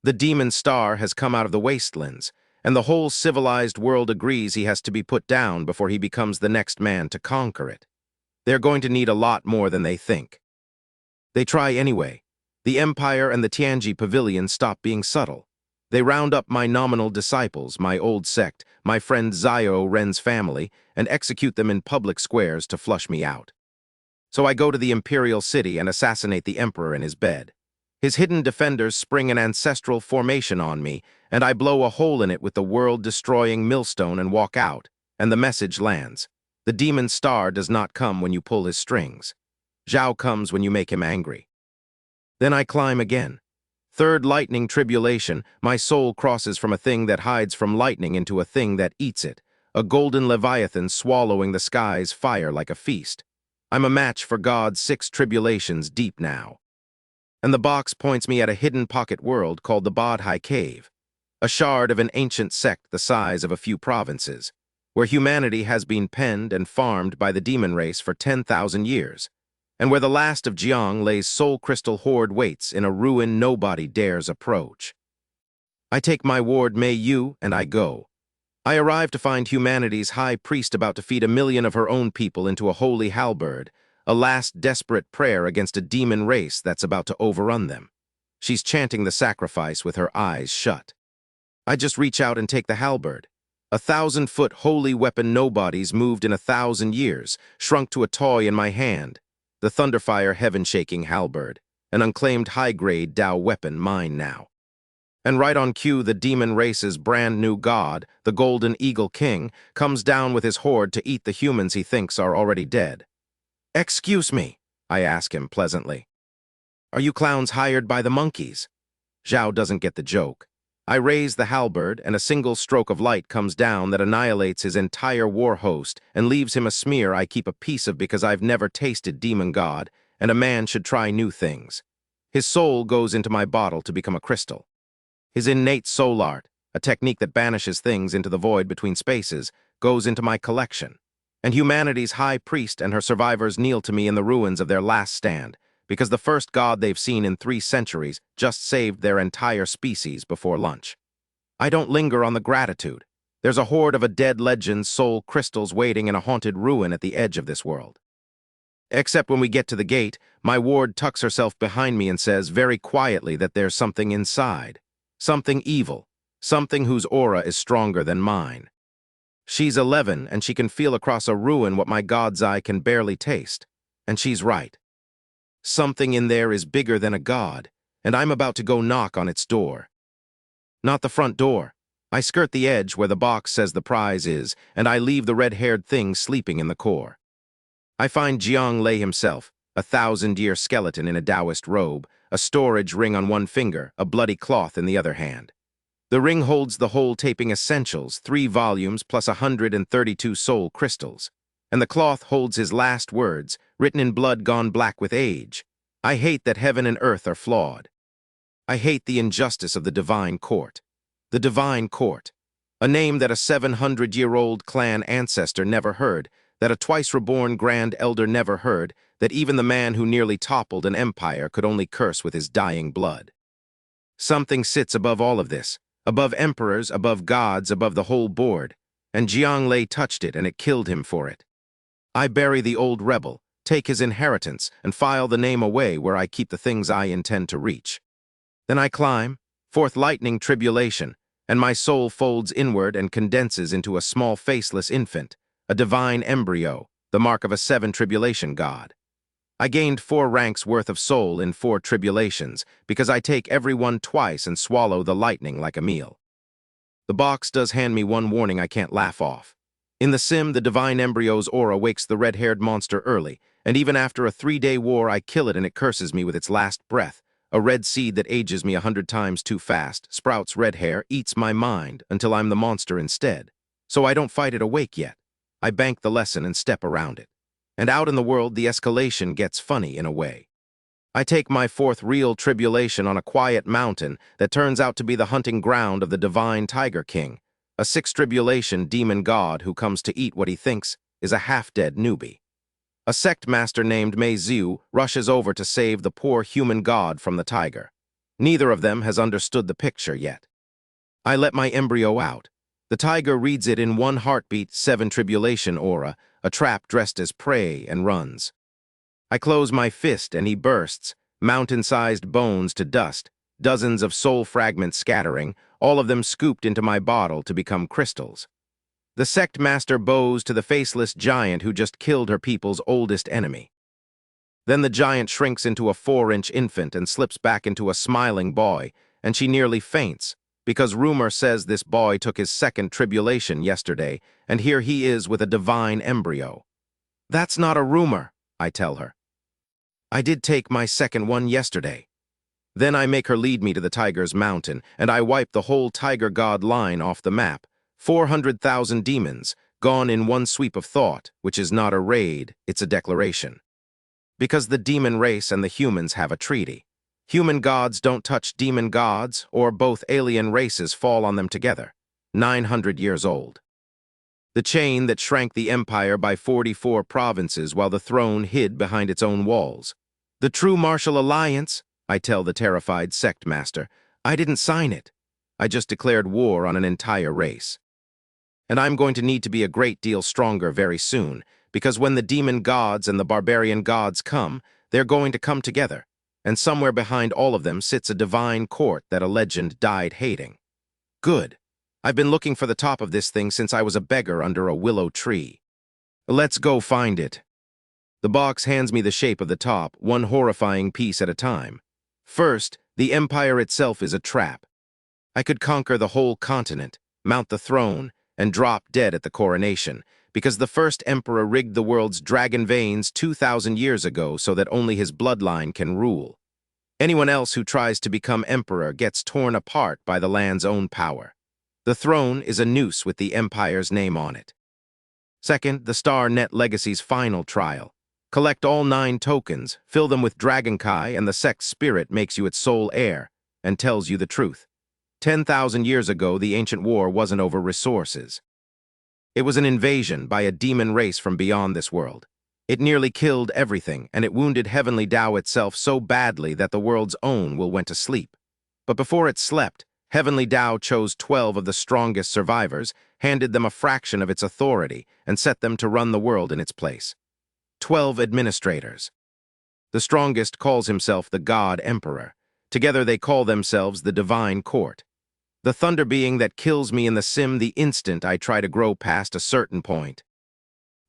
The demon star has come out of the wastelands, and the whole civilized world agrees he has to be put down before he becomes the next man to conquer it. They're going to need a lot more than they think. They try anyway. The Empire and the Tianji Pavilion stop being subtle. They round up my nominal disciples, my old sect, my friend Zio Ren's family, and execute them in public squares to flush me out. So I go to the imperial city and assassinate the emperor in his bed. His hidden defenders spring an ancestral formation on me, and I blow a hole in it with the world-destroying millstone and walk out, and the message lands. The demon star does not come when you pull his strings. Zhao comes when you make him angry. Then I climb again. Third lightning tribulation, my soul crosses from a thing that hides from lightning into a thing that eats it, a golden leviathan swallowing the sky's fire like a feast. I'm a match for God's 6 tribulations deep now. And the box points me at a hidden pocket world called the Bodhi Cave, a shard of an ancient sect the size of a few provinces, where humanity has been penned and farmed by the demon race for 10,000 years, and where the last of Jiang lays soul crystal hoard waits in a ruin nobody dares approach. I take my ward Mei Yu and I go. I arrive to find humanity's high priest about to feed 1 million of her own people into a holy halberd, a last desperate prayer against a demon race that's about to overrun them. She's chanting the sacrifice with her eyes shut. I just reach out and take the halberd. 1,000-foot holy weapon nobodies moved in 1,000 years, shrunk to a toy in my hand. The Thunderfire heaven-shaking halberd, an unclaimed high-grade Dao weapon mine now. And right on cue, the demon race's brand new god, the Golden Eagle King, comes down with his horde to eat the humans he thinks are already dead. "Excuse me," I ask him pleasantly. "Are you clowns hired by the monkeys?" Zhao doesn't get the joke. I raise the halberd, and a single stroke of light comes down that annihilates his entire war host and leaves him a smear I keep a piece of because I've never tasted demon god, and a man should try new things. His soul goes into my bottle to become a crystal. His innate soul art, a technique that banishes things into the void between spaces, goes into my collection. And humanity's high priest and her survivors kneel to me in the ruins of their last stand, because the first god they've seen in 3 centuries just saved their entire species before lunch. I don't linger on the gratitude. There's a horde of a dead legend's soul crystals waiting in a haunted ruin at the edge of this world. Except when we get to the gate, my ward tucks herself behind me and says very quietly that there's something inside. Something evil, something whose aura is stronger than mine. She's 11, and she can feel across a ruin what my god's eye can barely taste. And she's right. Something in there is bigger than a god, and I'm about to go knock on its door. Not the front door. I skirt the edge where the box says the prize is, and I leave the red-haired thing sleeping in the core. I find Jiang Lei himself, a 1,000-year skeleton in a Taoist robe, a storage ring on one finger, a bloody cloth in the other hand. The ring holds the whole taping essentials, 3 volumes plus 132 soul crystals. And the cloth holds his last words, written in blood gone black with age. I hate that heaven and earth are flawed. I hate the injustice of the divine court. The divine court. A name that a 700-year-old clan ancestor never heard, that a twice-reborn grand elder never heard, that even the man who nearly toppled an empire could only curse with his dying blood. Something sits above all of this, above emperors, above gods, above the whole board, and Jiang Lei touched it and it killed him for it. I bury the old rebel, take his inheritance, and file the name away where I keep the things I intend to reach. Then I climb, 4th lightning tribulation, and my soul folds inward and condenses into a small faceless infant, a divine embryo, the mark of a 7 tribulation god. I gained 4 ranks worth of soul in 4 tribulations, because I take every one twice and swallow the lightning like a meal. The box does hand me one warning I can't laugh off. In the sim, the divine embryo's aura wakes the red-haired monster early, and even after a 3-day war I kill it and it curses me with its last breath. A red seed that ages me 100 times too fast, sprouts red hair, eats my mind until I'm the monster instead. So I don't fight it awake yet. I bank the lesson and step around it. And out in the world, the escalation gets funny in a way. I take my 4th real tribulation on a quiet mountain that turns out to be the hunting ground of the divine Tiger King, a 6th tribulation demon god who comes to eat what he thinks is a half-dead newbie. A sect master named Mei Ziu rushes over to save the poor human god from the tiger. Neither of them has understood the picture yet. I let my embryo out. The tiger reads it in 1 heartbeat 7 tribulation aura, a trap dressed as prey, and runs. I close my fist and he bursts, mountain-sized bones to dust, dozens of soul fragments scattering, all of them scooped into my bottle to become crystals. The sect master bows to the faceless giant who just killed her people's oldest enemy. Then the giant shrinks into a 4-inch infant and slips back into a smiling boy, and she nearly faints, because rumor says this boy took his 2nd tribulation yesterday, and here he is with a divine embryo. That's not a rumor, I tell her. I did take my 2nd one yesterday. Then I make her lead me to the tiger's mountain, and I wipe the whole tiger god line off the map. 400,000 demons, gone in one sweep of thought, which is not a raid, it's a declaration. Because the demon race and the humans have a treaty. Human gods don't touch demon gods, or both alien races fall on them together. 900 years old. The chain that shrank the empire by 44 provinces while the throne hid behind its own walls. The true martial alliance, I tell the terrified sect master. I didn't sign it. I just declared war on an entire race. And I'm going to need to be a great deal stronger very soon, because when the demon gods and the barbarian gods come, they're going to come together, and somewhere behind all of them sits a divine court that a legend died hating. Good. I've been looking for the top of this thing since I was a beggar under a willow tree. Let's go find it. The box hands me the shape of the top, one horrifying piece at a time. First, the empire itself is a trap. I could conquer the whole continent, mount the throne, and drop dead at the coronation, because the first emperor rigged the world's dragon veins 2,000 years ago so that only his bloodline can rule. Anyone else who tries to become emperor gets torn apart by the land's own power. The throne is a noose with the empire's name on it. Second, the Star Net Legacy's final trial. Collect all 9 tokens, fill them with Dragon Kai, and the sect's spirit makes you its sole heir, and tells you the truth. 10,000 years ago, the ancient war wasn't over resources. It was an invasion by a demon race from beyond this world. It nearly killed everything, and it wounded Heavenly Tao itself so badly that the world's own will went to sleep. But before it slept, Heavenly Tao chose 12 of the strongest survivors, handed them a fraction of its authority, and set them to run the world in its place. 12 administrators. The strongest calls himself the God Emperor. Together they call themselves the Divine Court. The thunder being that kills me in the sim the instant I try to grow past a certain point.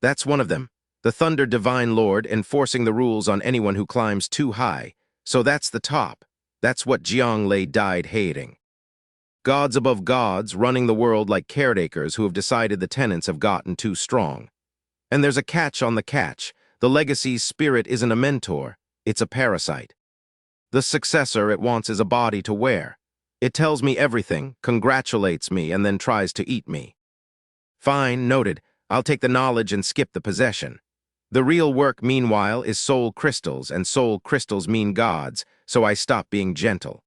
That's one of them, the Thunder Divine Lord enforcing the rules on anyone who climbs too high. So that's the top. That's what Jiang Lei died hating. Gods above gods running the world like caretakers who have decided the tenants have gotten too strong. And there's a catch on the catch. The legacy's spirit isn't a mentor, it's a parasite. The successor it wants is a body to wear. It tells me everything, congratulates me, and then tries to eat me. Fine, noted. I'll take the knowledge and skip the possession. The real work, meanwhile, is soul crystals, and soul crystals mean gods, so I stop being gentle.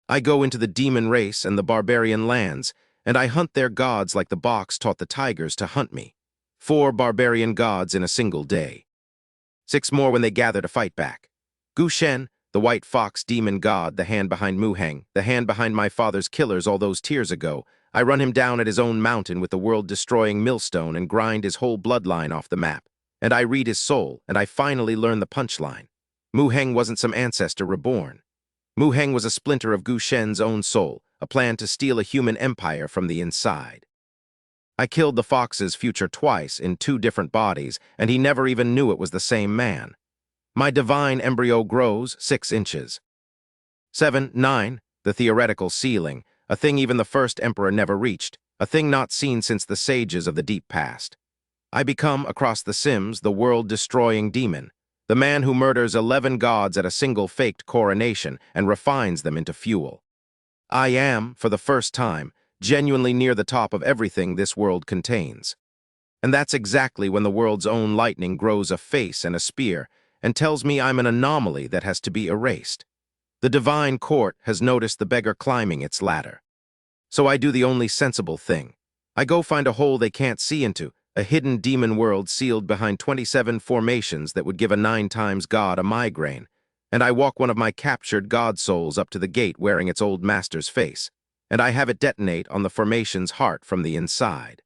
I go into the demon race and the barbarian lands, and I hunt their gods like the box taught the tigers to hunt me. 4 barbarian gods in a single day. 6 more when they gather to fight back. Gu Shen, the white fox demon god, the hand behind Mu Heng, the hand behind my father's killers all those tears ago. I run him down at his own mountain with the world-destroying millstone and grind his whole bloodline off the map. And I read his soul, and I finally learn the punchline. Mu Heng wasn't some ancestor reborn. Mu Heng was a splinter of Gu Shen's own soul, a plan to steal a human empire from the inside. I killed the fox's future twice in 2 different bodies, and he never even knew it was the same man. My divine embryo grows 6 inches. 7, 9, the theoretical ceiling, a thing even the first emperor never reached, a thing not seen since the sages of the deep past. I become, across the Sims, the world-destroying demon, the man who murders 11 gods at a single faked coronation and refines them into fuel. I am, for the first time, genuinely near the top of everything this world contains. And that's exactly when the world's own lightning grows a face and a spear and tells me I'm an anomaly that has to be erased. The divine court has noticed the beggar climbing its ladder. So I do the only sensible thing. I go find a hole they can't see into, a hidden demon world sealed behind 27 formations that would give a 9 times god a migraine, and I walk one of my captured god souls up to the gate wearing its old master's face, and I have it detonate on the formation's heart from the inside.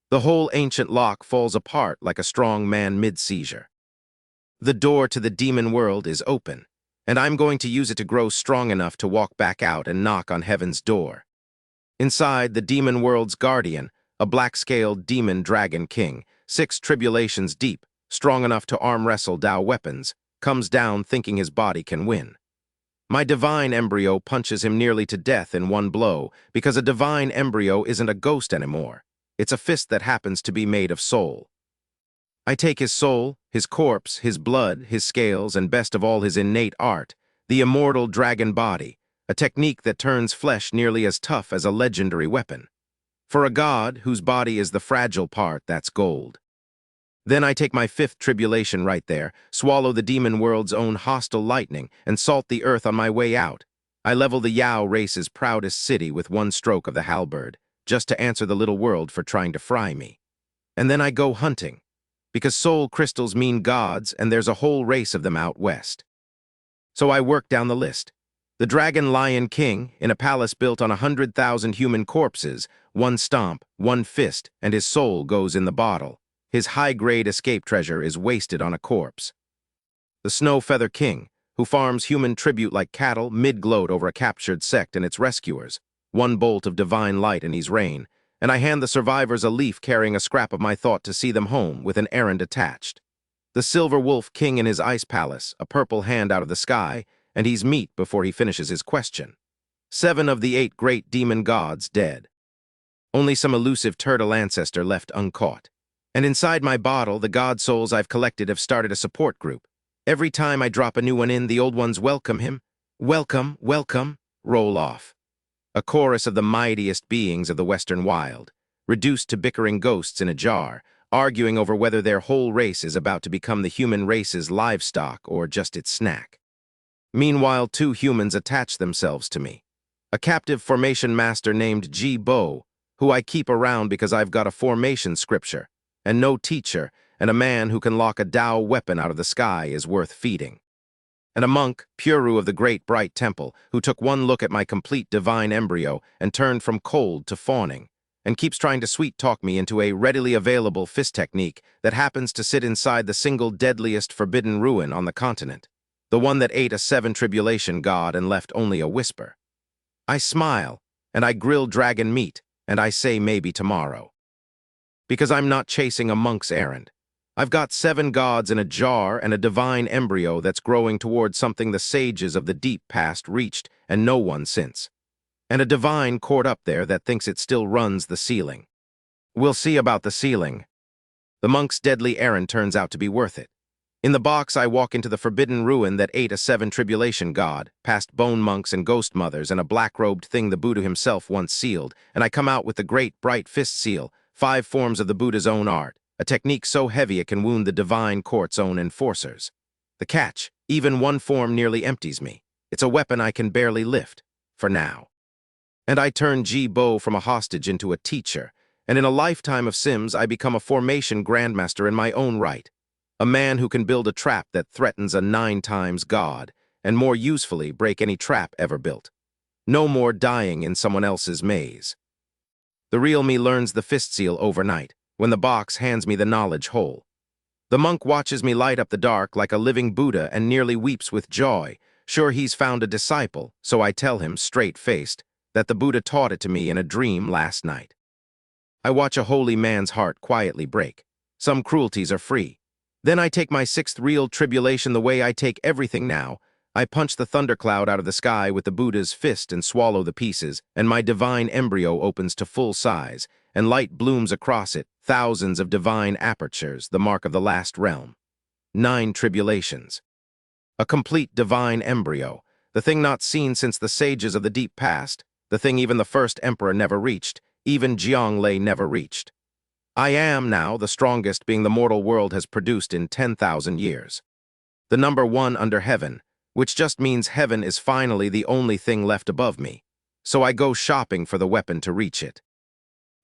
The whole ancient lock falls apart like a strong man mid-seizure. The door to the demon world is open, and I'm going to use it to grow strong enough to walk back out and knock on heaven's door. Inside, the demon world's guardian, a black-scaled demon dragon king, 6 tribulations deep, strong enough to arm-wrestle Tao weapons, comes down thinking his body can win. My divine embryo punches him nearly to death in 1 blow because a divine embryo isn't a ghost anymore. It's a fist that happens to be made of soul. I take his soul, his corpse, his blood, his scales, and best of all his innate art, the immortal dragon body, a technique that turns flesh nearly as tough as a legendary weapon. For a god whose body is the fragile part, that's gold. Then I take my 5th tribulation right there, swallow the demon world's own hostile lightning, and salt the earth on my way out. I level the Yao race's proudest city with 1 stroke of the halberd, just to answer the little world for trying to fry me. And then I go hunting, because soul crystals mean gods, and there's a whole race of them out west. So I work down the list. The Dragon Lion King, in a palace built on 100,000 human corpses, 1 stomp, 1 fist, and his soul goes in the bottle. His high-grade escape treasure is wasted on a corpse. The Snow Feather King, who farms human tribute like cattle, mid-gloat over a captured sect and its rescuers. 1 bolt of divine light and he's rain, and I hand the survivors a leaf carrying a scrap of my thought to see them home with an errand attached. The Silver Wolf King in his ice palace, a purple hand out of the sky, and he's meat before he finishes his question. 7 of the 8 great demon gods dead. Only some elusive turtle ancestor left uncaught. And inside my bottle, the god souls I've collected have started a support group. Every time I drop a new one in, the old ones welcome him. Welcome, welcome, roll off. A chorus of the mightiest beings of the Western wild, reduced to bickering ghosts in a jar, arguing over whether their whole race is about to become the human race's livestock or just its snack. Meanwhile, 2 humans attach themselves to me. A captive formation master named Ji Bo, who I keep around because I've got a formation scripture, and no teacher, and a man who can lock a Tao weapon out of the sky is worth feeding. And a monk, Puru of the Great Bright Temple, who took 1 look at my complete divine embryo and turned from cold to fawning, and keeps trying to sweet-talk me into a readily available fist technique that happens to sit inside the single deadliest forbidden ruin on the continent, the one that ate a 7 tribulation god and left only a whisper. I smile, and I grill dragon meat, and I say maybe tomorrow. Because I'm not chasing a monk's errand. I've got 7 gods in a jar and a divine embryo that's growing towards something the sages of the deep past reached and no one since. And a divine court up there that thinks it still runs the ceiling. We'll see about the ceiling. The monk's deadly errand turns out to be worth it. In the box, I walk into the forbidden ruin that ate a 7 tribulation god, past bone monks and ghost mothers and a black-robed thing the Buddha himself once sealed, and I come out with the great bright fist seal, 5 forms of the Buddha's own art, a technique so heavy it can wound the divine court's own enforcers. The catch, even 1 form nearly empties me. It's a weapon I can barely lift, for now. And I turn Ji Bo from a hostage into a teacher, and in a lifetime of Sims I become a formation grandmaster in my own right, a man who can build a trap that threatens a 9 times god, and more usefully break any trap ever built. No more dying in someone else's maze. The real me learns the fist seal overnight, when the box hands me the knowledge hole. The monk watches me light up the dark like a living Buddha and nearly weeps with joy, sure he's found a disciple, so I tell him, straight-faced, that the Buddha taught it to me in a dream last night. I watch a holy man's heart quietly break. Some cruelties are free. Then I take my sixth real tribulation the way I take everything now. I punch the thundercloud out of the sky with the Buddha's fist and swallow the pieces, and my divine embryo opens to full size, and light blooms across it, thousands of divine apertures, the mark of the last realm. 9 tribulations. A complete divine embryo, the thing not seen since the sages of the deep past, the thing even the first emperor never reached, even Jianglei never reached. I am now the strongest being the mortal world has produced in 10,000 years. The number 1 under heaven, which just means heaven is finally the only thing left above me. So I go shopping for the weapon to reach it.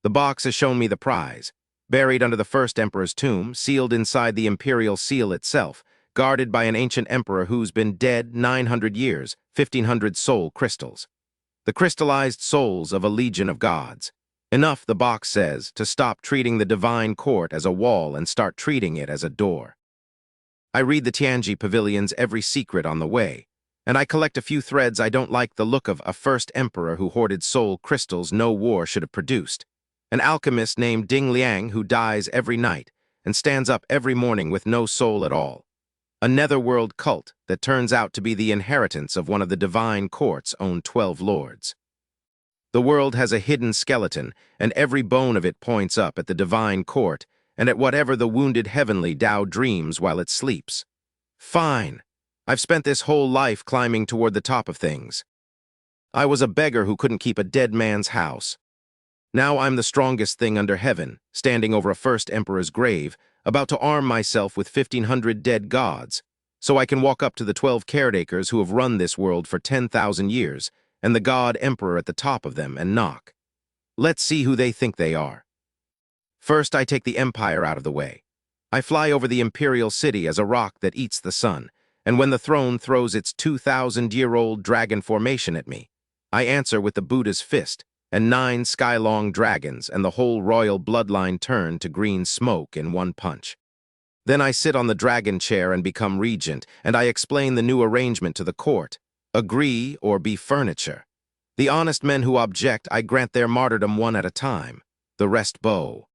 The box has shown me the prize, buried under the first emperor's tomb, sealed inside the imperial seal itself, guarded by an ancient emperor who's been dead 900 years, 1,500 soul crystals. The crystallized souls of a legion of gods. Enough, the box says, to stop treating the divine court as a wall and start treating it as a door. I read the Tianji Pavilion's every secret on the way, and I collect a few threads I don't like the look of a first emperor who hoarded soul crystals no war should have produced, an alchemist named Ding Liang who dies every night and stands up every morning with no soul at all, a netherworld cult that turns out to be the inheritance of one of the divine court's own 12 lords. The world has a hidden skeleton, and every bone of it points up at the divine court and at whatever the wounded heavenly Tao dreams while it sleeps. Fine. I've spent this whole life climbing toward the top of things. I was a beggar who couldn't keep a dead man's house. Now I'm the strongest thing under heaven, standing over a first emperor's grave, about to arm myself with 1,500 dead gods, so I can walk up to the 12 caretakers who have run this world for 10,000 years, and the god emperor at the top of them, and knock. Let's see who they think they are. First, I take the empire out of the way. I fly over the imperial city as a rock that eats the sun, and when the throne throws its 2,000-year-old dragon formation at me, I answer with the Buddha's fist, and 9 sky-long dragons and the whole royal bloodline turn to green smoke in one punch. Then I sit on the dragon chair and become regent, and I explain the new arrangement to the court. Agree or be furniture. The honest men who object, I grant their martyrdom one at a time. The rest bow.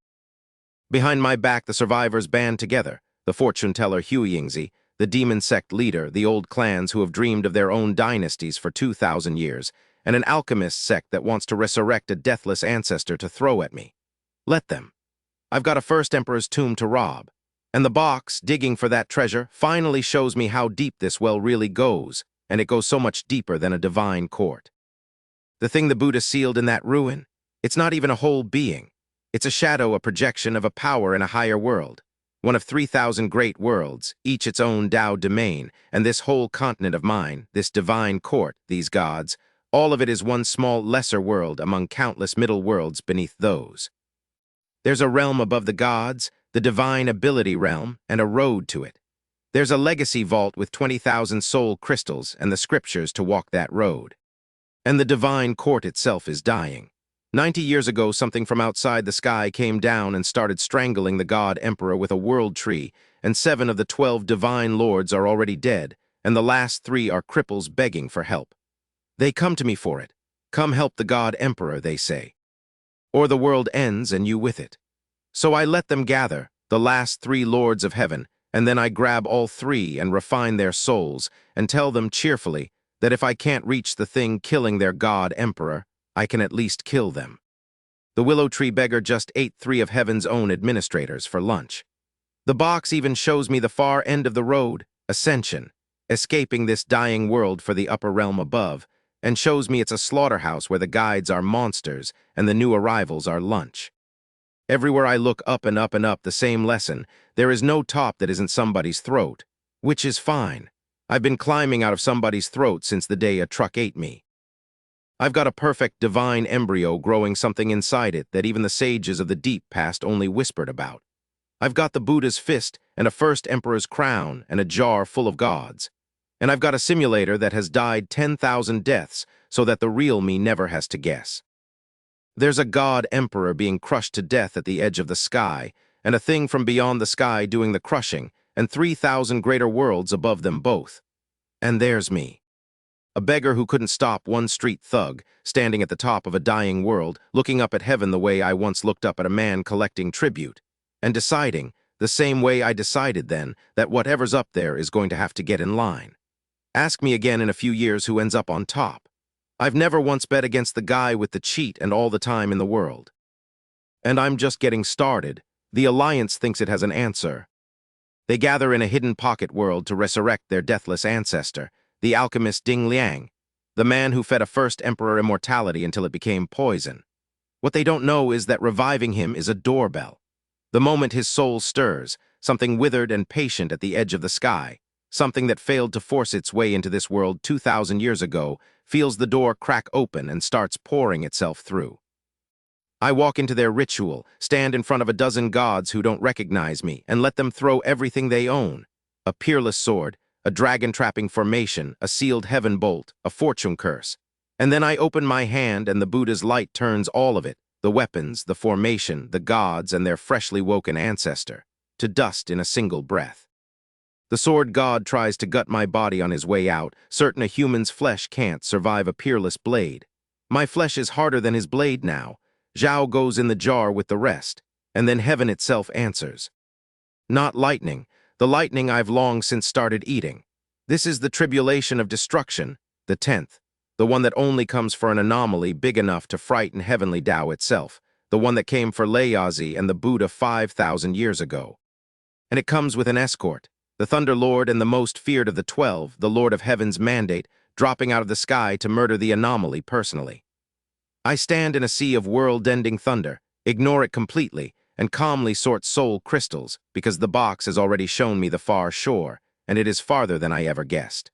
Behind my back, the survivors band together, the fortune-teller Hu Yingzi, the demon sect leader, the old clans who have dreamed of their own dynasties for 2,000 years, and an alchemist sect that wants to resurrect a deathless ancestor to throw at me. Let them. I've got a first emperor's tomb to rob, and the box, digging for that treasure, finally shows me how deep this well really goes, and it goes so much deeper than a divine court. The thing the Buddha sealed in that ruin, it's not even a whole being. It's a shadow, a projection of a power in a higher world, one of 3,000 great worlds, each its own Tao domain, and this whole continent of mine, this divine court, these gods, all of it is one small lesser world among countless middle worlds beneath those. There's a realm above the gods, the divine ability realm, and a road to it. There's a legacy vault with 20,000 soul crystals and the scriptures to walk that road. And the divine court itself is dying. 90 years ago, something from outside the sky came down and started strangling the god emperor with a world tree, and 7 of the 12 divine lords are already dead, and the last 3 are cripples begging for help. They come to me for it. Come help the god emperor, they say. Or the world ends and you with it. So I let them gather, the last 3 lords of heaven, and then I grab all 3 and refine their souls and tell them cheerfully that if I can't reach the thing killing their god emperor, I can at least kill them. The willow tree beggar just ate 3 of heaven's own administrators for lunch. The box even shows me the far end of the road, ascension, escaping this dying world for the upper realm above, and shows me it's a slaughterhouse where the guides are monsters and the new arrivals are lunch. Everywhere I look up and up and up, the same lesson. There is no top that isn't somebody's throat, which is fine. I've been climbing out of somebody's throat since the day a truck ate me. I've got a perfect divine embryo growing something inside it that even the sages of the deep past only whispered about. I've got the Buddha's fist and a first emperor's crown and a jar full of gods. And I've got a simulator that has died 10,000 deaths so that the real me never has to guess. There's a god emperor being crushed to death at the edge of the sky, and a thing from beyond the sky doing the crushing, and 3,000 greater worlds above them both. And there's me. A beggar who couldn't stop one street thug, standing at the top of a dying world, looking up at heaven the way I once looked up at a man collecting tribute, and deciding, the same way I decided then, that whatever's up there is going to have to get in line. Ask me again in a few years who ends up on top. I've never once bet against the guy with the cheat and all the time in the world. And I'm just getting started. The Alliance thinks it has an answer. They gather in a hidden pocket world to resurrect their deathless ancestor, the alchemist Ding Liang, the man who fed a first emperor immortality until it became poison. What they don't know is that reviving him is a doorbell. The moment his soul stirs, something withered and patient at the edge of the sky, something that failed to force its way into this world 2,000 years ago, feels the door crack open and starts pouring itself through. I walk into their ritual, stand in front of a dozen gods who don't recognize me, and let them throw everything they own. A peerless sword, a dragon-trapping formation, a sealed heaven bolt, a fortune curse. And then I open my hand and the Buddha's light turns all of it, the weapons, the formation, the gods, and their freshly woken ancestor, to dust in a single breath. The sword god tries to gut my body on his way out, certain a human's flesh can't survive a peerless blade. My flesh is harder than his blade now. Zhao goes in the jar with the rest, and then heaven itself answers. Not lightning, the lightning I've long since started eating. This is the tribulation of destruction, the 10th, the one that only comes for an anomaly big enough to frighten heavenly Tao itself, the one that came for Laozi and the Buddha 5,000 years ago. And it comes with an escort, the Thunder Lord and the most feared of the 12, the Lord of Heaven's mandate, dropping out of the sky to murder the anomaly personally. I stand in a sea of world-ending thunder, ignore it completely, and calmly sort soul crystals, because the box has already shown me the far shore, and it is farther than I ever guessed.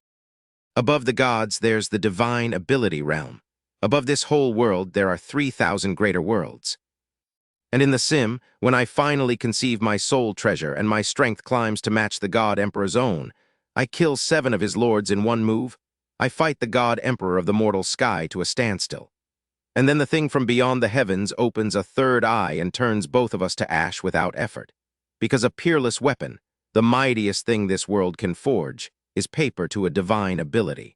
Above the gods, there's the divine ability realm. Above this whole world, there are 3,000 greater worlds. And in the sim, when I finally conceive my soul treasure and my strength climbs to match the God Emperor's own, I kill 7 of his lords in one move. I fight the God Emperor of the mortal sky to a standstill. And then the thing from beyond the heavens opens a third eye and turns both of us to ash without effort. Because a peerless weapon, the mightiest thing this world can forge, is paper to a divine ability.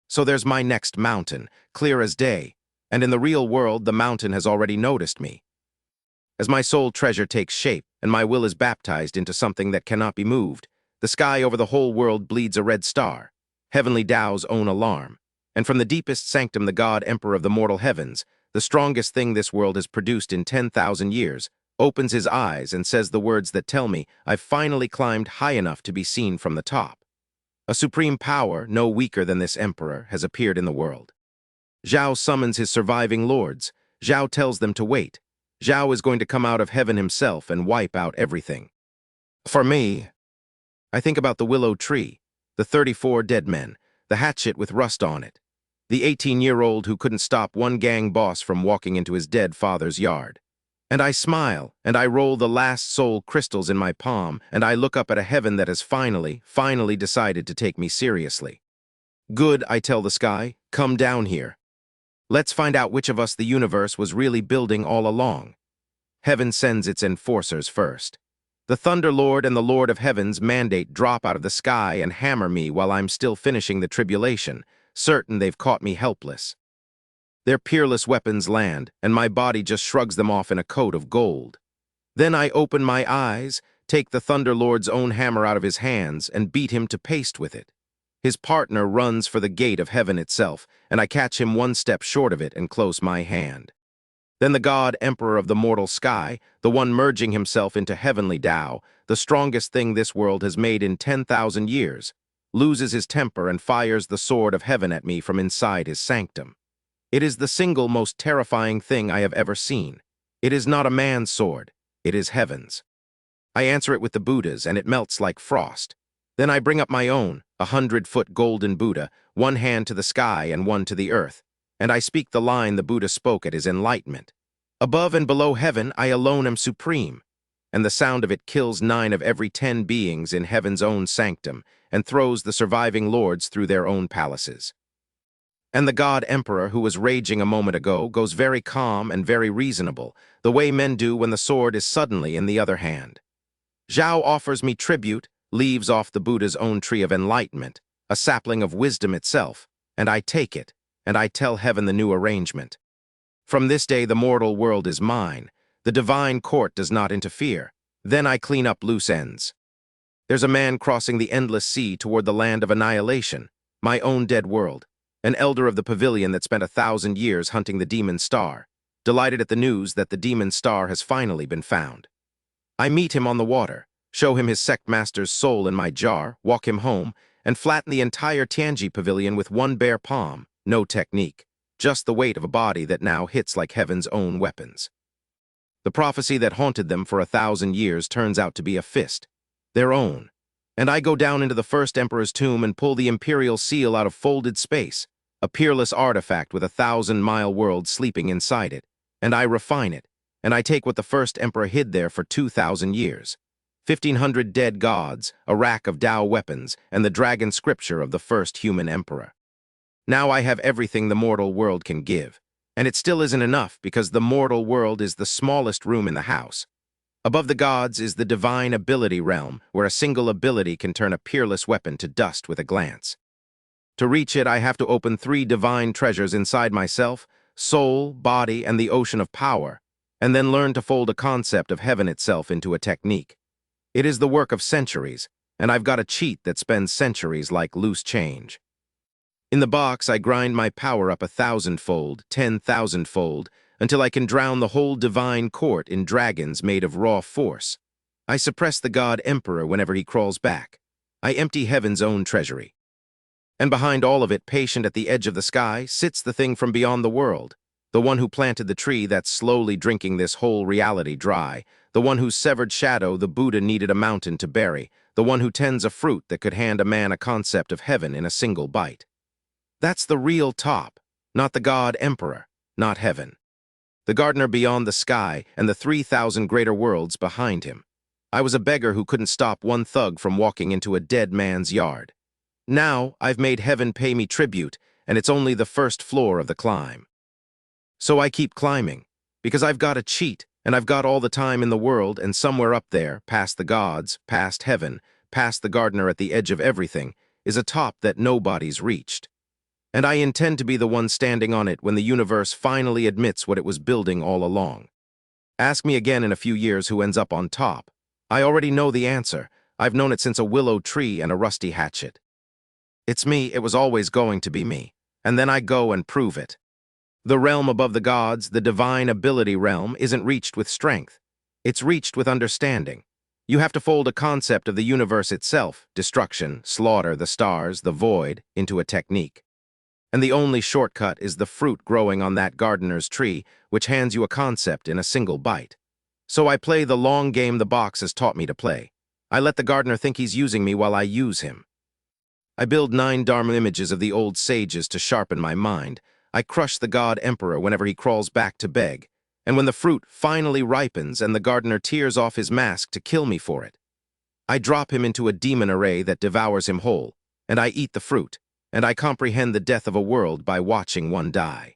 So there's my next mountain, clear as day, and in the real world the mountain has already noticed me. As my soul treasure takes shape and my will is baptized into something that cannot be moved, the sky over the whole world bleeds a red star, heavenly Tao's own alarm. And from the deepest sanctum the God Emperor of the mortal heavens, the strongest thing this world has produced in 10,000 years, opens his eyes and says the words that tell me I've finally climbed high enough to be seen from the top. A supreme power, no weaker than this emperor, has appeared in the world. Zhao summons his surviving lords. Zhao tells them to wait. Zhao is going to come out of heaven himself and wipe out everything. For me, I think about the willow tree, the 34 dead men, the hatchet with rust on it, the 18-year-old who couldn't stop one gang boss from walking into his dead father's yard. And I smile, and I roll the last soul crystals in my palm, and I look up at a heaven that has finally decided to take me seriously. Good, I tell the sky, come down here. Let's find out which of us the universe was really building all along. Heaven sends its enforcers first. The Thunder Lord and the Lord of Heaven's mandate drop out of the sky and hammer me while I'm still finishing the tribulation, certain they've caught me helpless. Their peerless weapons land, and my body just shrugs them off in a coat of gold. Then I open my eyes, take the Thunder Lord's own hammer out of his hands, and beat him to paste with it. His partner runs for the gate of heaven itself, and I catch him one step short of it and close my hand. Then the God Emperor of the mortal sky, the one merging himself into heavenly Tao, the strongest thing this world has made in 10,000 years, loses his temper and fires the sword of heaven at me from inside his sanctum. It is the single most terrifying thing I have ever seen. It is not a man's sword, it is heaven's. I answer it with the Buddha's, and it melts like frost. Then I bring up my own, 100-foot golden Buddha, one hand to the sky and one to the earth, and I speak the line the Buddha spoke at his enlightenment. Above and below heaven, I alone am supreme, and the sound of it kills 9 of every 10 beings in heaven's own sanctum and throws the surviving lords through their own palaces. And the God Emperor, who was raging a moment ago, goes very calm and very reasonable, the way men do when the sword is suddenly in the other hand. Zhao offers me tribute, leaves off the Buddha's own tree of enlightenment, a sapling of wisdom itself, and I take it, and I tell heaven the new arrangement. From this day the mortal world is mine. The divine court does not interfere. Then I clean up loose ends. There's a man crossing the endless sea toward the land of annihilation, my own dead world, an elder of the pavilion that spent 1,000 years hunting the demon star, delighted at the news that the demon star has finally been found. I meet him on the water, show him his sect master's soul in my jar, walk him home, and flatten the entire Tianji pavilion with one bare palm, no technique, just the weight of a body that now hits like heaven's own weapons. The prophecy that haunted them for 1,000 years turns out to be a fist, their own, and I go down into the first emperor's tomb and pull the imperial seal out of folded space, a peerless artifact with 1,000-mile world sleeping inside it, and I refine it, and I take what the first emperor hid there for 2,000 years, 1,500 dead gods, a rack of Tao weapons, and the dragon scripture of the first human emperor. Now I have everything the mortal world can give, and it still isn't enough because the mortal world is the smallest room in the house. Above the gods is the divine ability realm, where a single ability can turn a peerless weapon to dust with a glance. To reach it, I have to open 3 divine treasures inside myself, soul, body, and the ocean of power, and then learn to fold a concept of heaven itself into a technique. It is the work of centuries, and I've got a cheat that spends centuries like loose change. In the box, I grind my power up 1,000-fold, 10,000-fold, until I can drown the whole divine court in dragons made of raw force. I suppress the god emperor whenever he crawls back. I empty heaven's own treasury. And behind all of it, patient at the edge of the sky, sits the thing from beyond the world, the one who planted the tree that's slowly drinking this whole reality dry, the one whose severed shadow the Buddha needed a mountain to bury, the one who tends a fruit that could hand a man a concept of heaven in a single bite. That's the real top, not the god emperor, not heaven. The gardener beyond the sky and the 3,000 greater worlds behind him. I was a beggar who couldn't stop one thug from walking into a dead man's yard. Now I've made heaven pay me tribute, and it's only the first floor of the climb. So I keep climbing, because I've got a cheat, and I've got all the time in the world, and somewhere up there, past the gods, past heaven, past the gardener at the edge of everything, is a top that nobody's reached. And I intend to be the one standing on it when the universe finally admits what it was building all along. Ask me again in a few years who ends up on top. I already know the answer. I've known it since a willow tree and a rusty hatchet. It's me, it was always going to be me. And then I go and prove it. The realm above the gods, the divine ability realm, isn't reached with strength. It's reached with understanding. You have to fold a concept of the universe itself, destruction, slaughter, the stars, the void, into a technique. And the only shortcut is the fruit growing on that gardener's tree, which hands you a concept in a single bite. So I play the long game the box has taught me to play. I let the gardener think he's using me while I use him. I build 9 Dharma images of the old sages to sharpen my mind. I crush the god emperor whenever he crawls back to beg. And when the fruit finally ripens and the gardener tears off his mask to kill me for it, I drop him into a demon array that devours him whole, and I eat the fruit. And I comprehend the death of a world by watching one die.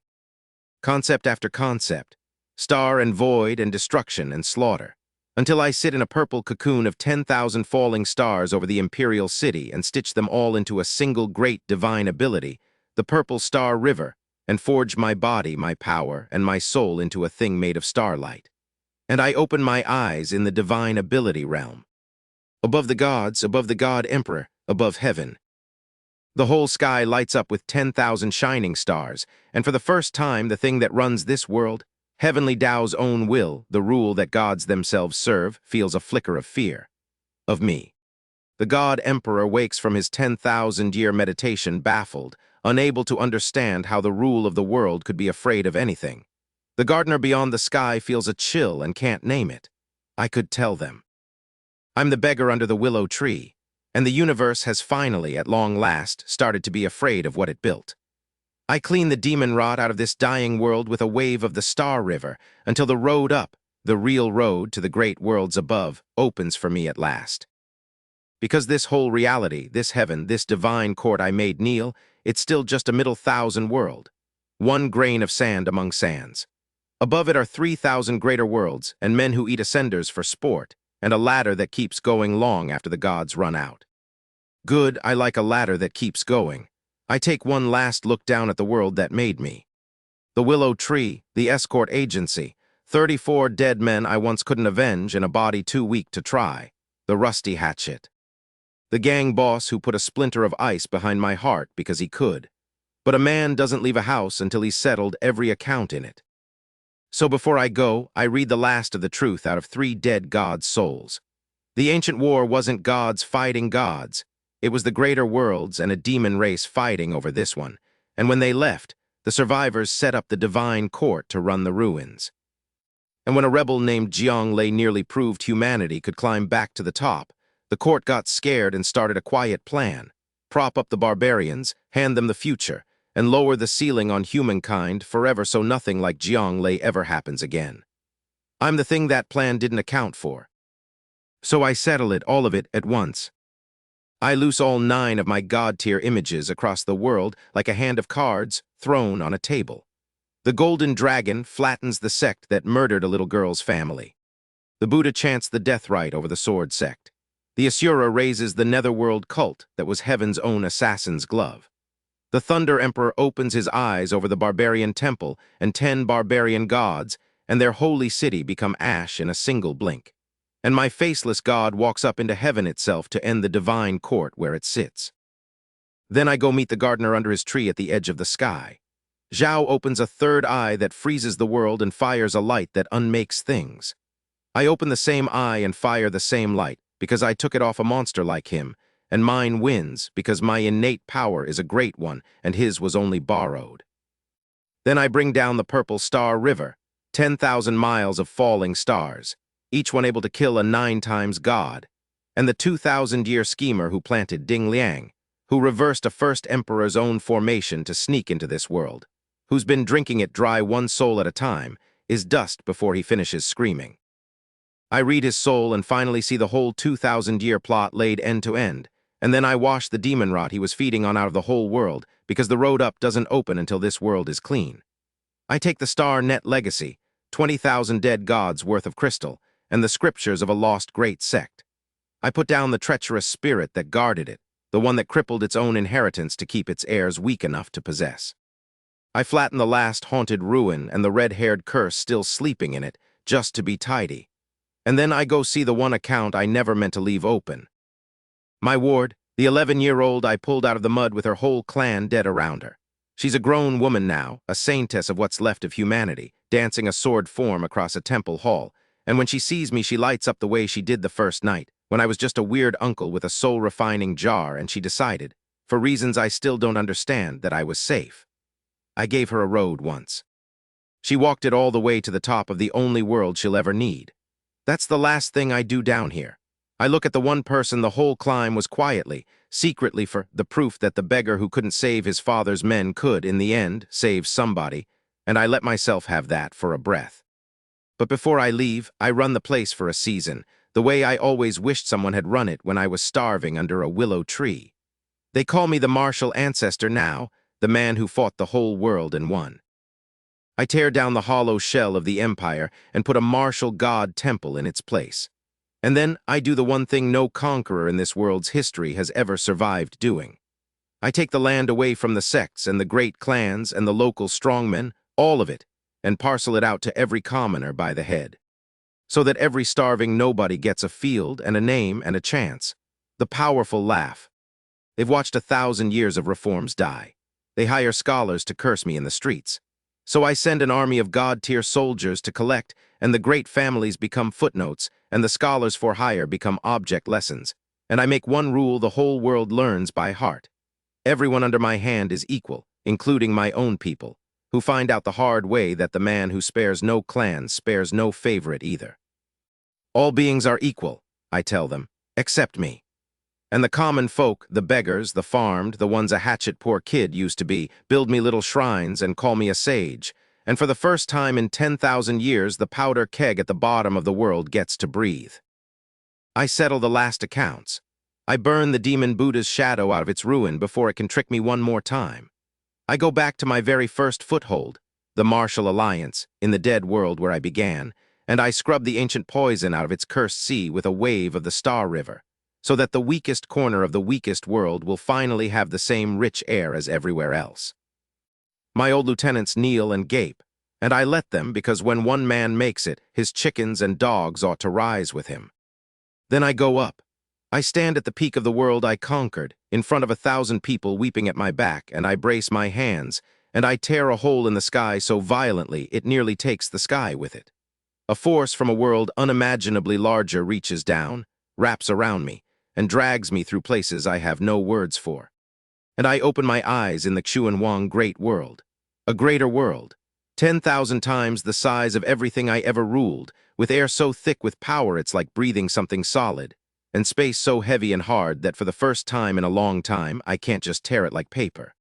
Concept after concept, star and void and destruction and slaughter, until I sit in a purple cocoon of 10,000 falling stars over the imperial city and stitch them all into a single great divine ability, the purple star river, and forge my body, my power, and my soul into a thing made of starlight. And I open my eyes in the divine ability realm. Above the gods, above the god emperor, above heaven. The whole sky lights up with 10,000 shining stars, and for the first time the thing that runs this world, heavenly Tao's own will, the rule that gods themselves serve, feels a flicker of fear. Of me. The god emperor wakes from his 10,000-year meditation baffled, unable to understand how the rule of the world could be afraid of anything. The gardener beyond the sky feels a chill and can't name it. I could tell them. I'm the beggar under the willow tree. And the universe has finally, at long last, started to be afraid of what it built. I clean the demon rot out of this dying world with a wave of the star river until the road up, the real road to the great worlds above, opens for me at last. Because this whole reality, this heaven, this divine court I made kneel, it's still just a middle thousand world. One grain of sand among sands. Above it are 3,000 greater worlds and men who eat ascenders for sport, and a ladder that keeps going long after the gods run out. Good, I like a ladder that keeps going. I take one last look down at the world that made me. The willow tree, the escort agency, 34 dead men I once couldn't avenge in a body too weak to try, the rusty hatchet. The gang boss who put a splinter of ice behind my heart because he could. But a man doesn't leave a house until he's settled every account in it. So before I go, I read the last of the truth out of 3 dead gods' souls. The ancient war wasn't gods fighting gods. It was the greater worlds and a demon race fighting over this one. And when they left, the survivors set up the divine court to run the ruins. And when a rebel named Jiang Lei nearly proved humanity could climb back to the top, the court got scared and started a quiet plan. Prop up the barbarians, hand them the future, and lower the ceiling on humankind forever so nothing like Jiang Lei ever happens again. I'm the thing that plan didn't account for. So I settle it, all of it, at once. I loose all 9 of my god-tier images across the world like a hand of cards thrown on a table. The golden dragon flattens the sect that murdered a little girl's family. The Buddha chants the death rite over the sword sect. The Asura raises the netherworld cult that was heaven's own assassin's glove. The Thunder Emperor opens his eyes over the barbarian temple and 10 barbarian gods, and their holy city become ash in a single blink. And my faceless god walks up into heaven itself to end the divine court where it sits. Then I go meet the gardener under his tree at the edge of the sky. Zhao opens a 3rd eye that freezes the world and fires a light that unmakes things. I open the same eye and fire the same light, because I took it off a monster like him, and mine wins because my innate power is a great one and his was only borrowed. Then I bring down the purple star river, 10,000 miles of falling stars, each one able to kill a 9 times god, and the 2,000-year schemer who planted Ding Liang, who reversed a first emperor's own formation to sneak into this world, who's been drinking it dry one soul at a time, is dust before he finishes screaming. I read his soul and finally see the whole 2,000-year plot laid end to end, and then I wash the demon rot he was feeding on out of the whole world because the road up doesn't open until this world is clean. I take the star net legacy, 20,000 dead gods worth of crystal, and the scriptures of a lost great sect. I put down the treacherous spirit that guarded it, the one that crippled its own inheritance to keep its heirs weak enough to possess. I flatten the last haunted ruin and the red-haired curse still sleeping in it, just to be tidy. And then I go see the one account I never meant to leave open. My ward, the 11-year-old I pulled out of the mud with her whole clan dead around her. She's a grown woman now, a saintess of what's left of humanity, dancing a sword form across a temple hall, and when she sees me she lights up the way she did the first night, when I was just a weird uncle with a soul-refining jar and she decided, for reasons I still don't understand, that I was safe. I gave her a road once. She walked it all the way to the top of the only world she'll ever need. That's the last thing I do down here. I look at the one person the whole climb was quietly, secretly for the proof that the beggar who couldn't save his father's men could, in the end, save somebody, and I let myself have that for a breath. But before I leave, I run the place for a season, the way I always wished someone had run it when I was starving under a willow tree. They call me the martial ancestor now, the man who fought the whole world and won. I tear down the hollow shell of the empire and put a martial god temple in its place. And then I do the one thing no conqueror in this world's history has ever survived doing. I take the land away from the sects and the great clans and the local strongmen, all of it, and parcel it out to every commoner by the head. So that every starving nobody gets a field and a name and a chance. The powerful laugh. They've watched 1,000 years of reforms die. They hire scholars to curse me in the streets. So I send an army of god-tier soldiers to collect, and the great families become footnotes, and the scholars for hire become object lessons. And I make one rule the whole world learns by heart. Everyone under my hand is equal, including my own people, who find out the hard way that the man who spares no clan spares no favorite either. All beings are equal, I tell them, except me. And the common folk, the beggars, the farmed, the ones a hatchet poor kid used to be, build me little shrines and call me a sage. And for the first time in 10,000 years, the powder keg at the bottom of the world gets to breathe. I settle the last accounts. I burn the demon Buddha's shadow out of its ruin before it can trick me one more time. I go back to my very first foothold, the martial alliance, in the dead world where I began, and I scrub the ancient poison out of its cursed sea with a wave of the Star River. so that the weakest corner of the weakest world will finally have the same rich air as everywhere else. My old lieutenants kneel and gape, and I let them because when one man makes it, his chickens and dogs ought to rise with him. Then I go up. I stand at the peak of the world I conquered, in front of 1,000 people weeping at my back, and I brace my hands, and I tear a hole in the sky so violently it nearly takes the sky with it. A force from a world unimaginably larger reaches down, wraps around me, and drags me through places I have no words for. And I open my eyes in the Xuanwang great world. A greater world, 10,000 times the size of everything I ever ruled, with air so thick with power it's like breathing something solid, and space so heavy and hard that for the first time in a long time I can't just tear it like paper.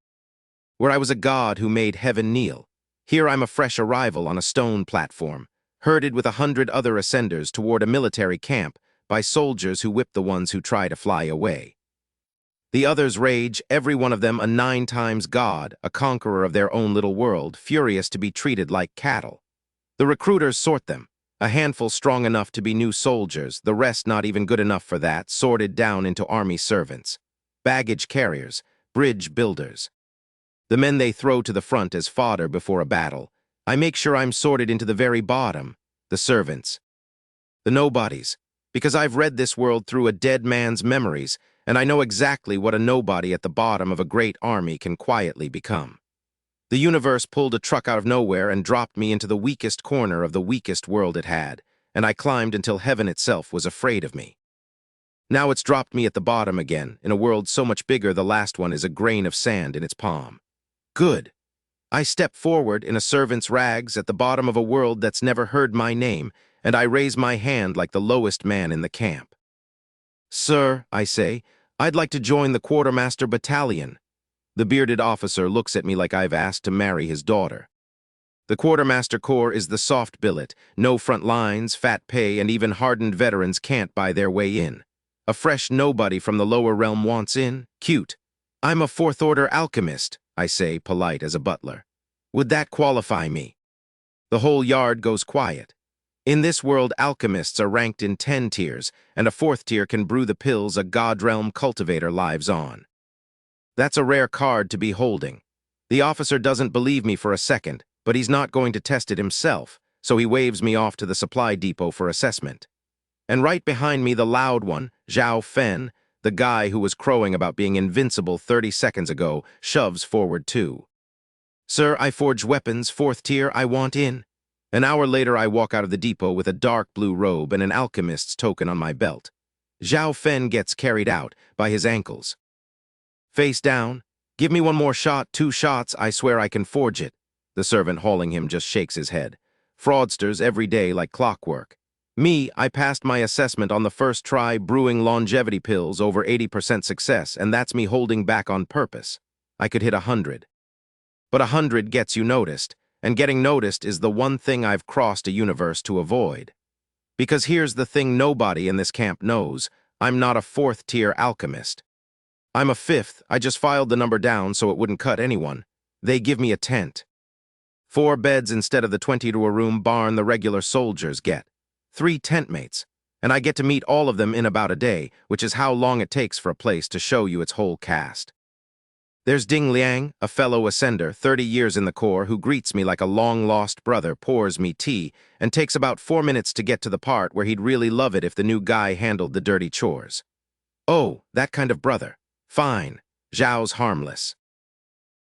Where I was a god who made heaven kneel, here I'm a fresh arrival on a stone platform, herded with 100 other ascenders toward a military camp by soldiers who whip the ones who try to fly away. The others rage, every one of them a 9 times god, a conqueror of their own little world, furious to be treated like cattle. The recruiters sort them, a handful strong enough to be new soldiers, the rest not even good enough for that, sorted down into army servants, baggage carriers, bridge builders. The men they throw to the front as fodder before a battle. I make sure I'm sorted into the very bottom, the servants, the nobodies, because I've read this world through a dead man's memories, and I know exactly what a nobody at the bottom of a great army can quietly become. The universe pulled a truck out of nowhere and dropped me into the weakest corner of the weakest world it had, and I climbed until heaven itself was afraid of me. Now it's dropped me at the bottom again, in a world so much bigger the last one is a grain of sand in its palm. Good. I step forward in a servant's rags at the bottom of a world that's never heard my name, and I raise my hand like the lowest man in the camp. "Sir," I say, "I'd like to join the quartermaster battalion." The bearded officer looks at me like I've asked to marry his daughter. The quartermaster corps is the soft billet, no front lines, fat pay, and even hardened veterans can't buy their way in. A fresh nobody from the lower realm wants in? Cute. "I'm a fourth-order alchemist," I say, polite as a butler. "Would that qualify me?" The whole yard goes quiet. In this world, alchemists are ranked in 10 tiers, and a 4th tier can brew the pills a god-realm cultivator lives on. That's a rare card to be holding. The officer doesn't believe me for a second, but he's not going to test it himself, so he waves me off to the supply depot for assessment. And right behind me, the loud one, Zhao Fen, the guy who was crowing about being invincible 30 seconds ago, shoves forward too. "Sir, I forge weapons, 4th tier, I want in." An hour later, I walk out of the depot with a dark blue robe and an alchemist's token on my belt. Zhao Fen gets carried out by his ankles. Face down. "Give me one more shot, 2 shots, I swear I can forge it." The servant hauling him just shakes his head. Fraudsters every day like clockwork. Me, I passed my assessment on the first try brewing longevity pills over 80% success, and that's me holding back on purpose. I could hit 100. But 100 gets you noticed, and getting noticed is the one thing I've crossed a universe to avoid. Because here's the thing nobody in this camp knows, I'm not a 4th tier alchemist. I'm a 5th, I just filed the number down so it wouldn't cut anyone. They give me a tent. 4 beds instead of the 20-to-a-room barn the regular soldiers get. 3 tent mates, and I get to meet all of them in about a day, which is how long it takes for a place to show you its whole cast. There's Ding Liang, a fellow ascender, 30 years in the Corps, who greets me like a long-lost brother, pours me tea, and takes about 4 minutes to get to the part where he'd really love it if the new guy handled the dirty chores. Oh, that kind of brother. Fine. Zhao's harmless.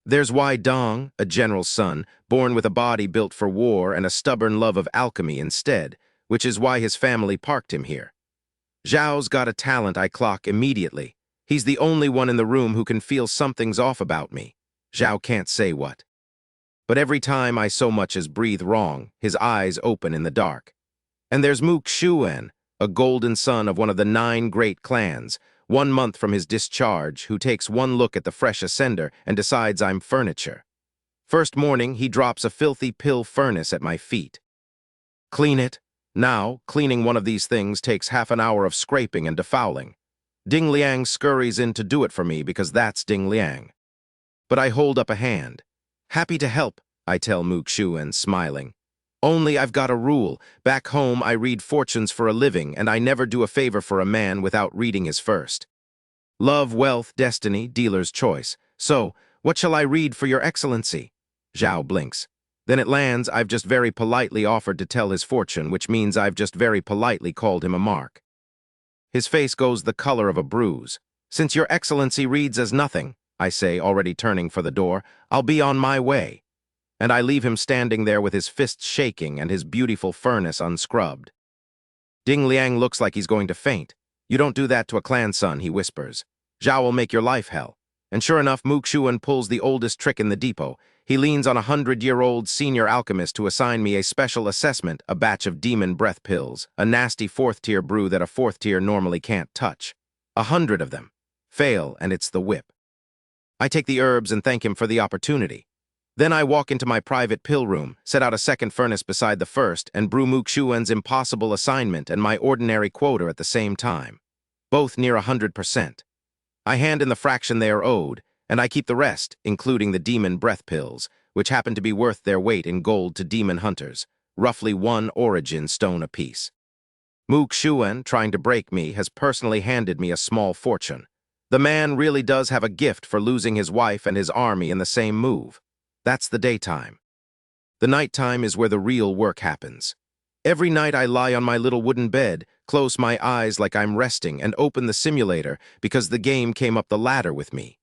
There's Wei Dong, a general's son, born with a body built for war and a stubborn love of alchemy instead, which is why his family parked him here. Zhao's got a talent I clock immediately. He's the only one in the room who can feel something's off about me. Zhao can't say what. But every time I so much as breathe wrong, his eyes open in the dark. And there's Mook Xuan, a golden son of one of the 9 great clans, 1 month from his discharge, who takes one look at the fresh ascender and decides I'm furniture. First morning, he drops a filthy pill furnace at my feet. Clean it. Now, cleaning one of these things takes half an hour of scraping and defouling. Ding Liang scurries in to do it for me because that's Ding Liang. But I hold up a hand. "Happy to help," I tell Mook Xuan, smiling. Only I've got a rule. Back home, I read fortunes for a living, and I never do a favor for a man without reading his first. Love, wealth, destiny, dealer's choice. So, what shall I read for your excellency? Zhao blinks. Then it lands, I've just very politely offered to tell his fortune, which means I've just very politely called him a mark. His face goes the color of a bruise. Since your excellency reads as nothing, I say, already turning for the door, I'll be on my way. And I leave him standing there with his fists shaking and his beautiful furnace unscrubbed. Ding Liang looks like he's going to faint. You don't do that to a clan son, he whispers. Zhao will make your life hell. And sure enough, Mook Shuan pulls the oldest trick in the depot. He leans on a 100-year-old senior alchemist to assign me a special assessment, a batch of demon breath pills, a nasty 4th-tier brew that a 4th-tier normally can't touch. 100 of them. Fail, and it's the whip. I take the herbs and thank him for the opportunity. Then I walk into my private pill room, set out a second furnace beside the first, and brew Mook Shuan's impossible assignment and my ordinary quota at the same time. Both near 100%. I hand in the fraction they are owed, and I keep the rest, including the demon breath pills, which happen to be worth their weight in gold to demon hunters, roughly 1 origin stone apiece. Mook Shuan, trying to break me, has personally handed me a small fortune. The man really does have a gift for losing his wife and his army in the same move. That's the daytime. The nighttime is where the real work happens. Every night I lie on my little wooden bed, close my eyes like I'm resting, and open the simulator because the game came up the ladder with me.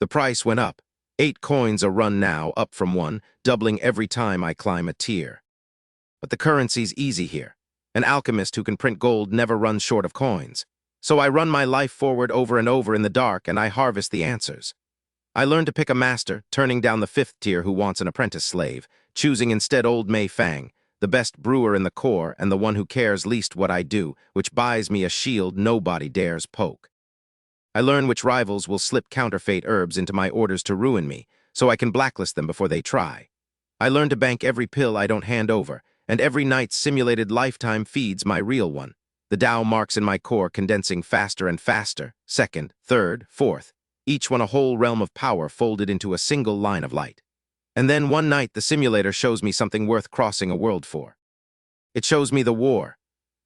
The price went up. 8 coins a run now, up from 1, doubling every time I climb a tier. But the currency's easy here. An alchemist who can print gold never runs short of coins. So I run my life forward over and over in the dark, and I harvest the answers. I learn to pick a master, turning down the 5th tier who wants an apprentice slave, choosing instead old Mei Fang, the best brewer in the Corps and the one who cares least what I do, which buys me a shield nobody dares poke. I learn which rivals will slip counterfeit herbs into my orders to ruin me, so I can blacklist them before they try. I learn to bank every pill I don't hand over, and every night's simulated lifetime feeds my real one. The Tao marks in my core condensing faster and faster, 2nd, 3rd, 4th, each one a whole realm of power folded into a single line of light. And then one night the simulator shows me something worth crossing a world for. It shows me the war.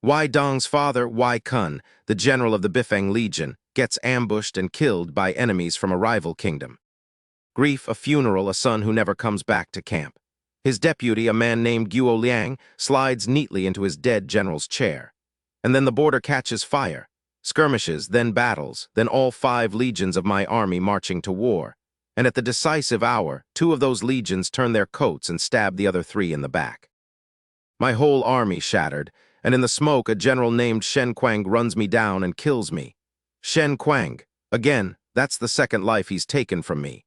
Wai Dong's father, Wai Kun, the general of the Bifeng Legion, gets ambushed and killed by enemies from a rival kingdom. Grief, a funeral, a son who never comes back to camp. His deputy, a man named Guo Liang, slides neatly into his dead general's chair. And then the border catches fire. Skirmishes, then battles, then all 5 legions of my army marching to war. And at the decisive hour, 2 of those legions turn their coats and stab the other 3 in the back. My whole army shattered, and in the smoke a general named Shen Kuang runs me down and kills me. Shen Kuang, again, that's the 2nd life he's taken from me.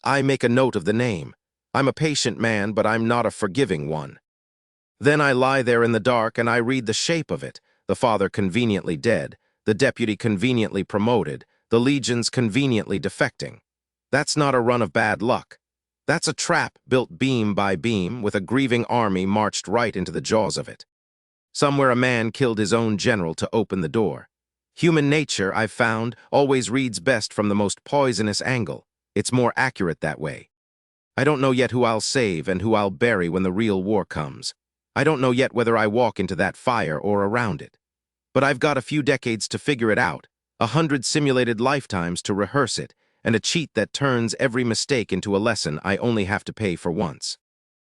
I make a note of the name. I'm a patient man, but I'm not a forgiving one. Then I lie there in the dark and I read the shape of it, the father conveniently dead, the deputy conveniently promoted, the legions conveniently defecting. That's not a run of bad luck. That's a trap built beam by beam with a grieving army marched right into the jaws of it. Somewhere a man killed his own general to open the door. Human nature, I've found, always reads best from the most poisonous angle. It's more accurate that way. I don't know yet who I'll save and who I'll bury when the real war comes. I don't know yet whether I walk into that fire or around it. But I've got a few decades to figure it out, 100 simulated lifetimes to rehearse it, and a cheat that turns every mistake into a lesson I only have to pay for once.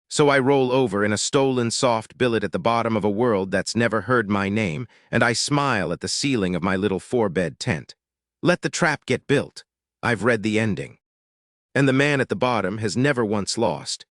So I roll over in a stolen soft billet at the bottom of a world that's never heard my name, and I smile at the ceiling of my little 4-bed tent. Let the trap get built. I've read the ending. And the man at the bottom has never once lost.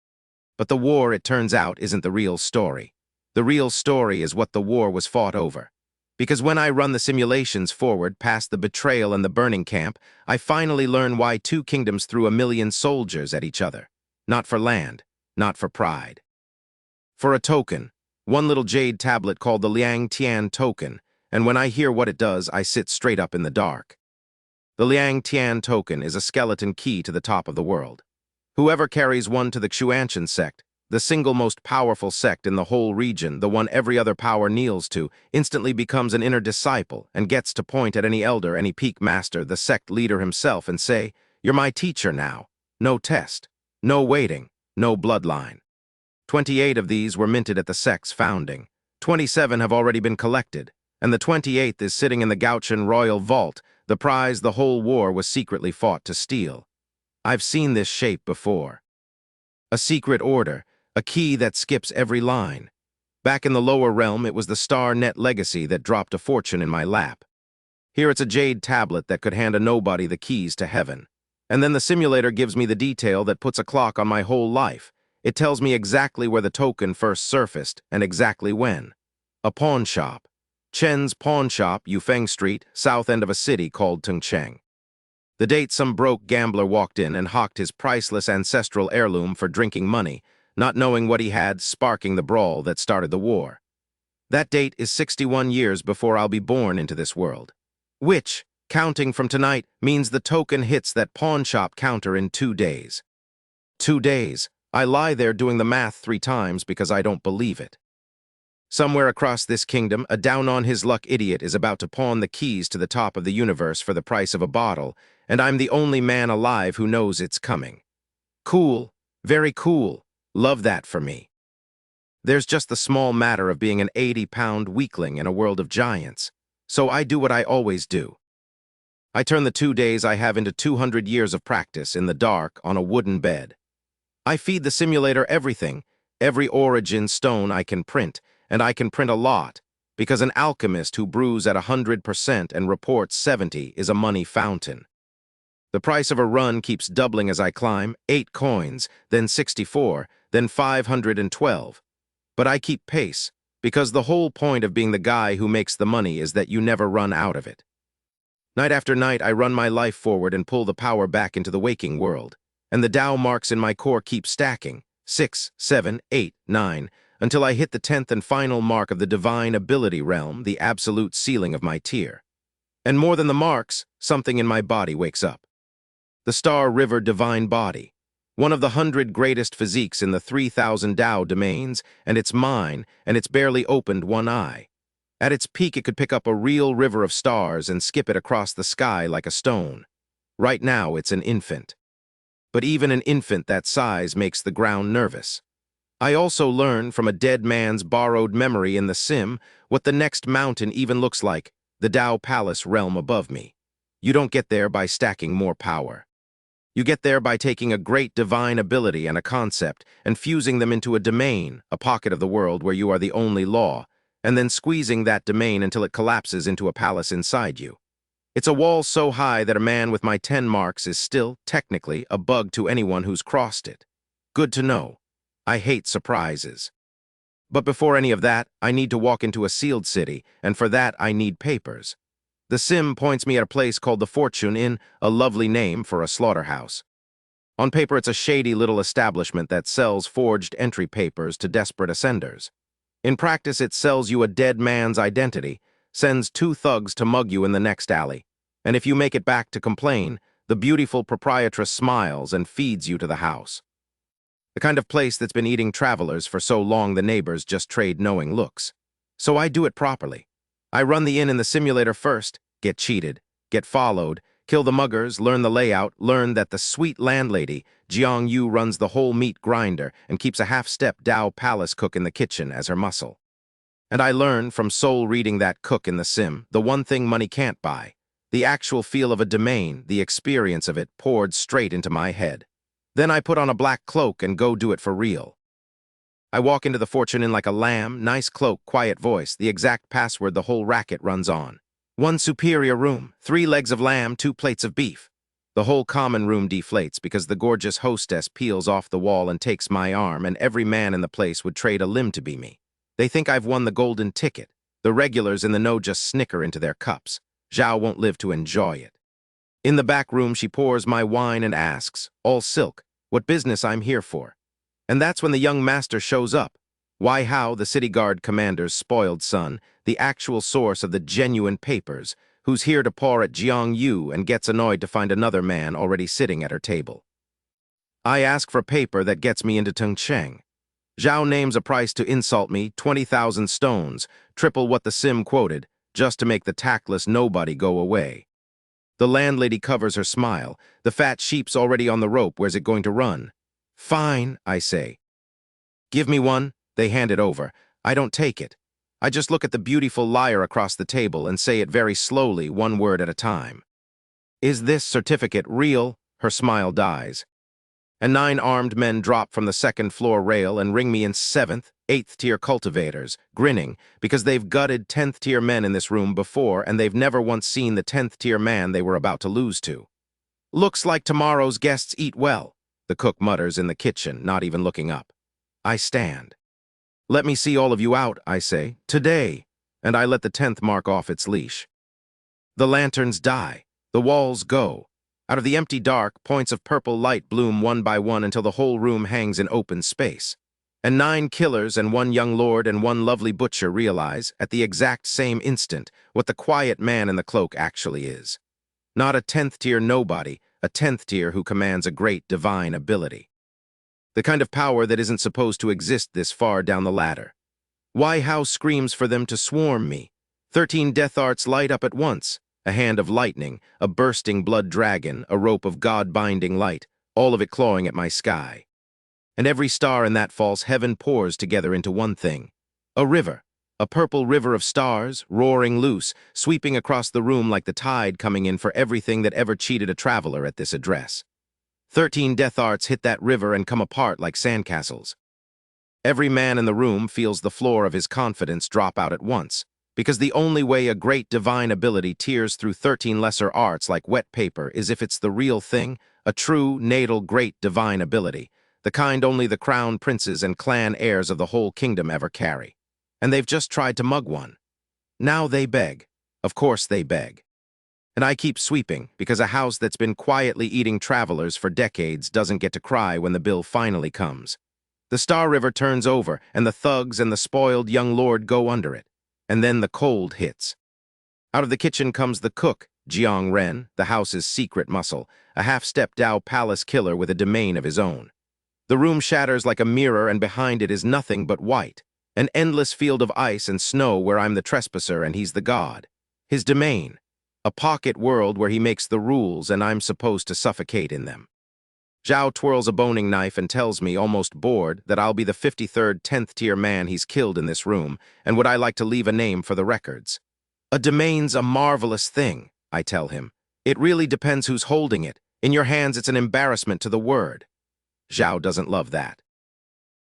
But the war, it turns out, isn't the real story. The real story is what the war was fought over. Because when I run the simulations forward past the betrayal and the burning camp, I finally learn why 2 kingdoms threw 1,000,000 soldiers at each other. Not for land, not for pride. For a token, one little jade tablet called the Liang Tian token, and when I hear what it does, I sit straight up in the dark. The Liang Tian token is a skeleton key to the top of the world. Whoever carries one to the Xuantian sect, the single most powerful sect in the whole region, the one every other power kneels to, instantly becomes an inner disciple and gets to point at any elder, any peak master, the sect leader himself, and say, "You're my teacher now. No test, no waiting, no bloodline." 28 of these were minted at the sect's founding. 27 have already been collected, and the 28th is sitting in the Gauchian royal vault, the prize the whole war was secretly fought to steal. I've seen this shape before. A secret order, a key that skips every line. Back in the lower realm, it was the Star Net Legacy that dropped a fortune in my lap. Here it's a jade tablet that could hand a nobody the keys to heaven. And then the simulator gives me the detail that puts a clock on my whole life. It tells me exactly where the token first surfaced and exactly when. A pawn shop. Chen's Pawn Shop, Yufeng Street, south end of a city called Tungcheng. The date some broke gambler walked in and hawked his priceless ancestral heirloom for drinking money, not knowing what he had, sparking the brawl that started the war. That date is 61 years before I'll be born into this world. Which, counting from tonight, means the token hits that pawn shop counter in 2 days. 2 days. I lie there doing the math 3 times because I don't believe it. Somewhere across this kingdom, a down-on-his-luck idiot is about to pawn the keys to the top of the universe for the price of a bottle, and I'm the only man alive who knows it's coming. Cool. Very cool. Love that for me. There's just the small matter of being an 80-pound weakling in a world of giants. So I do what I always do. I turn the 2 days I have into 200 years of practice in the dark on a wooden bed. I feed the simulator everything, every origin stone I can print, and I can print a lot, because an alchemist who brews at 100% and reports 70 is a money fountain. The price of a run keeps doubling as I climb, 8 coins, then 64, then 512. But I keep pace, because the whole point of being the guy who makes the money is that you never run out of it. Night after night, I run my life forward and pull the power back into the waking world, and the Tao marks in my core keep stacking, 6, 7, 8, 9, until I hit the 10th and final mark of the divine ability realm, the absolute ceiling of my tier. And more than the marks, something in my body wakes up. The Star River Divine Body, one of the 100 greatest physiques in the 3,000 Tao domains, and it's mine, and it's barely opened one eye. At its peak, it could pick up a real river of stars and skip it across the sky like a stone. Right now, it's an infant. But even an infant that size makes the ground nervous. I also learn from a dead man's borrowed memory in the sim what the next mountain even looks like, the Tao Palace realm above me. You don't get there by stacking more power. You get there by taking a great divine ability and a concept and fusing them into a domain, a pocket of the world where you are the only law, and then squeezing that domain until it collapses into a palace inside you. It's a wall so high that a man with my 10 marks is still, technically, a bug to anyone who's crossed it. Good to know. I hate surprises. But before any of that, I need to walk into a sealed city, and for that I need papers. The sim points me at a place called the Fortune Inn, a lovely name for a slaughterhouse. On paper, it's a shady little establishment that sells forged entry papers to desperate ascenders. In practice, it sells you a dead man's identity, sends 2 thugs to mug you in the next alley, and if you make it back to complain, the beautiful proprietress smiles and feeds you to the house. The kind of place that's been eating travelers for so long the neighbors just trade knowing looks. So I do it properly. I run the inn in the simulator first, get cheated, get followed, kill the muggers, learn the layout, learn that the sweet landlady, Jiang Yu, runs the whole meat grinder and keeps a half-step Tao Palace cook in the kitchen as her muscle. And I learn from soul reading that cook in the sim, the one thing money can't buy, the actual feel of a domain, the experience of it poured straight into my head. Then I put on a black cloak and go do it for real. I walk into the Fortune Inn like a lamb, nice cloak, quiet voice, the exact password the whole racket runs on. 1 superior room, 3 legs of lamb, 2 plates of beef. The whole common room deflates because the gorgeous hostess peels off the wall and takes my arm, and every man in the place would trade a limb to be me. They think I've won the golden ticket. The regulars in the know just snicker into their cups. Zhao won't live to enjoy it. In the back room, she pours my wine and asks, all silk, what business I'm here for. And that's when the young master shows up. Wai Hao, the city guard commander's spoiled son, the actual source of the genuine papers, who's here to paw at Jiang Yu and gets annoyed to find another man already sitting at her table. I ask for paper that gets me into Tungcheng. Zhao names a price to insult me, 20,000 stones, triple what the sim quoted, just to make the tactless nobody go away. The landlady covers her smile. The fat sheep's already on the rope. Where's it going to run? Fine, I say. Give me one. They hand it over. I don't take it. I just look at the beautiful lyre across the table and say it very slowly, one word at a time. Is this certificate real? Her smile dies. And 9 armed men drop from the second-floor rail and ring me in 7th, 8th-tier cultivators, grinning, because they've gutted 10th-tier men in this room before and they've never once seen the 10th-tier man they were about to lose to. Looks like tomorrow's guests eat well, the cook mutters in the kitchen, not even looking up. I stand. Let me see all of you out, I say, today, and I let the 10th mark off its leash. The lanterns die. The walls go. Out of the empty dark, points of purple light bloom one by one until the whole room hangs in open space. And 9 killers and 1 young lord and 1 lovely butcher realize, at the exact same instant, what the quiet man in the cloak actually is. Not a 10th-tier nobody, a 10th-tier who commands a great divine ability. The kind of power that isn't supposed to exist this far down the ladder. Why How screams for them to swarm me. 13 death arts light up at once. A hand of lightning, a bursting blood dragon, a rope of God-binding light, all of it clawing at my sky. And every star in that false heaven pours together into one thing. A river, a purple river of stars, roaring loose, sweeping across the room like the tide coming in for everything that ever cheated a traveler at this address. 13 death arts hit that river and come apart like sandcastles. Every man in the room feels the floor of his confidence drop out at once. Because the only way a great divine ability tears through 13 lesser arts like wet paper is if it's the real thing, a true, natal, great divine ability, the kind only the crown princes and clan heirs of the whole kingdom ever carry. And they've just tried to mug one. Now they beg. Of course they beg. And I keep sweeping, because a house that's been quietly eating travelers for decades doesn't get to cry when the bill finally comes. The Star River turns over, and the thugs and the spoiled young lord go under it. And then the cold hits. Out of the kitchen comes the cook, Jiang Ren, the house's secret muscle, a half-step Dao palace killer with a domain of his own. The room shatters like a mirror and behind it is nothing but white, an endless field of ice and snow where I'm the trespasser and he's the god. His domain, a pocket world where he makes the rules and I'm supposed to suffocate in them. Zhao twirls a boning knife and tells me, almost bored, that I'll be the 53rd 10th-tier man he's killed in this room, and would I like to leave a name for the records. A domain's a marvelous thing, I tell him. It really depends who's holding it. In your hands, it's an embarrassment to the word. Zhao doesn't love that.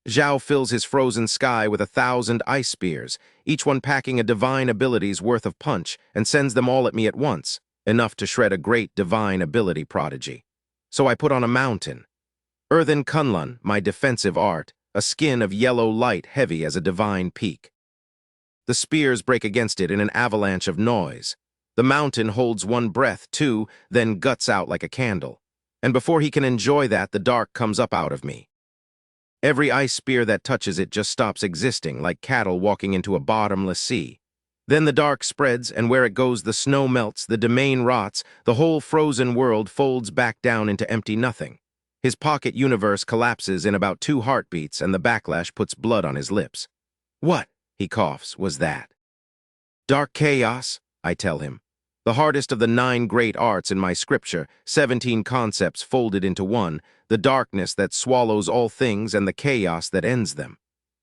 Zhao fills his frozen sky with 1,000 ice spears, each one packing a divine ability's worth of punch, and sends them all at me at once, enough to shred a great divine ability prodigy. So I put on a mountain. Earthen Kunlun, my defensive art, a skin of yellow light heavy as a divine peak. The spears break against it in an avalanche of noise. The mountain holds one breath, too, then guts out like a candle. And before he can enjoy that, the dark comes up out of me. Every ice spear that touches it just stops existing, like cattle walking into a bottomless sea. Then the dark spreads, and where it goes the snow melts, the domain rots, the whole frozen world folds back down into empty nothing. His pocket universe collapses in about 2 heartbeats, and the backlash puts blood on his lips. What, he coughs, was that? Dark chaos, I tell him. The hardest of the 9 great arts in my scripture, 17 concepts folded into one, the darkness that swallows all things and the chaos that ends them.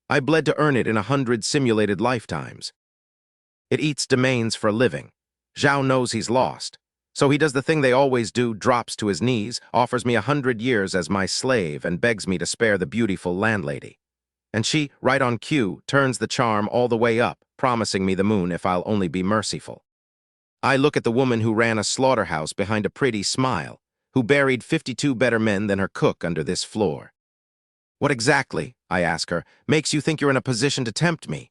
I bled to earn it in 100 simulated lifetimes. It eats domains for a living. Zhao knows he's lost. So he does the thing they always do, drops to his knees, offers me 100 years as my slave, and begs me to spare the beautiful landlady. And she, right on cue, turns the charm all the way up, promising me the moon if I'll only be merciful. I look at the woman who ran a slaughterhouse behind a pretty smile, who buried 52 better men than her cook under this floor. What exactly, I ask her, makes you think you're in a position to tempt me?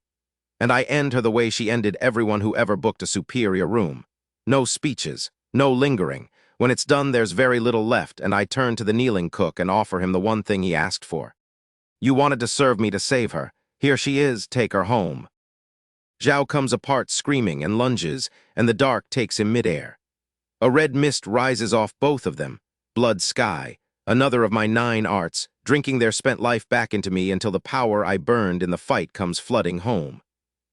And I end her the way she ended everyone who ever booked a superior room. No speeches, no lingering. When it's done, there's very little left, and I turn to the kneeling cook and offer him the one thing he asked for. You wanted to serve me to save her. Here she is, take her home. Zhao comes apart screaming and lunges, and the dark takes him midair. A red mist rises off both of them, blood sky, another of my 9 arts, drinking their spent life back into me until the power I burned in the fight comes flooding home.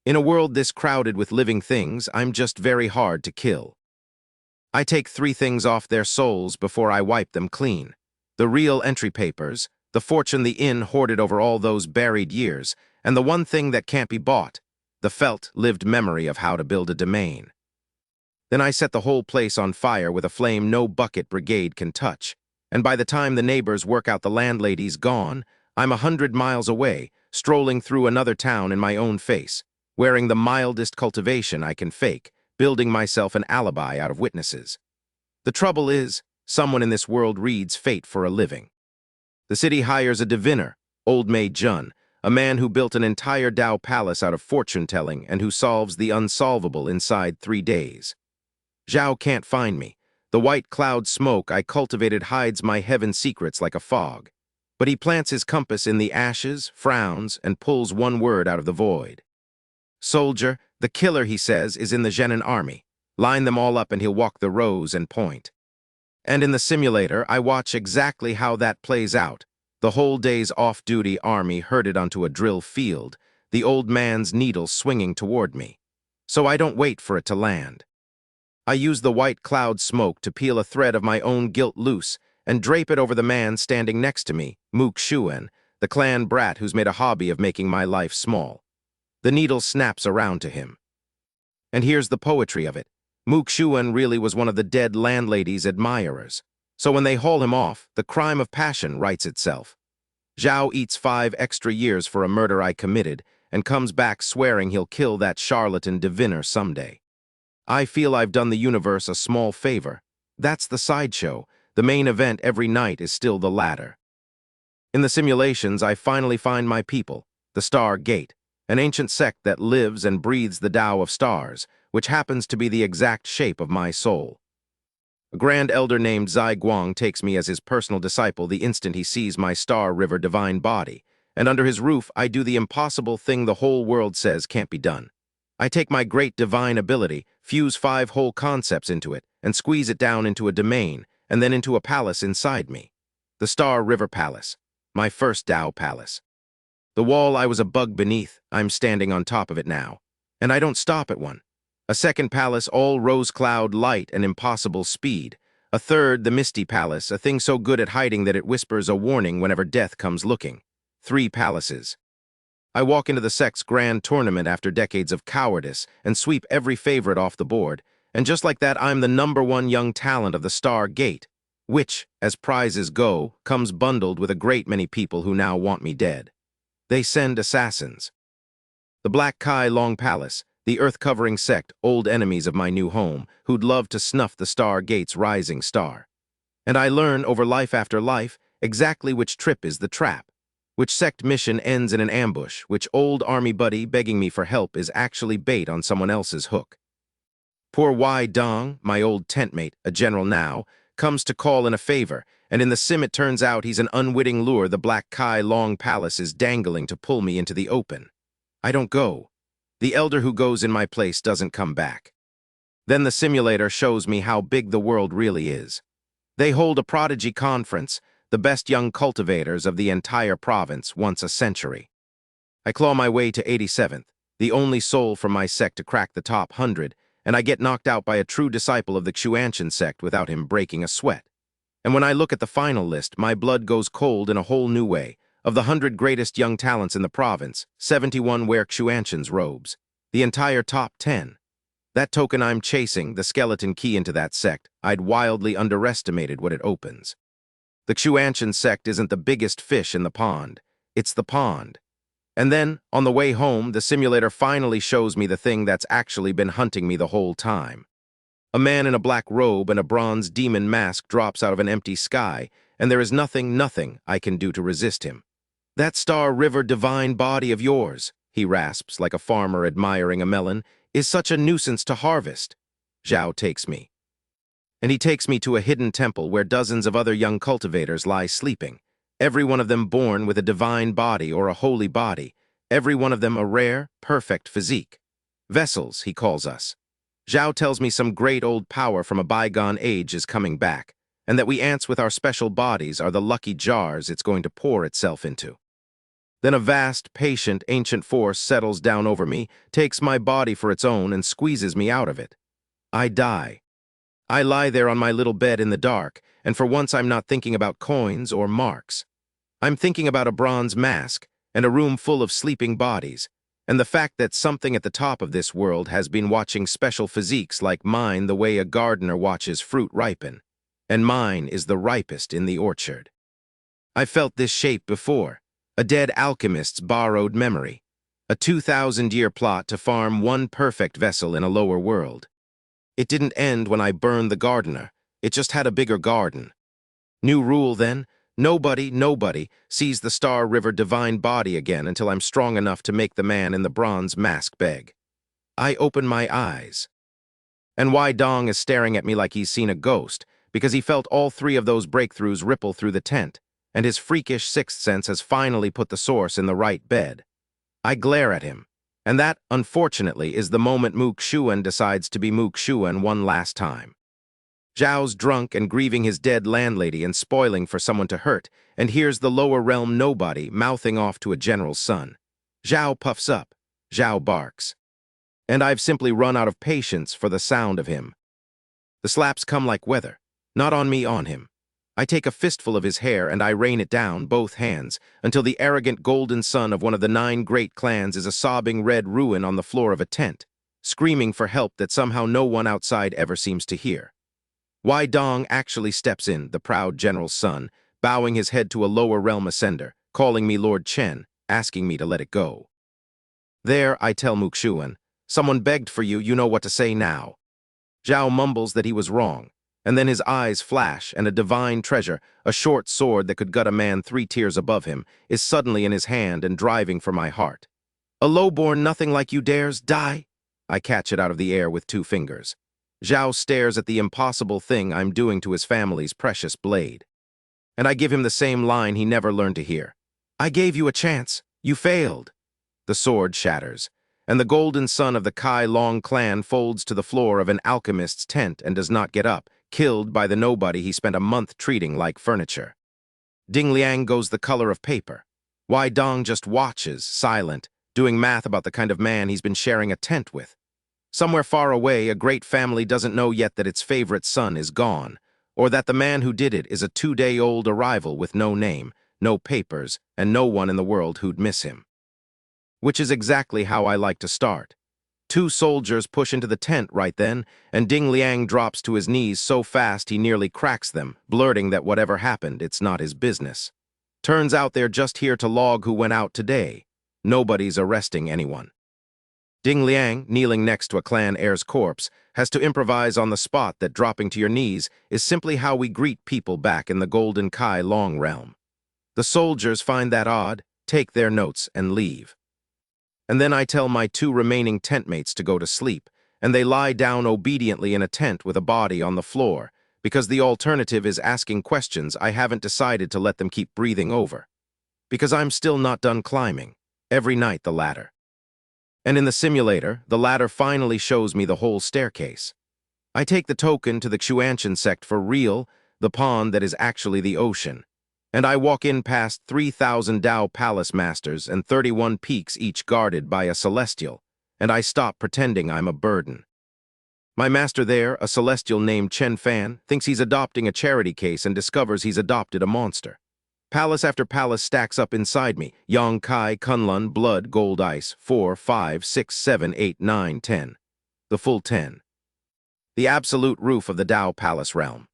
In a world this crowded with living things, I'm just very hard to kill. I take 3 things off their souls before I wipe them clean. The real entry papers, the fortune the inn hoarded over all those buried years, and the one thing that can't be bought, the felt-lived memory of how to build a domain. Then I set the whole place on fire with a flame no bucket brigade can touch, and by the time the neighbors work out the landlady's gone, I'm 100 miles away, strolling through another town in my own face, wearing the mildest cultivation I can fake, building myself an alibi out of witnesses. The trouble is, someone in this world reads fate for a living. The city hires a diviner, Old Maid Jun, a man who built an entire Dao palace out of fortune-telling and who solves the unsolvable inside 3 days. Zhao can't find me. The white cloud smoke I cultivated hides my heaven secrets like a fog. But he plants his compass in the ashes, frowns, and pulls one word out of the void. Soldier, the killer, he says, is in the Genin army. Line them all up and he'll walk the rows and point. And in the simulator, I watch exactly how that plays out. The whole day's off-duty army herded onto a drill field, the old man's needle swinging toward me. So I don't wait for it to land. I use the white cloud smoke to peel a thread of my own guilt loose and drape it over the man standing next to me, Mook Shuen, the clan brat who's made a hobby of making my life small. The needle snaps around to him. And here's the poetry of it. Mook Shuen really was one of the dead landlady's admirers. So when they haul him off, the crime of passion writes itself. Zhao eats 5 extra years for a murder I committed and comes back swearing he'll kill that charlatan diviner someday. I feel I've done the universe a small favor. That's the sideshow. The main event every night is still the latter. In the simulations, I finally find my people, the Star Gate, an ancient sect that lives and breathes the Tao of stars, which happens to be the exact shape of my soul. A grand elder named Zai Guang takes me as his personal disciple the instant he sees my Star River divine body, and under his roof I do the impossible thing the whole world says can't be done. I take my great divine ability, fuse 5 whole concepts into it, and squeeze it down into a domain, and then into a palace inside me. The Star River Palace, my first Tao palace. The wall I was a bug beneath, I'm standing on top of it now. And I don't stop at one. A second palace, all rose cloud light and impossible speed. A third, the Misty Palace, a thing so good at hiding that it whispers a warning whenever death comes looking. 3 palaces. I walk into the sect's grand tournament after decades of cowardice and sweep every favorite off the board, and just like that I'm the #1 young talent of the Star Gate, which, as prizes go, comes bundled with a great many people who now want me dead. They send assassins. The Black Kai Long Palace, the earth-covering sect, old enemies of my new home, who'd love to snuff the Star Gate's rising star. And I learn, over life after life, exactly which trip is the trap, which sect mission ends in an ambush, which old army buddy begging me for help is actually bait on someone else's hook. Poor Wai Dong, my old tentmate, a general now, comes to call in a favor, and in the sim it turns out he's an unwitting lure the Black Kai Long Palace is dangling to pull me into the open. I don't go. The elder who goes in my place doesn't come back. Then the simulator shows me how big the world really is. They hold a prodigy conference, the best young cultivators of the entire province once a century. I claw my way to 87th, the only soul from my sect to crack the top 100, and I get knocked out by a true disciple of the Xuantian sect without him breaking a sweat. And when I look at the final list, my blood goes cold in a whole new way. Of the 100 greatest young talents in the province, 71 wear Xuantian's robes. The entire top 10. That token I'm chasing, the skeleton key into that sect, I'd wildly underestimated what it opens. The Xuantian sect isn't the biggest fish in the pond. It's the pond. And then, on the way home, the simulator finally shows me the thing that's actually been hunting me the whole time. A man in a black robe and a bronze demon mask drops out of an empty sky, and there is nothing I can do to resist him. "That Star River divine body of yours," he rasps like a farmer admiring a melon, "is such a nuisance to harvest." Zhao takes me. And he takes me to a hidden temple where dozens of other young cultivators lie sleeping, every one of them born with a divine body or a holy body, every one of them a rare, perfect physique. Vessels, he calls us. Zhao tells me some great old power from a bygone age is coming back, and that we ants with our special bodies are the lucky jars it's going to pour itself into. Then a vast, patient, ancient force settles down over me, takes my body for its own, and squeezes me out of it. I die. I lie there on my little bed in the dark, and for once I'm not thinking about coins or marks. I'm thinking about a bronze mask and a room full of sleeping bodies, and the fact that something at the top of this world has been watching special physiques like mine the way a gardener watches fruit ripen, and mine is the ripest in the orchard. I felt this shape before, a dead alchemist's borrowed memory, a 2,000-year plot to farm one perfect vessel in a lower world. It didn't end when I burned the gardener, it just had a bigger garden. New rule then, nobody sees the Star River divine body again until I'm strong enough to make the man in the bronze mask beg. I open my eyes. And Wai Dong is staring at me like he's seen a ghost, because he felt all three of those breakthroughs ripple through the tent, and his freakish sixth sense has finally put the source in the right bed. I glare at him, and that, unfortunately, is the moment Mook Shuan decides to be Mook Shuan one last time. Zhao's drunk and grieving his dead landlady and spoiling for someone to hurt, and hears the lower realm nobody mouthing off to a general's son. Zhao puffs up, Zhao barks. And I've simply run out of patience for the sound of him. The slaps come like weather, not on me, on him. I take a fistful of his hair and I rain it down, both hands, until the arrogant golden son of one of the 9 great clans is a sobbing red ruin on the floor of a tent, screaming for help that somehow no one outside ever seems to hear. Wai Dong actually steps in, the proud general's son, bowing his head to a lower realm ascender, calling me Lord Chen, asking me to let it go. There, I tell Mook Shuan, someone begged for you, you know what to say now. Zhao mumbles that he was wrong, and then his eyes flash and a divine treasure, a short sword that could gut a man 3 tiers above him, is suddenly in his hand and driving for my heart. A lowborn nothing like you dares die? I catch it out of the air with 2 fingers. Zhao stares at the impossible thing I'm doing to his family's precious blade. And I give him the same line he never learned to hear. I gave you a chance. You failed. The sword shatters, and the golden son of the Kai Long clan folds to the floor of an alchemist's tent and does not get up, killed by the nobody he spent a month treating like furniture. Ding Liang goes the color of paper. Wai Dong just watches, silent, doing math about the kind of man he's been sharing a tent with. Somewhere far away, a great family doesn't know yet that its favorite son is gone, or that the man who did it is a 2-day-old arrival with no name, no papers, and no one in the world who'd miss him. Which is exactly how I like to start. 2 soldiers push into the tent right then, and Ding Liang drops to his knees so fast he nearly cracks them, blurting that whatever happened, it's not his business. Turns out they're just here to log who went out today. Nobody's arresting anyone. Ding Liang, kneeling next to a clan heir's corpse, has to improvise on the spot that dropping to your knees is simply how we greet people back in the Golden Kai Long realm. The soldiers find that odd, take their notes, and leave. And then I tell my 2 remaining tentmates to go to sleep, and they lie down obediently in a tent with a body on the floor, because the alternative is asking questions I haven't decided to let them keep breathing over. Because I'm still not done climbing, every night the ladder. And in the simulator, the ladder finally shows me the whole staircase. I take the token to the Xuantian sect for real, the pond that is actually the ocean, and I walk in past 3,000 Dao palace masters and 31 peaks each guarded by a celestial, and I stop pretending I'm a burden. My master there, a celestial named Chen Fan, thinks he's adopting a charity case and discovers he's adopted a monster. Palace after palace stacks up inside me. Yang Kai, Kunlun, Blood, Gold Ice, 4, 5, 6, 7, 8, 9, 10. The full 10. The absolute roof of the Dao Palace realm.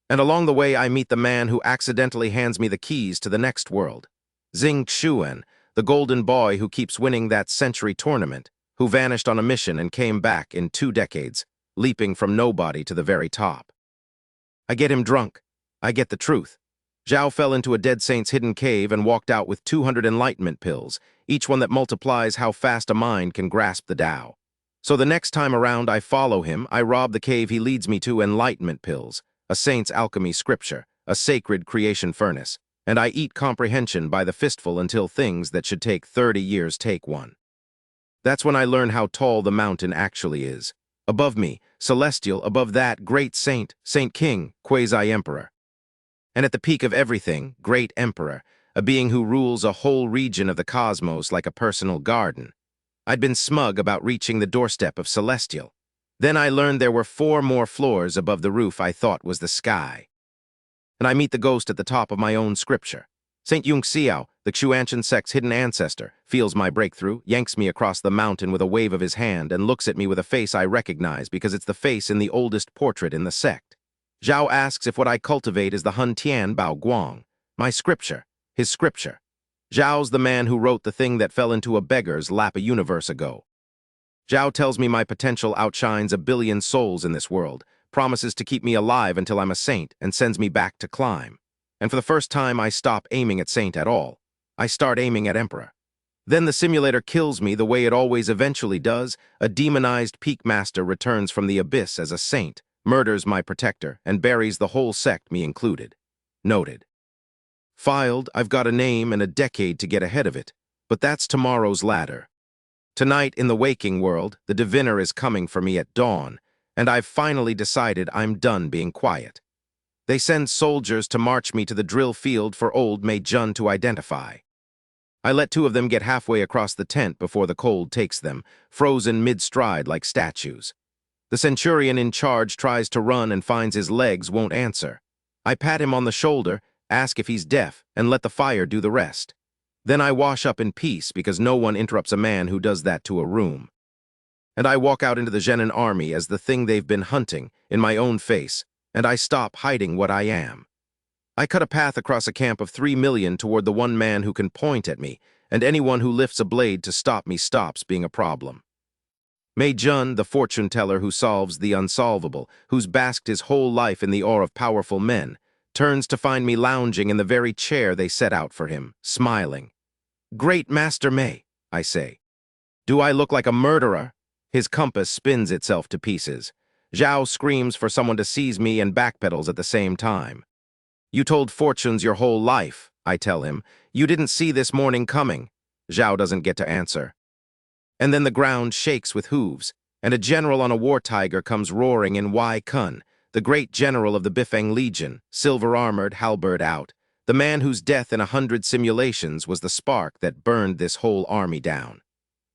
And along the way I meet the man who accidentally hands me the keys to the next world. Xing Xuan, the golden boy who keeps winning that century tournament, who vanished on a mission and came back in 2 decades, leaping from nobody to the very top. I get him drunk. I get the truth. Zhao fell into a dead saint's hidden cave and walked out with 200 enlightenment pills, each one that multiplies how fast a mind can grasp the Tao. So the next time around I follow him, I rob the cave he leads me to enlightenment pills, a saint's alchemy scripture, a sacred creation furnace, and I eat comprehension by the fistful until things that should take 30 years take 1. That's when I learn how tall the mountain actually is. Above me, celestial, above that, great saint, Saint King, quasi-emperor. And at the peak of everything, great emperor, a being who rules a whole region of the cosmos like a personal garden. I'd been smug about reaching the doorstep of celestial. Then I learned there were 4 more floors above the roof I thought was the sky. And I meet the ghost at the top of my own scripture. St. Yung Xiao, the Xuantian sect's hidden ancestor, feels my breakthrough, yanks me across the mountain with a wave of his hand, and looks at me with a face I recognize because it's the face in the oldest portrait in the sect. Zhao asks if what I cultivate is the Hun Tian Bao Guang, my scripture, his scripture. Zhao's the man who wrote the thing that fell into a beggar's lap a universe ago. Zhao tells me my potential outshines a billion souls in this world, promises to keep me alive until I'm a saint, and sends me back to climb. And for the first time, I stop aiming at saint at all. I start aiming at emperor. Then the simulator kills me the way it always eventually does. A demonized peak master returns from the abyss as a saint, murders my protector, and buries the whole sect, me included. Noted. Filed, I've got a name and a decade to get ahead of it, but that's tomorrow's ladder. Tonight, in the waking world, the diviner is coming for me at dawn, and I've finally decided I'm done being quiet. They send soldiers to march me to the drill field for old Mei Jun to identify. I let two of them get halfway across the tent before the cold takes them, frozen mid-stride like statues. The centurion in charge tries to run and finds his legs won't answer. I pat him on the shoulder, ask if he's deaf, and let the fire do the rest. Then I wash up in peace because no one interrupts a man who does that to a room. And I walk out into the Genin army as the thing they've been hunting, in my own face, and I stop hiding what I am. I cut a path across a camp of 3 million toward the one man who can point at me, and anyone who lifts a blade to stop me stops being a problem. Mei Jun, the fortune teller who solves the unsolvable, who's basked his whole life in the awe of powerful men, turns to find me lounging in the very chair they set out for him, smiling. "Great Master Mei," I say. "Do I look like a murderer?" His compass spins itself to pieces. Zhao screams for someone to seize me and backpedals at the same time. "You told fortunes your whole life," I tell him. "You didn't see this morning coming." Zhao doesn't get to answer. And then the ground shakes with hooves, and a general on a war tiger comes roaring in Wei Kun, the great general of the Bifeng Legion, silver-armored, halberd out, the man whose death in 100 simulations was the spark that burned this whole army down.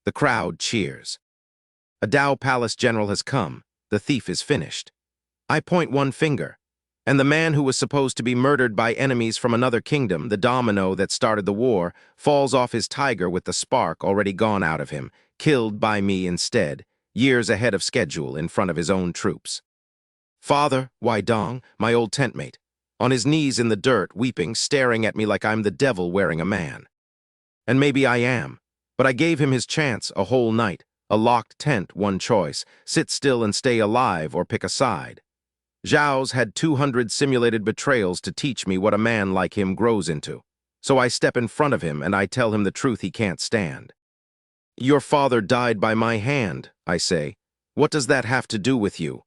The crowd cheers. A Dao Palace general has come. The thief is finished. I point one finger, and the man who was supposed to be murdered by enemies from another kingdom, the domino that started the war, falls off his tiger with the spark already gone out of him, killed by me instead, years ahead of schedule in front of his own troops. Father, Wai Dong, my old tentmate, on his knees in the dirt, weeping, staring at me like I'm the devil wearing a man. And maybe I am, but I gave him his chance a whole night. A locked tent, one choice, sit still and stay alive or pick a side. Zhao's had 200 simulated betrayals to teach me what a man like him grows into. So I step in front of him and I tell him the truth he can't stand. "Your father died by my hand," I say. "What does that have to do with you?"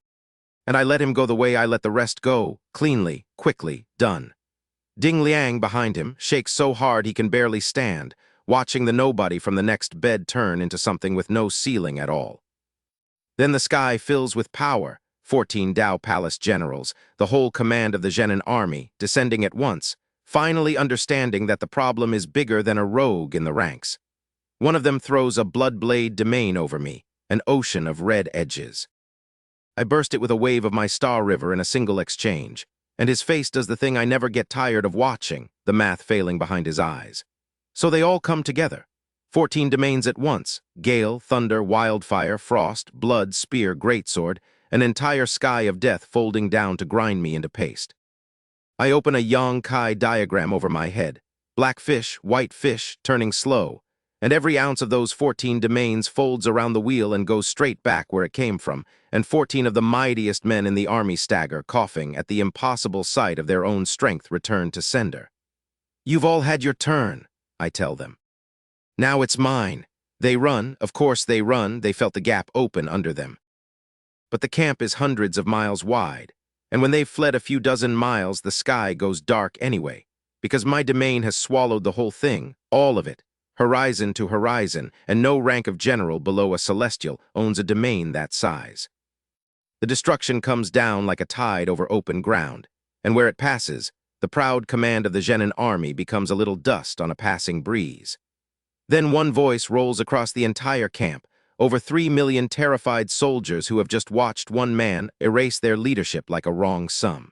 And I let him go the way I let the rest go, cleanly, quickly, done. Ding Liang behind him shakes so hard he can barely stand, watching the nobody from the next bed turn into something with no ceiling at all. Then the sky fills with power, 14 Dao Palace generals, the whole command of the Genin army, descending at once, finally understanding that the problem is bigger than a rogue in the ranks. One of them throws a blood blade domain over me, an ocean of red edges. I burst it with a wave of my star river in a single exchange, and his face does the thing I never get tired of watching, the math failing behind his eyes. So they all come together. 14 domains at once, gale, thunder, wildfire, frost, blood, spear, greatsword, an entire sky of death folding down to grind me into paste. I open a Yang Kai diagram over my head, black fish, white fish, turning slow, and every ounce of those 14 domains folds around the wheel and goes straight back where it came from, and 14 of the mightiest men in the army stagger, coughing at the impossible sight of their own strength returned to sender. "You've all had your turn," I tell them. "Now it's mine." They run, of course they run, they felt the gap open under them. But the camp is hundreds of miles wide, and when they've fled a few dozen miles, the sky goes dark anyway, because my domain has swallowed the whole thing, all of it, horizon to horizon, and no rank of general below a celestial owns a domain that size. The destruction comes down like a tide over open ground, and where it passes, the proud command of the Genin army becomes a little dust on a passing breeze. Then one voice rolls across the entire camp, over 3 million terrified soldiers who have just watched one man erase their leadership like a wrong sum.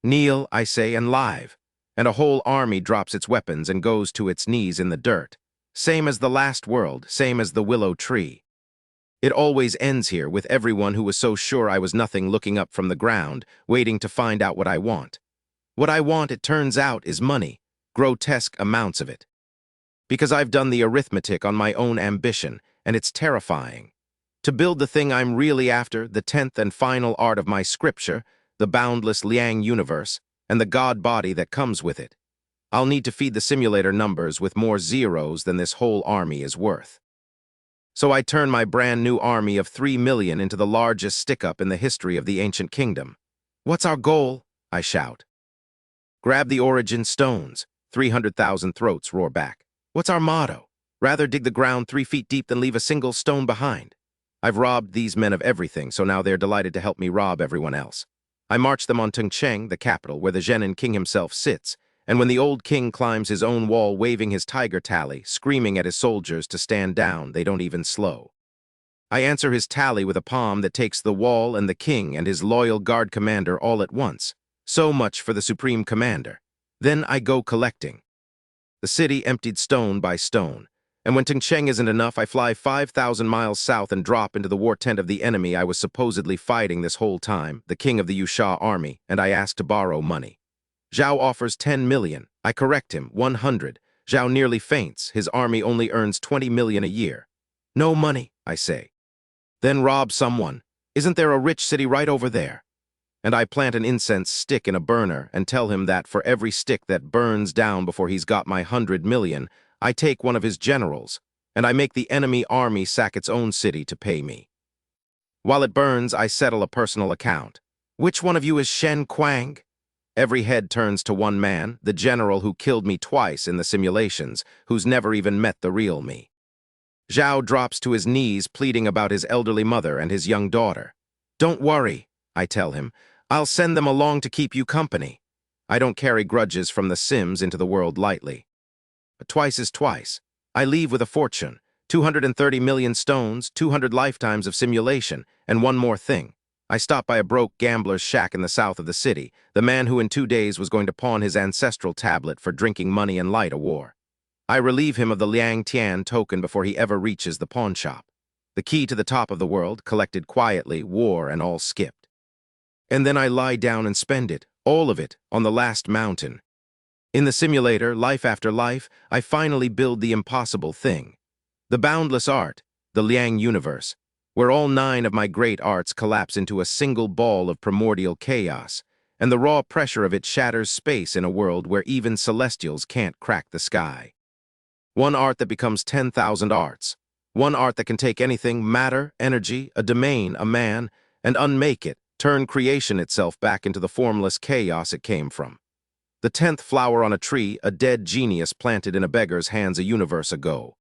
"Kneel," I say, "and live. and a whole army drops its weapons and goes to its knees in the dirt. Same as the last world, same as the willow tree. It always ends here, with everyone who was so sure I was nothing looking up from the ground, waiting to find out what I want. What I want, it turns out, is money, grotesque amounts of it. Because I've done the arithmetic on my own ambition, and it's terrifying. To build the thing I'm really after, the 10th and final art of my scripture, the boundless Liang universe, and the god body that comes with it, I'll need to feed the simulator numbers with more zeros than this whole army is worth. So I turn my brand new army of 3 million into the largest stick-up in the history of the ancient kingdom. What's our goal? I shout. Grab the origin stones. 300,000 throats roar back. What's our motto? Rather dig the ground 3 feet deep than leave a single stone behind. I've robbed these men of everything, so now they're delighted to help me rob everyone else. I march them on Tungcheng, the capital, where the Zhenin king himself sits, and when the old king climbs his own wall waving his tiger tally, screaming at his soldiers to stand down, they don't even slow. I answer his tally with a palm that takes the wall and the king and his loyal guard commander all at once. So much for the supreme commander. Then I go collecting. The city emptied stone by stone, and when Tungcheng isn't enough, I fly 5,000 miles south and drop into the war tent of the enemy I was supposedly fighting this whole time, the king of the Yusha army, and I ask to borrow money. Zhao offers 10 million. I correct him, 100. Zhao nearly faints. His army only earns 20 million a year. No money, I say. Then rob someone. Isn't there a rich city right over there? And I plant an incense stick in a burner and tell him that for every stick that burns down before he's got my 100 million, I take one of his generals, and I make the enemy army sack its own city to pay me. While it burns, I settle a personal account. Which one of you is Shen Kuang? Every head turns to one man, the general who killed me twice in the simulations, who's never even met the real me. Zhao drops to his knees, pleading about his elderly mother and his young daughter. Don't worry, I tell him. I'll send them along to keep you company. I don't carry grudges from the Sims into the world lightly. But twice is twice. I leave with a fortune, 230 million stones, 200 lifetimes of simulation, and one more thing. I stop by a broke gambler's shack in the south of the city, the man who in 2 days was going to pawn his ancestral tablet for drinking money and light a war. I relieve him of the Liang Tian token before he ever reaches the pawn shop. The key to the top of the world, collected quietly, war and all skipped. And then I lie down and spend it, all of it, on the last mountain. In the simulator, life after life, I finally build the impossible thing. The boundless art, the Liang universe, where all 9 of my great arts collapse into a single ball of primordial chaos, and the raw pressure of it shatters space in a world where even celestials can't crack the sky. One art that becomes 10,000 arts. One art that can take anything, matter, energy, a domain, a man, and unmake it, turn creation itself back into the formless chaos it came from. The 10th flower on a tree, a dead genius planted in a beggar's hands a universe ago.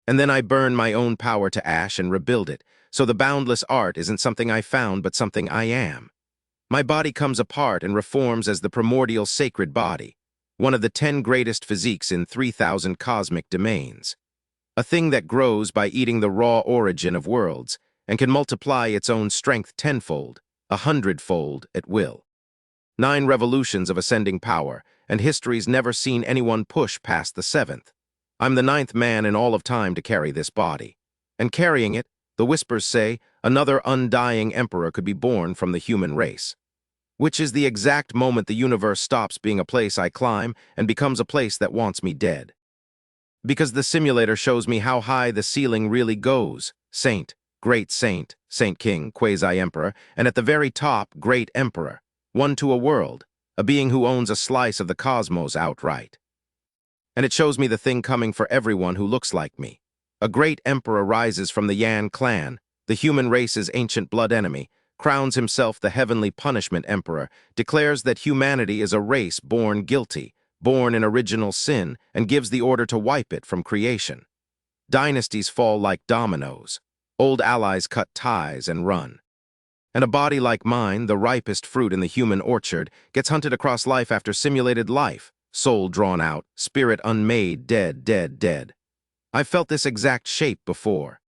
And then I burn my own power to ash and rebuild it, so the boundless art isn't something I found, but something I am. My body comes apart and reforms as the primordial sacred body, one of the 10 greatest physiques in 3,000 cosmic domains. A thing that grows by eating the raw origin of worlds and can multiply its own strength 10-fold, 100-fold at will. 9 revolutions of ascending power, and history's never seen anyone push past the 7th. I'm the 9th man in all of time to carry this body. And carrying it, the whispers say, another undying emperor could be born from the human race. Which is the exact moment the universe stops being a place I climb and becomes a place that wants me dead. Because the simulator shows me how high the ceiling really goes. Saint, great saint, Saint King, quasi-emperor, and at the very top, great emperor. One to a world, a being who owns a slice of the cosmos outright. And it shows me the thing coming for everyone who looks like me. A great emperor rises from the Yan clan, the human race's ancient blood enemy, crowns himself the heavenly punishment emperor, declares that humanity is a race born guilty, born in original sin, and gives the order to wipe it from creation. Dynasties fall like dominoes. Old allies cut ties and run. And a body like mine, the ripest fruit in the human orchard, gets hunted across life after simulated life, soul drawn out, spirit unmade, dead, dead, dead. I've felt this exact shape before.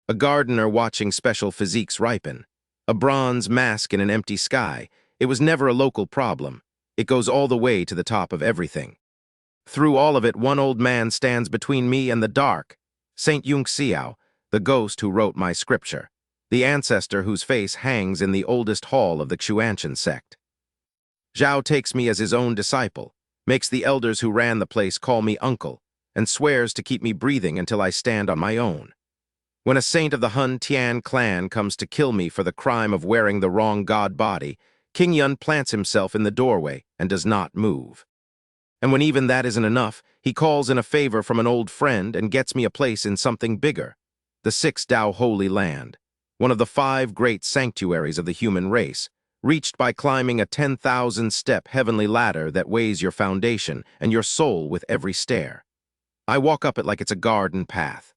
A gardener watching special physiques ripen. A bronze mask in an empty sky. It was never a local problem. It goes all the way to the top of everything. Through all of it, one old man stands between me and the dark. Saint Yunxiao, the ghost who wrote my scripture, the ancestor whose face hangs in the oldest hall of the Xuantian sect. Zhao takes me as his own disciple, makes the elders who ran the place call me uncle, and swears to keep me breathing until I stand on my own. When a saint of the Hun Tian clan comes to kill me for the crime of wearing the wrong god body, King Yun plants himself in the doorway and does not move. And when even that isn't enough, he calls in a favor from an old friend and gets me a place in something bigger, the Six Dao Holy Land, one of the 5 great sanctuaries of the human race, reached by climbing a 10,000-step heavenly ladder that weighs your foundation and your soul with every stair. I walk up it like it's a garden path.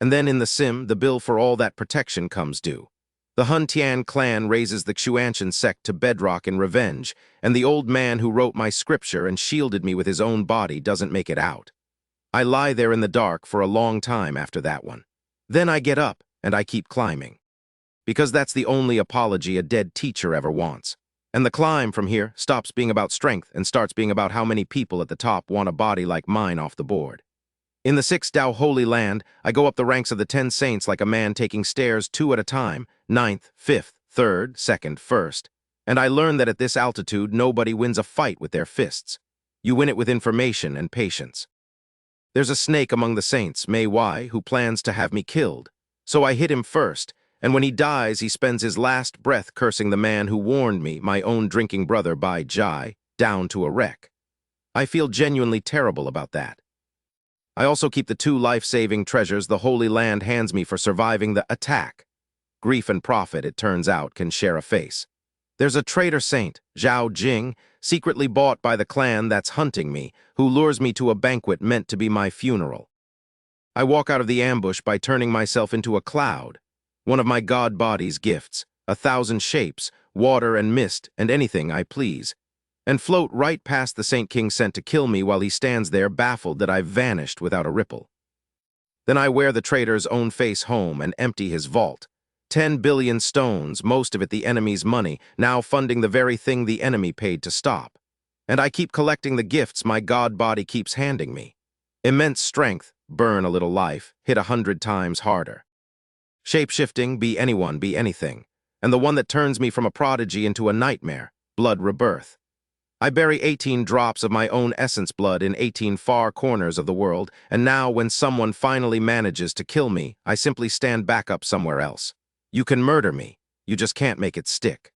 And then in the sim, the bill for all that protection comes due. The Hun Tian clan raises the Xuantian sect to bedrock in revenge, and the old man who wrote my scripture and shielded me with his own body doesn't make it out. I lie there in the dark for a long time after that one. Then I get up, and I keep climbing. Because that's the only apology a dead teacher ever wants. And the climb from here stops being about strength and starts being about how many people at the top want a body like mine off the board. In the Six Dao Holy Land, I go up the ranks of the 10 saints like a man taking stairs 2 at a time, 9th, 5th, 3rd, 2nd, 1st. And I learn that at this altitude, nobody wins a fight with their fists. You win it with information and patience. There's a snake among the saints, manhwa, who plans to have me killed. So I hit him first, and when he dies, he spends his last breath cursing the man who warned me, my own drinking brother Bai Jai, down to a wreck. I feel genuinely terrible about that. I also keep the 2 life-saving treasures the Holy Land hands me for surviving the attack. Grief and profit, it turns out, can share a face. There's a traitor saint, Zhao Jing, secretly bought by the clan that's hunting me, who lures me to a banquet meant to be my funeral. I walk out of the ambush by turning myself into a cloud, one of my god body's gifts, 1,000 shapes, water and mist, and anything I please, and float right past the Saint King sent to kill me while he stands there baffled that I've vanished without a ripple. Then I wear the traitor's own face home and empty his vault. 10 billion stones, most of it the enemy's money, now funding the very thing the enemy paid to stop. And I keep collecting the gifts my god body keeps handing me. Immense strength, burn a little life, hit 100 times harder. Shape-shifting, be anyone, be anything. And the one that turns me from a prodigy into a nightmare, blood rebirth. I bury 18 drops of my own essence blood in 18 far corners of the world, and now when someone finally manages to kill me, I simply stand back up somewhere else. You can murder me, you just can't make it stick.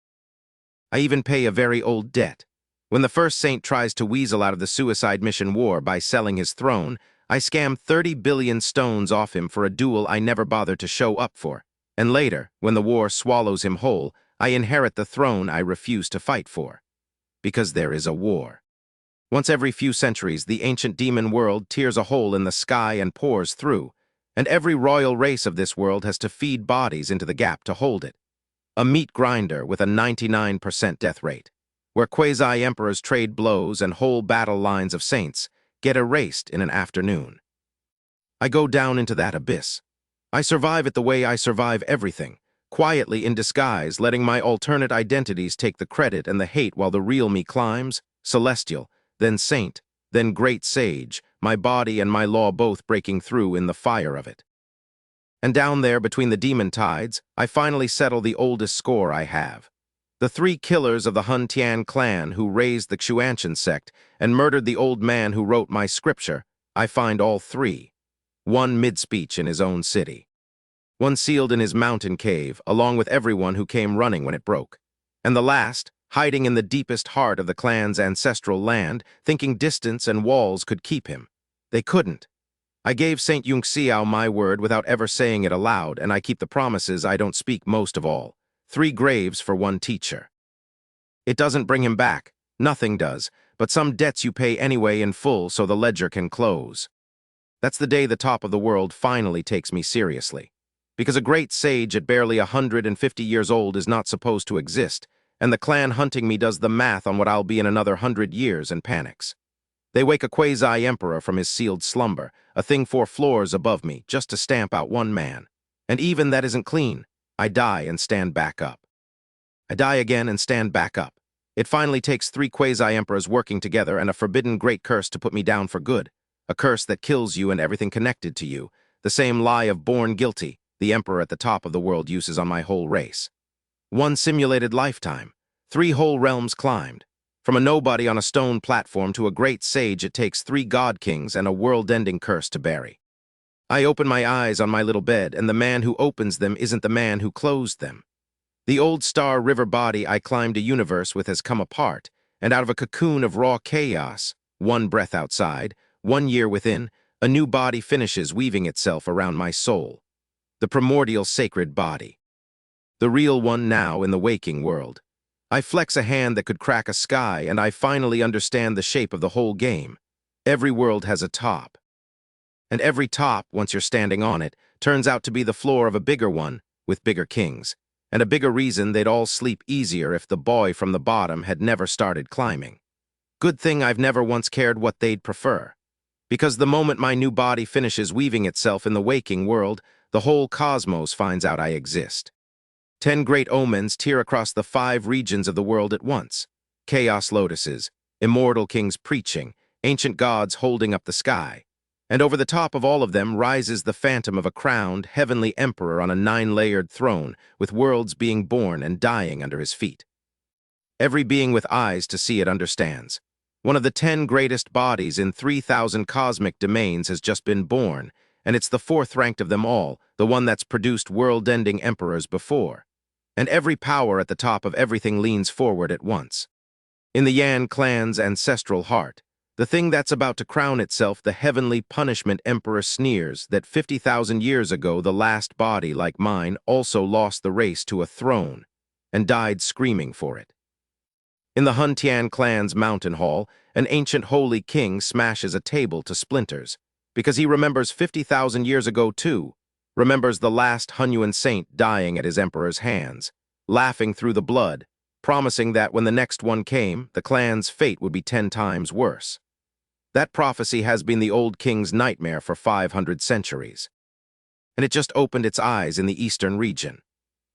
I even pay a very old debt. When the first saint tries to weasel out of the suicide mission war by selling his throne, I scam 30 billion stones off him for a duel I never bothered to show up for. And later, when the war swallows him whole, I inherit the throne I refuse to fight for. Because there is a war. Once every few centuries, the ancient demon world tears a hole in the sky and pours through, and every royal race of this world has to feed bodies into the gap to hold it. A meat grinder with a 99% death rate, where quasi-emperors trade blows and whole battle lines of saints get erased in an afternoon. I go down into that abyss. I survive it the way I survive everything, quietly in disguise, letting my alternate identities take the credit and the hate while the real me climbs, celestial, then saint, then great sage, my body and my law both breaking through in the fire of it. And down there, between the demon tides, I finally settle the oldest score I have. The 3 killers of the Hun Tian clan who raised the Xuantian sect and murdered the old man who wrote my scripture, I find all 3. One mid-speech in his own city. One sealed in his mountain cave, along with everyone who came running when it broke. And the last, hiding in the deepest heart of the clan's ancestral land, thinking distance and walls could keep him. They couldn't. I gave Saint Yunxiao my word without ever saying it aloud, and I keep the promises I don't speak most of all. 3 graves for 1 teacher. It doesn't bring him back. Nothing does, but some debts you pay anyway in full so the ledger can close. That's the day the top of the world finally takes me seriously. Because a great sage at barely 150 years old is not supposed to exist, and the clan hunting me does the math on what I'll be in another 100 years and panics. They wake a quasi-emperor from his sealed slumber, a thing 4 floors above me, just to stamp out 1 man. And even that isn't clean. I die and stand back up. I die again and stand back up. It finally takes 3 quasi-emperors working together and a forbidden great curse to put me down for good. A curse that kills you and everything connected to you. The same lie of born guilty the emperor at the top of the world uses on my whole race. 1 simulated lifetime. 3 whole realms climbed. From a nobody on a stone platform to a great sage, it takes 3 god kings and a world-ending curse to bury. I open my eyes on my little bed, and the man who opens them isn't the man who closed them. The old star river body I climbed a universe with has come apart, and out of a cocoon of raw chaos, 1 breath outside, 1 year within, a new body finishes weaving itself around my soul. The primordial sacred body. The real one now in the waking world. I flex a hand that could crack a sky, and I finally understand the shape of the whole game. Every world has a top. And every top, once you're standing on it, turns out to be the floor of a bigger one, with bigger kings. And a bigger reason they'd all sleep easier if the boy from the bottom had never started climbing. Good thing I've never once cared what they'd prefer. Because the moment my new body finishes weaving itself in the waking world, the whole cosmos finds out I exist. 10 great omens tear across the 5 regions of the world at once. Chaos lotuses, immortal kings preaching, ancient gods holding up the sky. And over the top of all of them rises the phantom of a crowned, heavenly emperor on a 9-layered throne, with worlds being born and dying under his feet. Every being with eyes to see it understands. One of the 10 greatest bodies in 3,000 cosmic domains has just been born, and it's the 4th ranked of them all, the one that's produced world-ending emperors before. And every power at the top of everything leans forward at once. In the Yan clan's ancestral heart, the thing that's about to crown itself the heavenly punishment emperor sneers that 50,000 years ago the last body, like mine, also lost the race to a throne and died screaming for it. In the Huntian clan's mountain hall, an ancient holy king smashes a table to splinters because he remembers 50,000 years ago too, remembers the last Hunyuan saint dying at his emperor's hands, laughing through the blood, promising that when the next one came, the clan's fate would be 10 times worse. That prophecy has been the old king's nightmare for 500 centuries. And it just opened its eyes in the eastern region.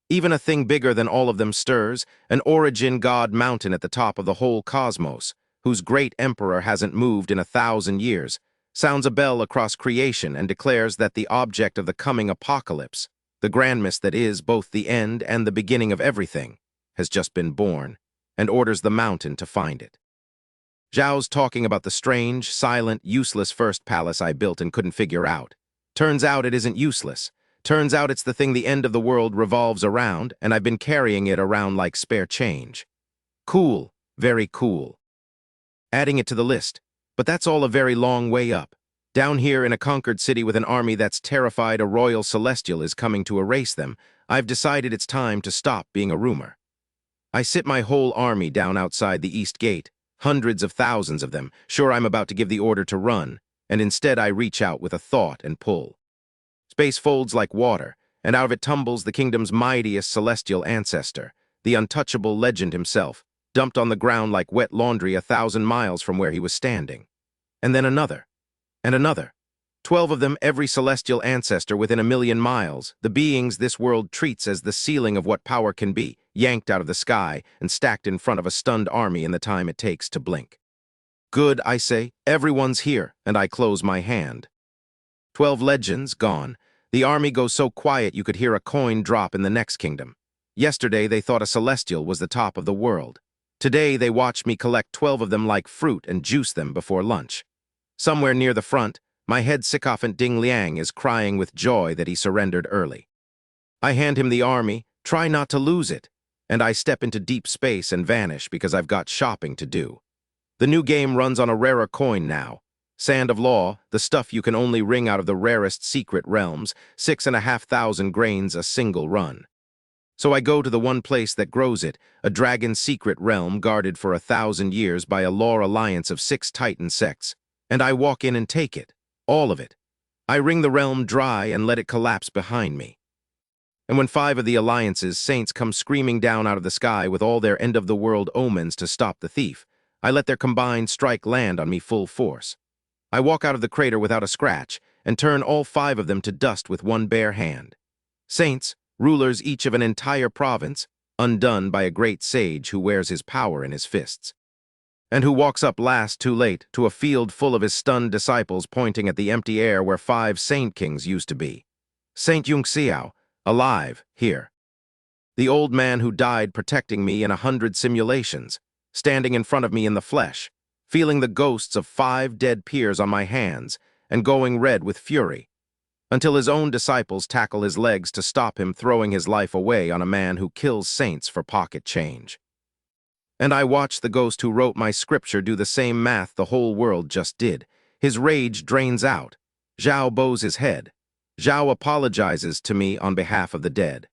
Even a thing bigger than all of them stirs, an origin god mountain at the top of the whole cosmos, whose great emperor hasn't moved in 1,000 years, sounds a bell across creation and declares that the object of the coming apocalypse, the grandness that is both the end and the beginning of everything, has just been born, and orders the mountain to find it. Zhao's talking about the strange, silent, useless first palace I built and couldn't figure out. Turns out it isn't useless. Turns out it's the thing the end of the world revolves around, and I've been carrying it around like spare change. Cool, very cool. Adding it to the list, but that's all a very long way up. Down here in a conquered city with an army that's terrified a royal celestial is coming to erase them, I've decided it's time to stop being a rumor. I sit my whole army down outside the east gate, hundreds of thousands of them, sure I'm about to give the order to run, and instead I reach out with a thought and pull. Space folds like water, and out of it tumbles the kingdom's mightiest celestial ancestor, the untouchable legend himself, dumped on the ground like wet laundry 1,000 miles from where he was standing. And then another, and another. 12 of them, every celestial ancestor within 1,000,000 miles, the beings this world treats as the ceiling of what power can be, yanked out of the sky and stacked in front of a stunned army in the time it takes to blink. Good, I say, everyone's here, and I close my hand. 12 legends gone. The army goes so quiet you could hear a coin drop in the next kingdom. Yesterday they thought a celestial was the top of the world. Today they watched me collect 12 of them like fruit and juice them before lunch. Somewhere near the front, my head sycophant Ding Liang is crying with joy that he surrendered early. I hand him the army, try not to lose it, and I step into deep space and vanish because I've got shopping to do. The new game runs on a rarer coin now. Sand of Law, the stuff you can only wring out of the rarest secret realms, 6,500 grains a single run. So I go to the one place that grows it, a dragon secret realm guarded for 1,000 years by a law alliance of 6 titan sects, and I walk in and take it. All of it. I wring the realm dry and let it collapse behind me. And when 5 of the Alliance's saints come screaming down out of the sky with all their end-of-the-world omens to stop the thief, I let their combined strike land on me full force. I walk out of the crater without a scratch and turn all 5 of them to dust with one bare hand. Saints, rulers each of an entire province, undone by a great sage who wears his power in his fists, and who walks up last too late to a field full of his stunned disciples pointing at the empty air where 5 Saint Kings used to be. Saint Yunxiao, alive, here. The old man who died protecting me in 100 simulations, standing in front of me in the flesh, feeling the ghosts of 5 dead peers on my hands and going red with fury, until his own disciples tackle his legs to stop him throwing his life away on a man who kills saints for pocket change. And I watch the ghost who wrote my scripture do the same math the whole world just did. His rage drains out. Zhao bows his head. Zhao apologizes to me on behalf of the dead.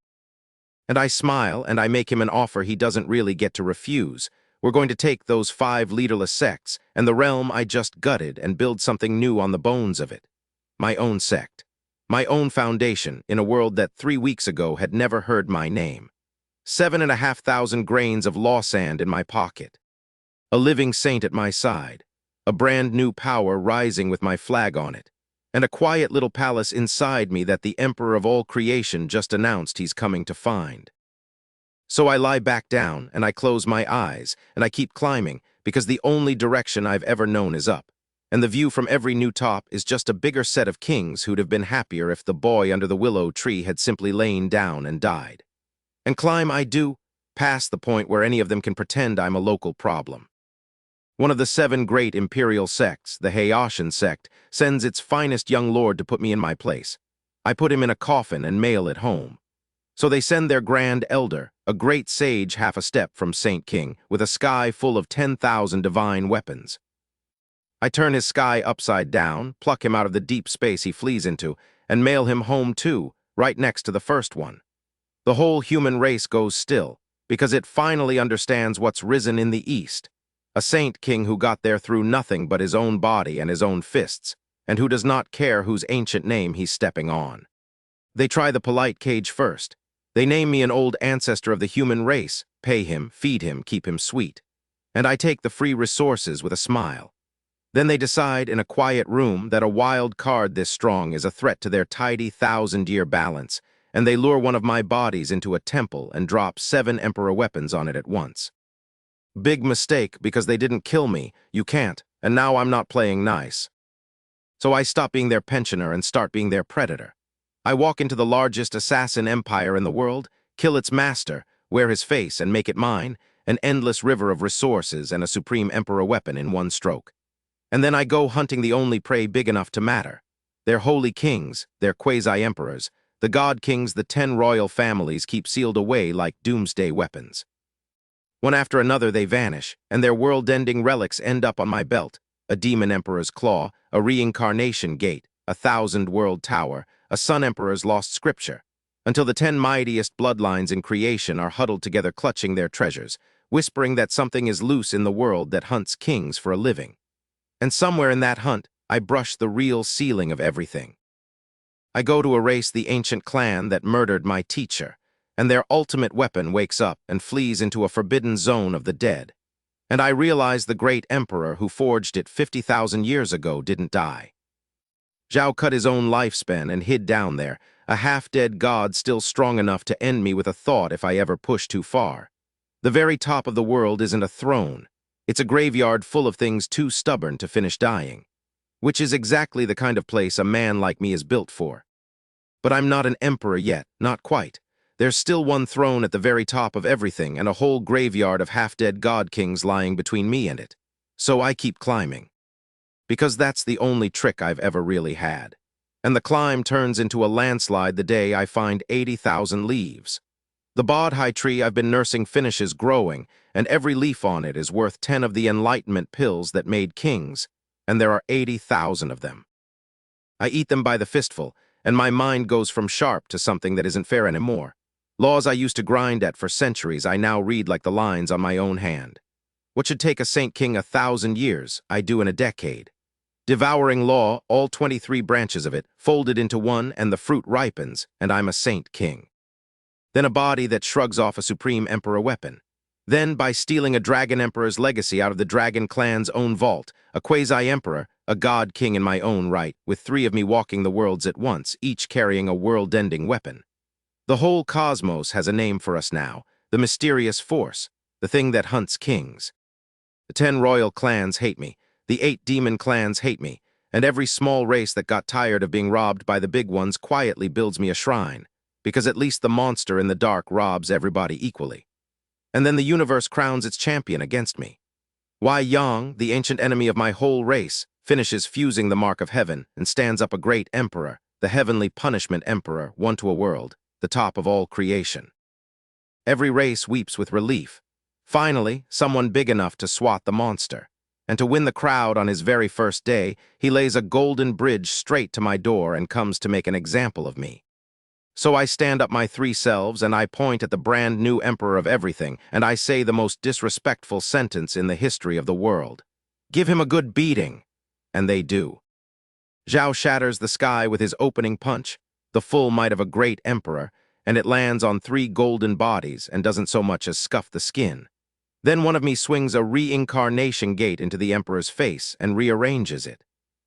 And I smile and I make him an offer he doesn't really get to refuse. We're going to take those 5 leaderless sects and the realm I just gutted and build something new on the bones of it. My own sect. My own foundation in a world that 3 weeks ago had never heard my name. 7,500 grains of law sand in my pocket. A living saint at my side. A brand new power rising with my flag on it. And a quiet little palace inside me that the Emperor of all creation just announced he's coming to find. So I lie back down and I close my eyes and I keep climbing because the only direction I've ever known is up. And the view from every new top is just a bigger set of kings who'd have been happier if the boy under the willow tree had simply lain down and died. And climb I do, past the point where any of them can pretend I'm a local problem. One of the 7 great imperial sects, the Haitian sect, sends its finest young lord to put me in my place. I put him in a coffin and mail it home. So they send their grand elder, a great sage half a step from Saint King, with a sky full of 10,000 divine weapons. I turn his sky upside down, pluck him out of the deep space he flees into, and mail him home too, right next to the first one. The whole human race goes still, because it finally understands what's risen in the east. A Saint King who got there through nothing but his own body and his own fists, and who does not care whose ancient name he's stepping on. They try the polite cage first. They name me an old ancestor of the human race, pay him, feed him, keep him sweet. And I take the free resources with a smile. Then they decide in a quiet room that a wild card this strong is a threat to their tidy 1,000-year balance, and they lure one of my bodies into a temple and drop 7 emperor weapons on it at once. Big mistake, because they didn't kill me, you can't, and now I'm not playing nice. So I stop being their pensioner and start being their predator. I walk into the largest assassin empire in the world, kill its master, wear his face and make it mine, an endless river of resources and a supreme emperor weapon in one stroke. And then I go hunting the only prey big enough to matter. Their holy kings, their quasi-emperors, the god kings the 10 royal families keep sealed away like doomsday weapons. One after another they vanish, and their world-ending relics end up on my belt, a demon emperor's claw, a reincarnation gate, a 1,000-world tower, a sun emperor's lost scripture, until the 10 mightiest bloodlines in creation are huddled together clutching their treasures, whispering that something is loose in the world that hunts kings for a living. And somewhere in that hunt, I brush the real ceiling of everything. I go to erase the ancient clan that murdered my teacher, and their ultimate weapon wakes up and flees into a forbidden zone of the dead. And I realize the great emperor who forged it 50,000 years ago didn't die. Zhao cut his own lifespan and hid down there, a half-dead god still strong enough to end me with a thought if I ever push too far. The very top of the world isn't a throne. It's a graveyard full of things too stubborn to finish dying, which is exactly the kind of place a man like me is built for. But I'm not an emperor yet, not quite. There's still one throne at the very top of everything and a whole graveyard of half-dead god kings lying between me and it. So I keep climbing. Because that's the only trick I've ever really had. And the climb turns into a landslide the day I find 80,000 leaves. The bodhi tree I've been nursing finishes growing, and every leaf on it is worth 10 of the enlightenment pills that made kings, and there are 80,000 of them. I eat them by the fistful, and my mind goes from sharp to something that isn't fair anymore. Laws I used to grind at for centuries I now read like the lines on my own hand. What should take a Saint King 1,000 years, I do in a decade. Devouring law, all 23 branches of it, folded into one, and the fruit ripens, and I'm a Saint King. Then a body that shrugs off a supreme emperor weapon. Then, by stealing a dragon emperor's legacy out of the dragon clan's own vault, a quasi-emperor, a god king in my own right, with 3 of me walking the worlds at once, each carrying a world-ending weapon. The whole cosmos has a name for us now, the mysterious force, the thing that hunts kings. The 10 royal clans hate me, the 8 demon clans hate me, and every small race that got tired of being robbed by the big ones quietly builds me a shrine, because at least the monster in the dark robs everybody equally. And then the universe crowns its champion against me. Wai Yang, the ancient enemy of my whole race, finishes fusing the mark of heaven and stands up a great emperor, the heavenly punishment emperor, one to a world, the top of all creation. Every race weeps with relief. Finally, someone big enough to swat the monster. And to win the crowd on his very first day, he lays a golden bridge straight to my door and comes to make an example of me. So I stand up my 3 selves and I point at the brand new emperor of everything, and I say the most disrespectful sentence in the history of the world. Give him a good beating. And they do. Zhao shatters the sky with his opening punch, the full might of a great emperor, and it lands on 3 golden bodies and doesn't so much as scuff the skin. Then one of me swings a reincarnation gate into the emperor's face and rearranges it.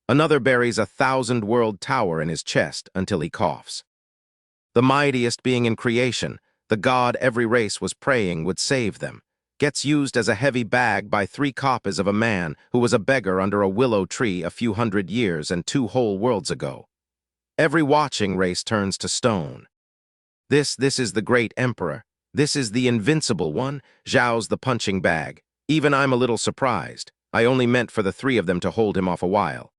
Another buries a 1,000-world tower in his chest until he coughs. The mightiest being in creation, the god every race was praying would save them, gets used as a heavy bag by 3 copies of a man who was a beggar under a willow tree a few hundred years and 2 whole worlds ago. Every watching race turns to stone. This is the great emperor. This is the invincible one, Zhao's the punching bag. Even I'm a little surprised. I only meant for the 3 of them to hold him off a while.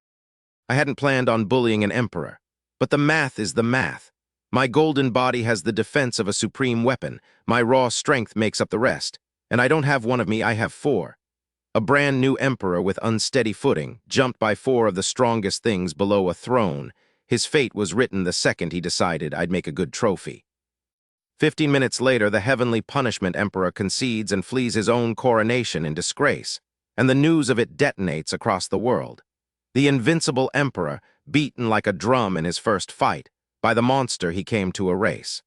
I hadn't planned on bullying an emperor, but the math is the math. My golden body has the defense of a supreme weapon. My raw strength makes up the rest. And I don't have one of me, I have 4. A brand new emperor with unsteady footing, jumped by 4 of the strongest things below a throne. His fate was written the second he decided I'd make a good trophy. 15 minutes later, the heavenly punishment emperor concedes and flees his own coronation in disgrace, and the news of it detonates across the world. The invincible emperor, beaten like a drum in his first fight, by the monster he came to erase.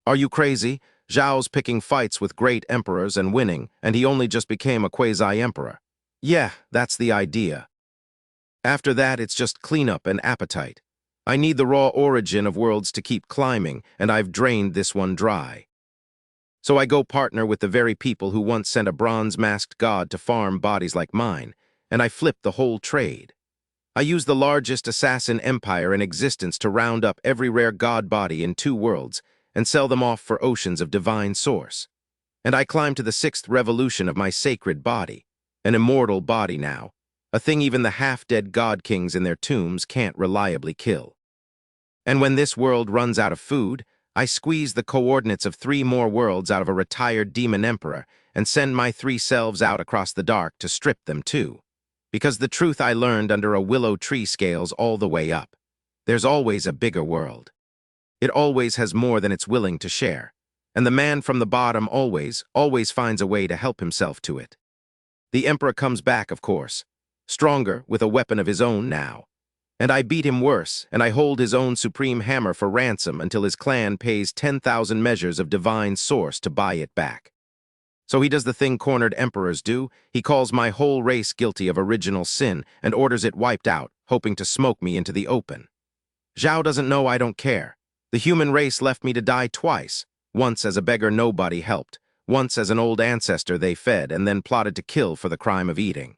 Are you crazy? Zhao's picking fights with great emperors and winning, and he only just became a quasi-emperor. Yeah, that's the idea. After that, it's just cleanup and appetite. I need the raw origin of worlds to keep climbing, and I've drained this one dry. So I go partner with the very people who once sent a bronze-masked god to farm bodies like mine, and I flip the whole trade. I use the largest assassin empire in existence to round up every rare god body in 2 worlds and sell them off for oceans of divine source. And I climb to the 6th revolution of my sacred body, an immortal body now, a thing even the half-dead god kings in their tombs can't reliably kill. And when this world runs out of food, I squeeze the coordinates of 3 more worlds out of a retired demon emperor and send my 3 selves out across the dark to strip them too. Because the truth I learned under a willow tree scales all the way up. There's always a bigger world. It always has more than it's willing to share. And the man from the bottom always finds a way to help himself to it. The emperor comes back, of course. Stronger, with a weapon of his own now. And I beat him worse, and I hold his own supreme hammer for ransom until his clan pays 10,000 measures of divine source to buy it back. So he does the thing cornered emperors do. He calls my whole race guilty of original sin and orders it wiped out, hoping to smoke me into the open. Zhao doesn't know I don't care. The human race left me to die twice, once as a beggar nobody helped, once as an old ancestor they fed and then plotted to kill for the crime of eating.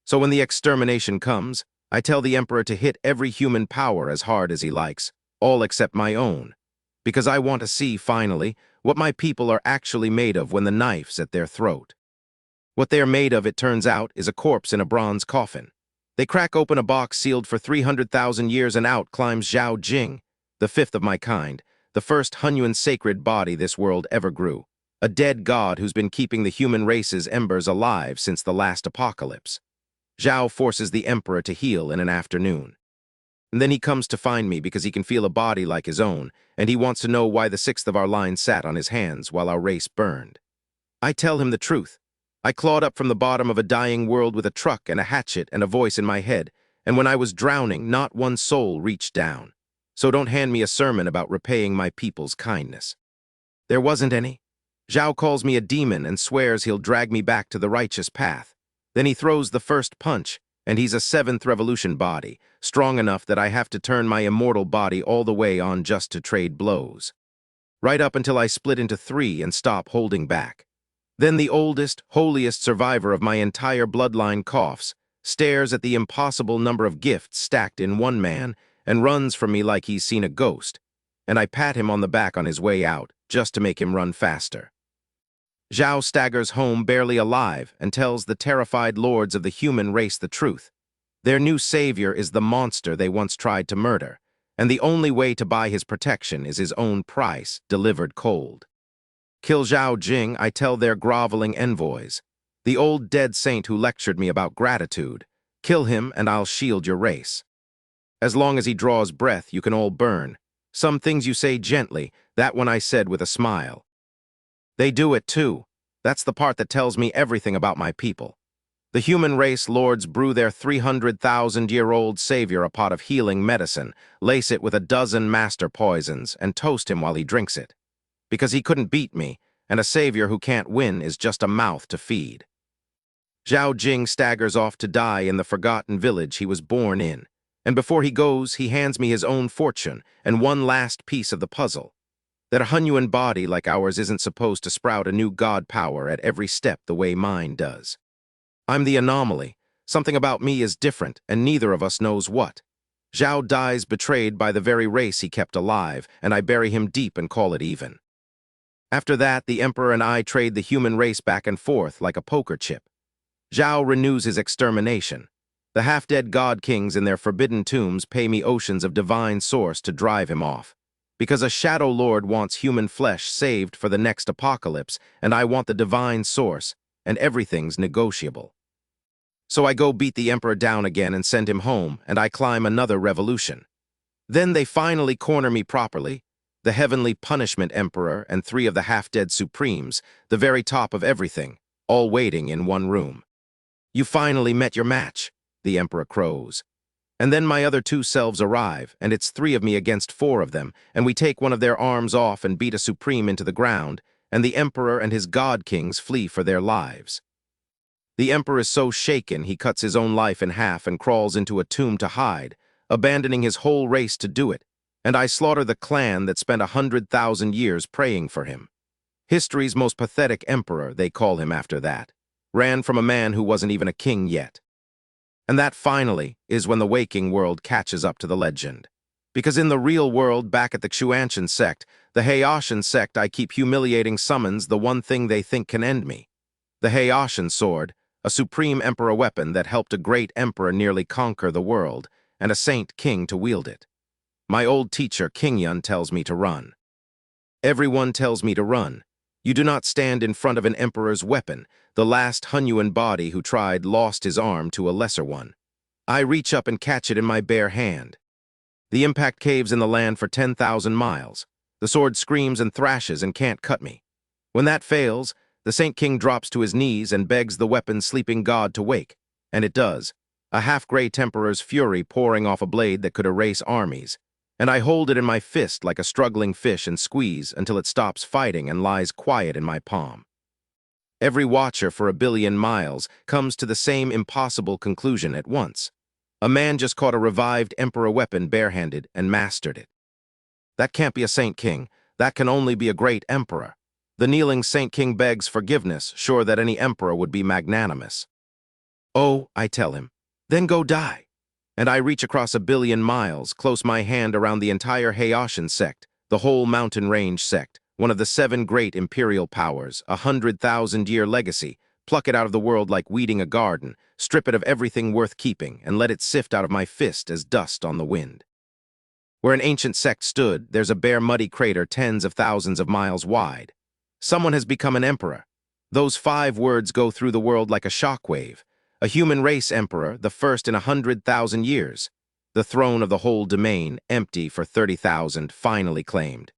So when the extermination comes, I tell the emperor to hit every human power as hard as he likes, all except my own, because I want to see, finally, what my people are actually made of when the knife's at their throat. What they are made of, it turns out, is a corpse in a bronze coffin. They crack open a box sealed for 300,000 years and out climbs Zhao Jing, the 5th of my kind, the first Hunyuan sacred body this world ever grew, a dead god who's been keeping the human race's embers alive since the last apocalypse. Zhao forces the emperor to heal in an afternoon. And then he comes to find me because he can feel a body like his own, and he wants to know why the 6th of our line sat on his hands while our race burned. I tell him the truth. I clawed up from the bottom of a dying world with a truck and a hatchet and a voice in my head, and when I was drowning, not one soul reached down. So don't hand me a sermon about repaying my people's kindness. There wasn't any. Zhao calls me a demon and swears he'll drag me back to the righteous path. Then he throws the first punch, and he's a 7th revolution body, strong enough that I have to turn my immortal body all the way on just to trade blows. right up until I split into three and stop holding back. Then the oldest, holiest survivor of my entire bloodline coughs, stares at the impossible number of gifts stacked in one man, and runs from me like he's seen a ghost, and I pat him on the back on his way out, just to make him run faster. Zhao staggers home barely alive and tells the terrified lords of the human race the truth. Their new savior is the monster they once tried to murder, and the only way to buy his protection is his own price, delivered cold. Kill Zhao Jing, I tell their groveling envoys. The old dead saint who lectured me about gratitude. Kill him and I'll shield your race. As long as he draws breath, you can all burn. Some things you say gently, that one I said with a smile. They do it too. That's the part that tells me everything about my people. The human race lords brew their 300,000-year-old savior a pot of healing medicine, lace it with a dozen master poisons, and toast him while he drinks it. Because he couldn't beat me, and a savior who can't win is just a mouth to feed. Zhao Jing staggers off to die in the forgotten village he was born in, and before he goes, he hands me his own fortune and one last piece of the puzzle. That a Hunyuan body like ours isn't supposed to sprout a new god power at every step the way mine does. I'm the anomaly. Something about me is different, and neither of us knows what. Zhao dies betrayed by the very race he kept alive, and I bury him deep and call it even. After that, the Emperor and I trade the human race back and forth like a poker chip. Zhao renews his extermination. The half-dead god kings in their forbidden tombs pay me oceans of divine source to drive him off. Because a shadow lord wants human flesh saved for the next apocalypse, and I want the divine source, and everything's negotiable. So I go beat the Emperor down again and send him home, and I climb another revolution. Then they finally corner me properly, the heavenly punishment Emperor and three of the half-dead supremes, the very top of everything, all waiting in one room. You finally met your match, the Emperor crows. And then my other two selves arrive, and it's three of me against four of them, and we take one of their arms off and beat a supreme into the ground, and the Emperor and his god kings flee for their lives. The Emperor is so shaken he cuts his own life in half and crawls into a tomb to hide, abandoning his whole race to do it, and I slaughter the clan that spent 100,000 years praying for him. History's most pathetic emperor, they call him after that, ran from a man who wasn't even a king yet. And that, finally, is when the waking world catches up to the legend. Because in the real world, back at the Xuanshan sect, the Haoshan sect, I keep humiliating summons the one thing they think can end me. The Haoshan sword, a supreme emperor weapon that helped a great emperor nearly conquer the world, and a saint king to wield it. My old teacher, King Yun, tells me to run. Everyone tells me to run. You do not stand in front of an emperor's weapon. The last Hunyuan body who tried lost his arm to a lesser one. I reach up and catch it in my bare hand. The impact caves in the land for 10,000 miles. The sword screams and thrashes and can't cut me. When that fails, the Saint King drops to his knees and begs the weapon's sleeping god to wake. And it does. A half-gray temperor's fury pouring off a blade that could erase armies. And I hold it in my fist like a struggling fish and squeeze until it stops fighting and lies quiet in my palm. Every watcher for 1 billion miles comes to the same impossible conclusion at once. A man just caught a revived emperor weapon barehanded and mastered it. That can't be a Saint King. That can only be a great emperor. The kneeling Saint King begs forgiveness, sure that any emperor would be magnanimous. Oh, I tell him, then go die. And I reach across 1 billion miles, close my hand around the entire Haoshan sect, the whole mountain range sect, one of the 7 great imperial powers, 100,000-year legacy, pluck it out of the world like weeding a garden, strip it of everything worth keeping, and let it sift out of my fist as dust on the wind. Where an ancient sect stood, there's a bare muddy crater tens of thousands of miles wide. Someone has become an emperor. Those 5 words go through the world like a shockwave. A human race emperor, the first in 100,000 years. The throne of the whole domain, empty for 30,000, finally claimed.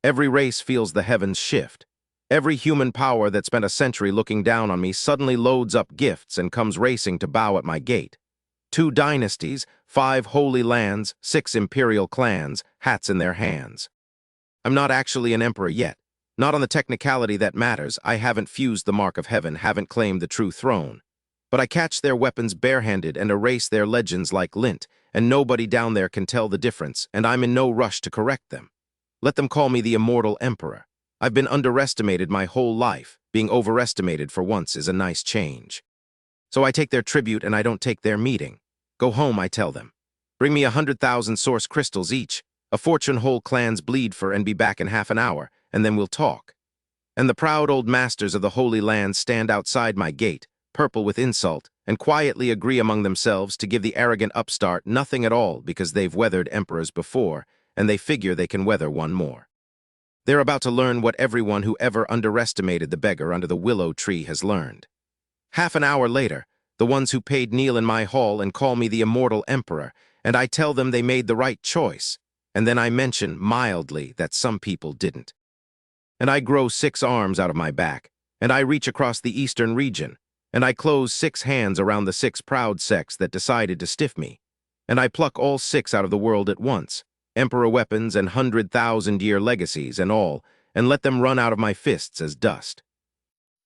Every race feels the heavens shift. Every human power that spent a century looking down on me suddenly loads up gifts and comes racing to bow at my gate. 2 dynasties, 5 holy lands, 6 imperial clans, hats in their hands. I'm not actually an emperor yet. Not on the technicality that matters. I haven't fused the mark of heaven, haven't claimed the true throne. But I catch their weapons barehanded and erase their legends like lint, and nobody down there can tell the difference, and I'm in no rush to correct them. Let them call me the Immortal Emperor. I've been underestimated my whole life. Being overestimated for once is a nice change. So I take their tribute and I don't take their meeting. Go home, I tell them. Bring me 100,000 source crystals each, a fortune whole clans bleed for, and be back in half an hour, and then we'll talk. And the proud old masters of the Holy Land stand outside my gate, purple with insult, and quietly agree among themselves to give the arrogant upstart nothing at all because they've weathered emperors before, and they figure they can weather one more. They're about to learn what everyone who ever underestimated the beggar under the willow tree has learned. Half an hour later, the ones who paid kneel in my hall and call me the Immortal Emperor, and I tell them they made the right choice, and then I mention mildly that some people didn't. And I grow 6 arms out of my back, and I reach across the eastern region, and I close 6 hands around the 6 proud sects that decided to stiff me, and I pluck all 6 out of the world at once, emperor weapons and 100,000-year legacies and all, and let them run out of my fists as dust.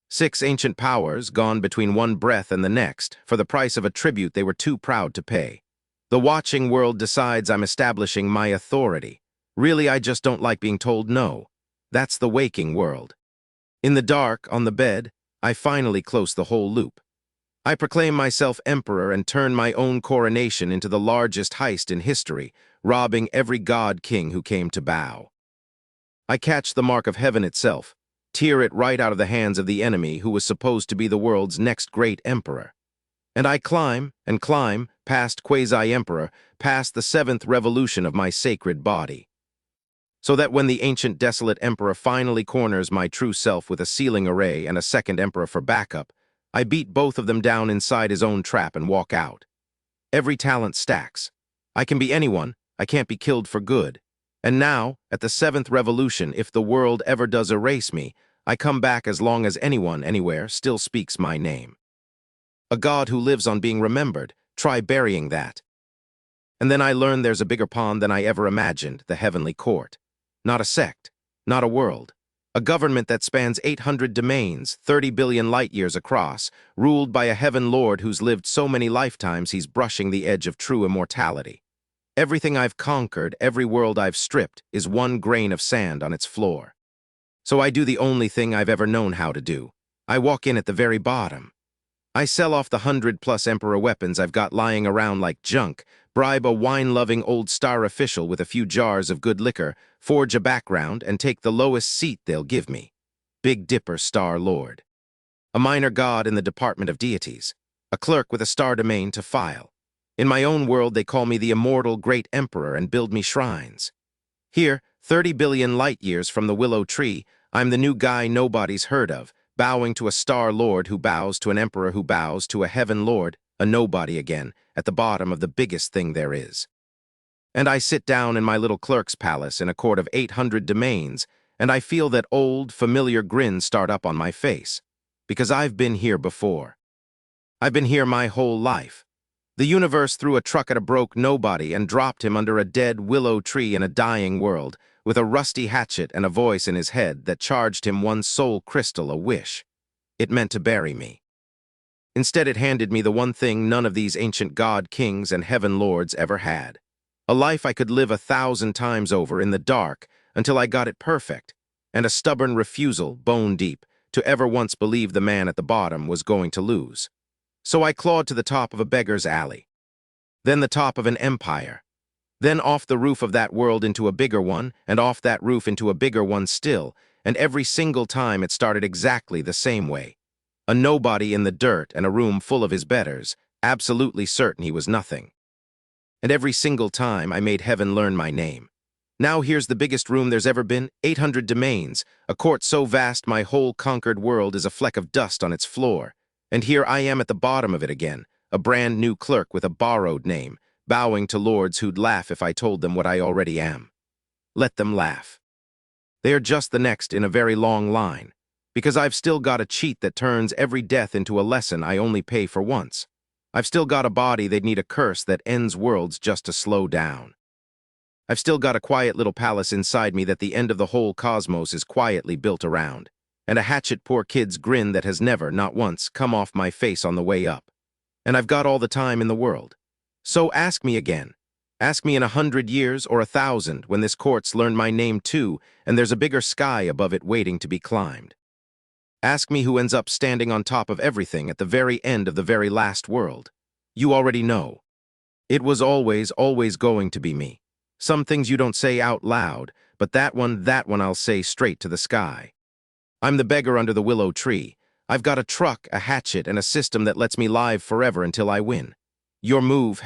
6 ancient powers gone between one breath and the next for the price of a tribute they were too proud to pay. The watching world decides I'm establishing my authority. Really, I just don't like being told no. That's the waking world. In the dark, on the bed, I finally close the whole loop. I proclaim myself emperor and turn my own coronation into the largest heist in history, robbing every god-king who came to bow. I catch the mark of heaven itself, tear it right out of the hands of the enemy who was supposed to be the world's next great emperor. And I climb and climb past quasi-emperor, past the 7th revolution of my sacred body. So that when the ancient desolate emperor finally corners my true self with a ceiling array and a second emperor for backup, I beat both of them down inside his own trap and walk out. Every talent stacks. I can be anyone, I can't be killed for good. And now, at the 7th revolution, if the world ever does erase me, I come back as long as anyone, anywhere, still speaks my name. A god who lives on being remembered, try burying that. And then I learn there's a bigger pond than I ever imagined, the heavenly court. Not a sect, not a world. A government that spans 800 domains, 30 billion light-years across, ruled by a heaven lord who's lived so many lifetimes he's brushing the edge of true immortality. Everything I've conquered, every world I've stripped, is one grain of sand on its floor. So I do the only thing I've ever known how to do. I walk in at the very bottom. I sell off the 100+ emperor weapons I've got lying around like junk, bribe a wine-loving old star official with a few jars of good liquor, forge a background, and take the lowest seat they'll give me. Big Dipper Star Lord. A minor god in the Department of Deities. A clerk with a star domain to file. In my own world, they call me the Immortal Great Emperor and build me shrines. Here, 30 billion light-years from the willow tree, I'm the new guy nobody's heard of, bowing to a star lord who bows to an emperor who bows to a heaven lord, a nobody again, at the bottom of the biggest thing there is. And I sit down in my little clerk's palace in a court of 800 domains, and I feel that old, familiar grin start up on my face. Because I've been here before. I've been here my whole life. The universe threw a truck at a broke nobody and dropped him under a dead willow tree in a dying world, with a rusty hatchet and a voice in his head that charged him one soul crystal a wish. It meant to bury me. Instead, it handed me the one thing none of these ancient god kings and heaven lords ever had. A life I could live 1,000 times over in the dark until I got it perfect, and a stubborn refusal, bone deep, to ever once believe the man at the bottom was going to lose. So I clawed to the top of a beggar's alley, then the top of an empire, then off the roof of that world into a bigger one, and off that roof into a bigger one still, and every single time it started exactly the same way. A nobody in the dirt and a room full of his betters, absolutely certain he was nothing. And every single time I made heaven learn my name. Now here's the biggest room there's ever been, 800 domains, a court so vast my whole conquered world is a fleck of dust on its floor. And here I am at the bottom of it again, a brand new clerk with a borrowed name, bowing to lords who'd laugh if I told them what I already am. Let them laugh. They are just the next in a very long line, because I've still got a cheat that turns every death into a lesson I only pay for once. I've still got a body they'd need a curse that ends worlds just to slow down. I've still got a quiet little palace inside me that the end of the whole cosmos is quietly built around, and a hatchet poor kid's grin that has never, not once, come off my face on the way up. And I've got all the time in the world. So ask me again. Ask me in 100 years or 1,000 when this court's learned my name too, and there's a bigger sky above it waiting to be climbed. Ask me who ends up standing on top of everything at the very end of the very last world. You already know. It was always going to be me. Some things you don't say out loud, but that one I'll say straight to the sky. I'm the beggar under the willow tree. I've got a truck, a hatchet, and a system that lets me live forever until I win. Your move,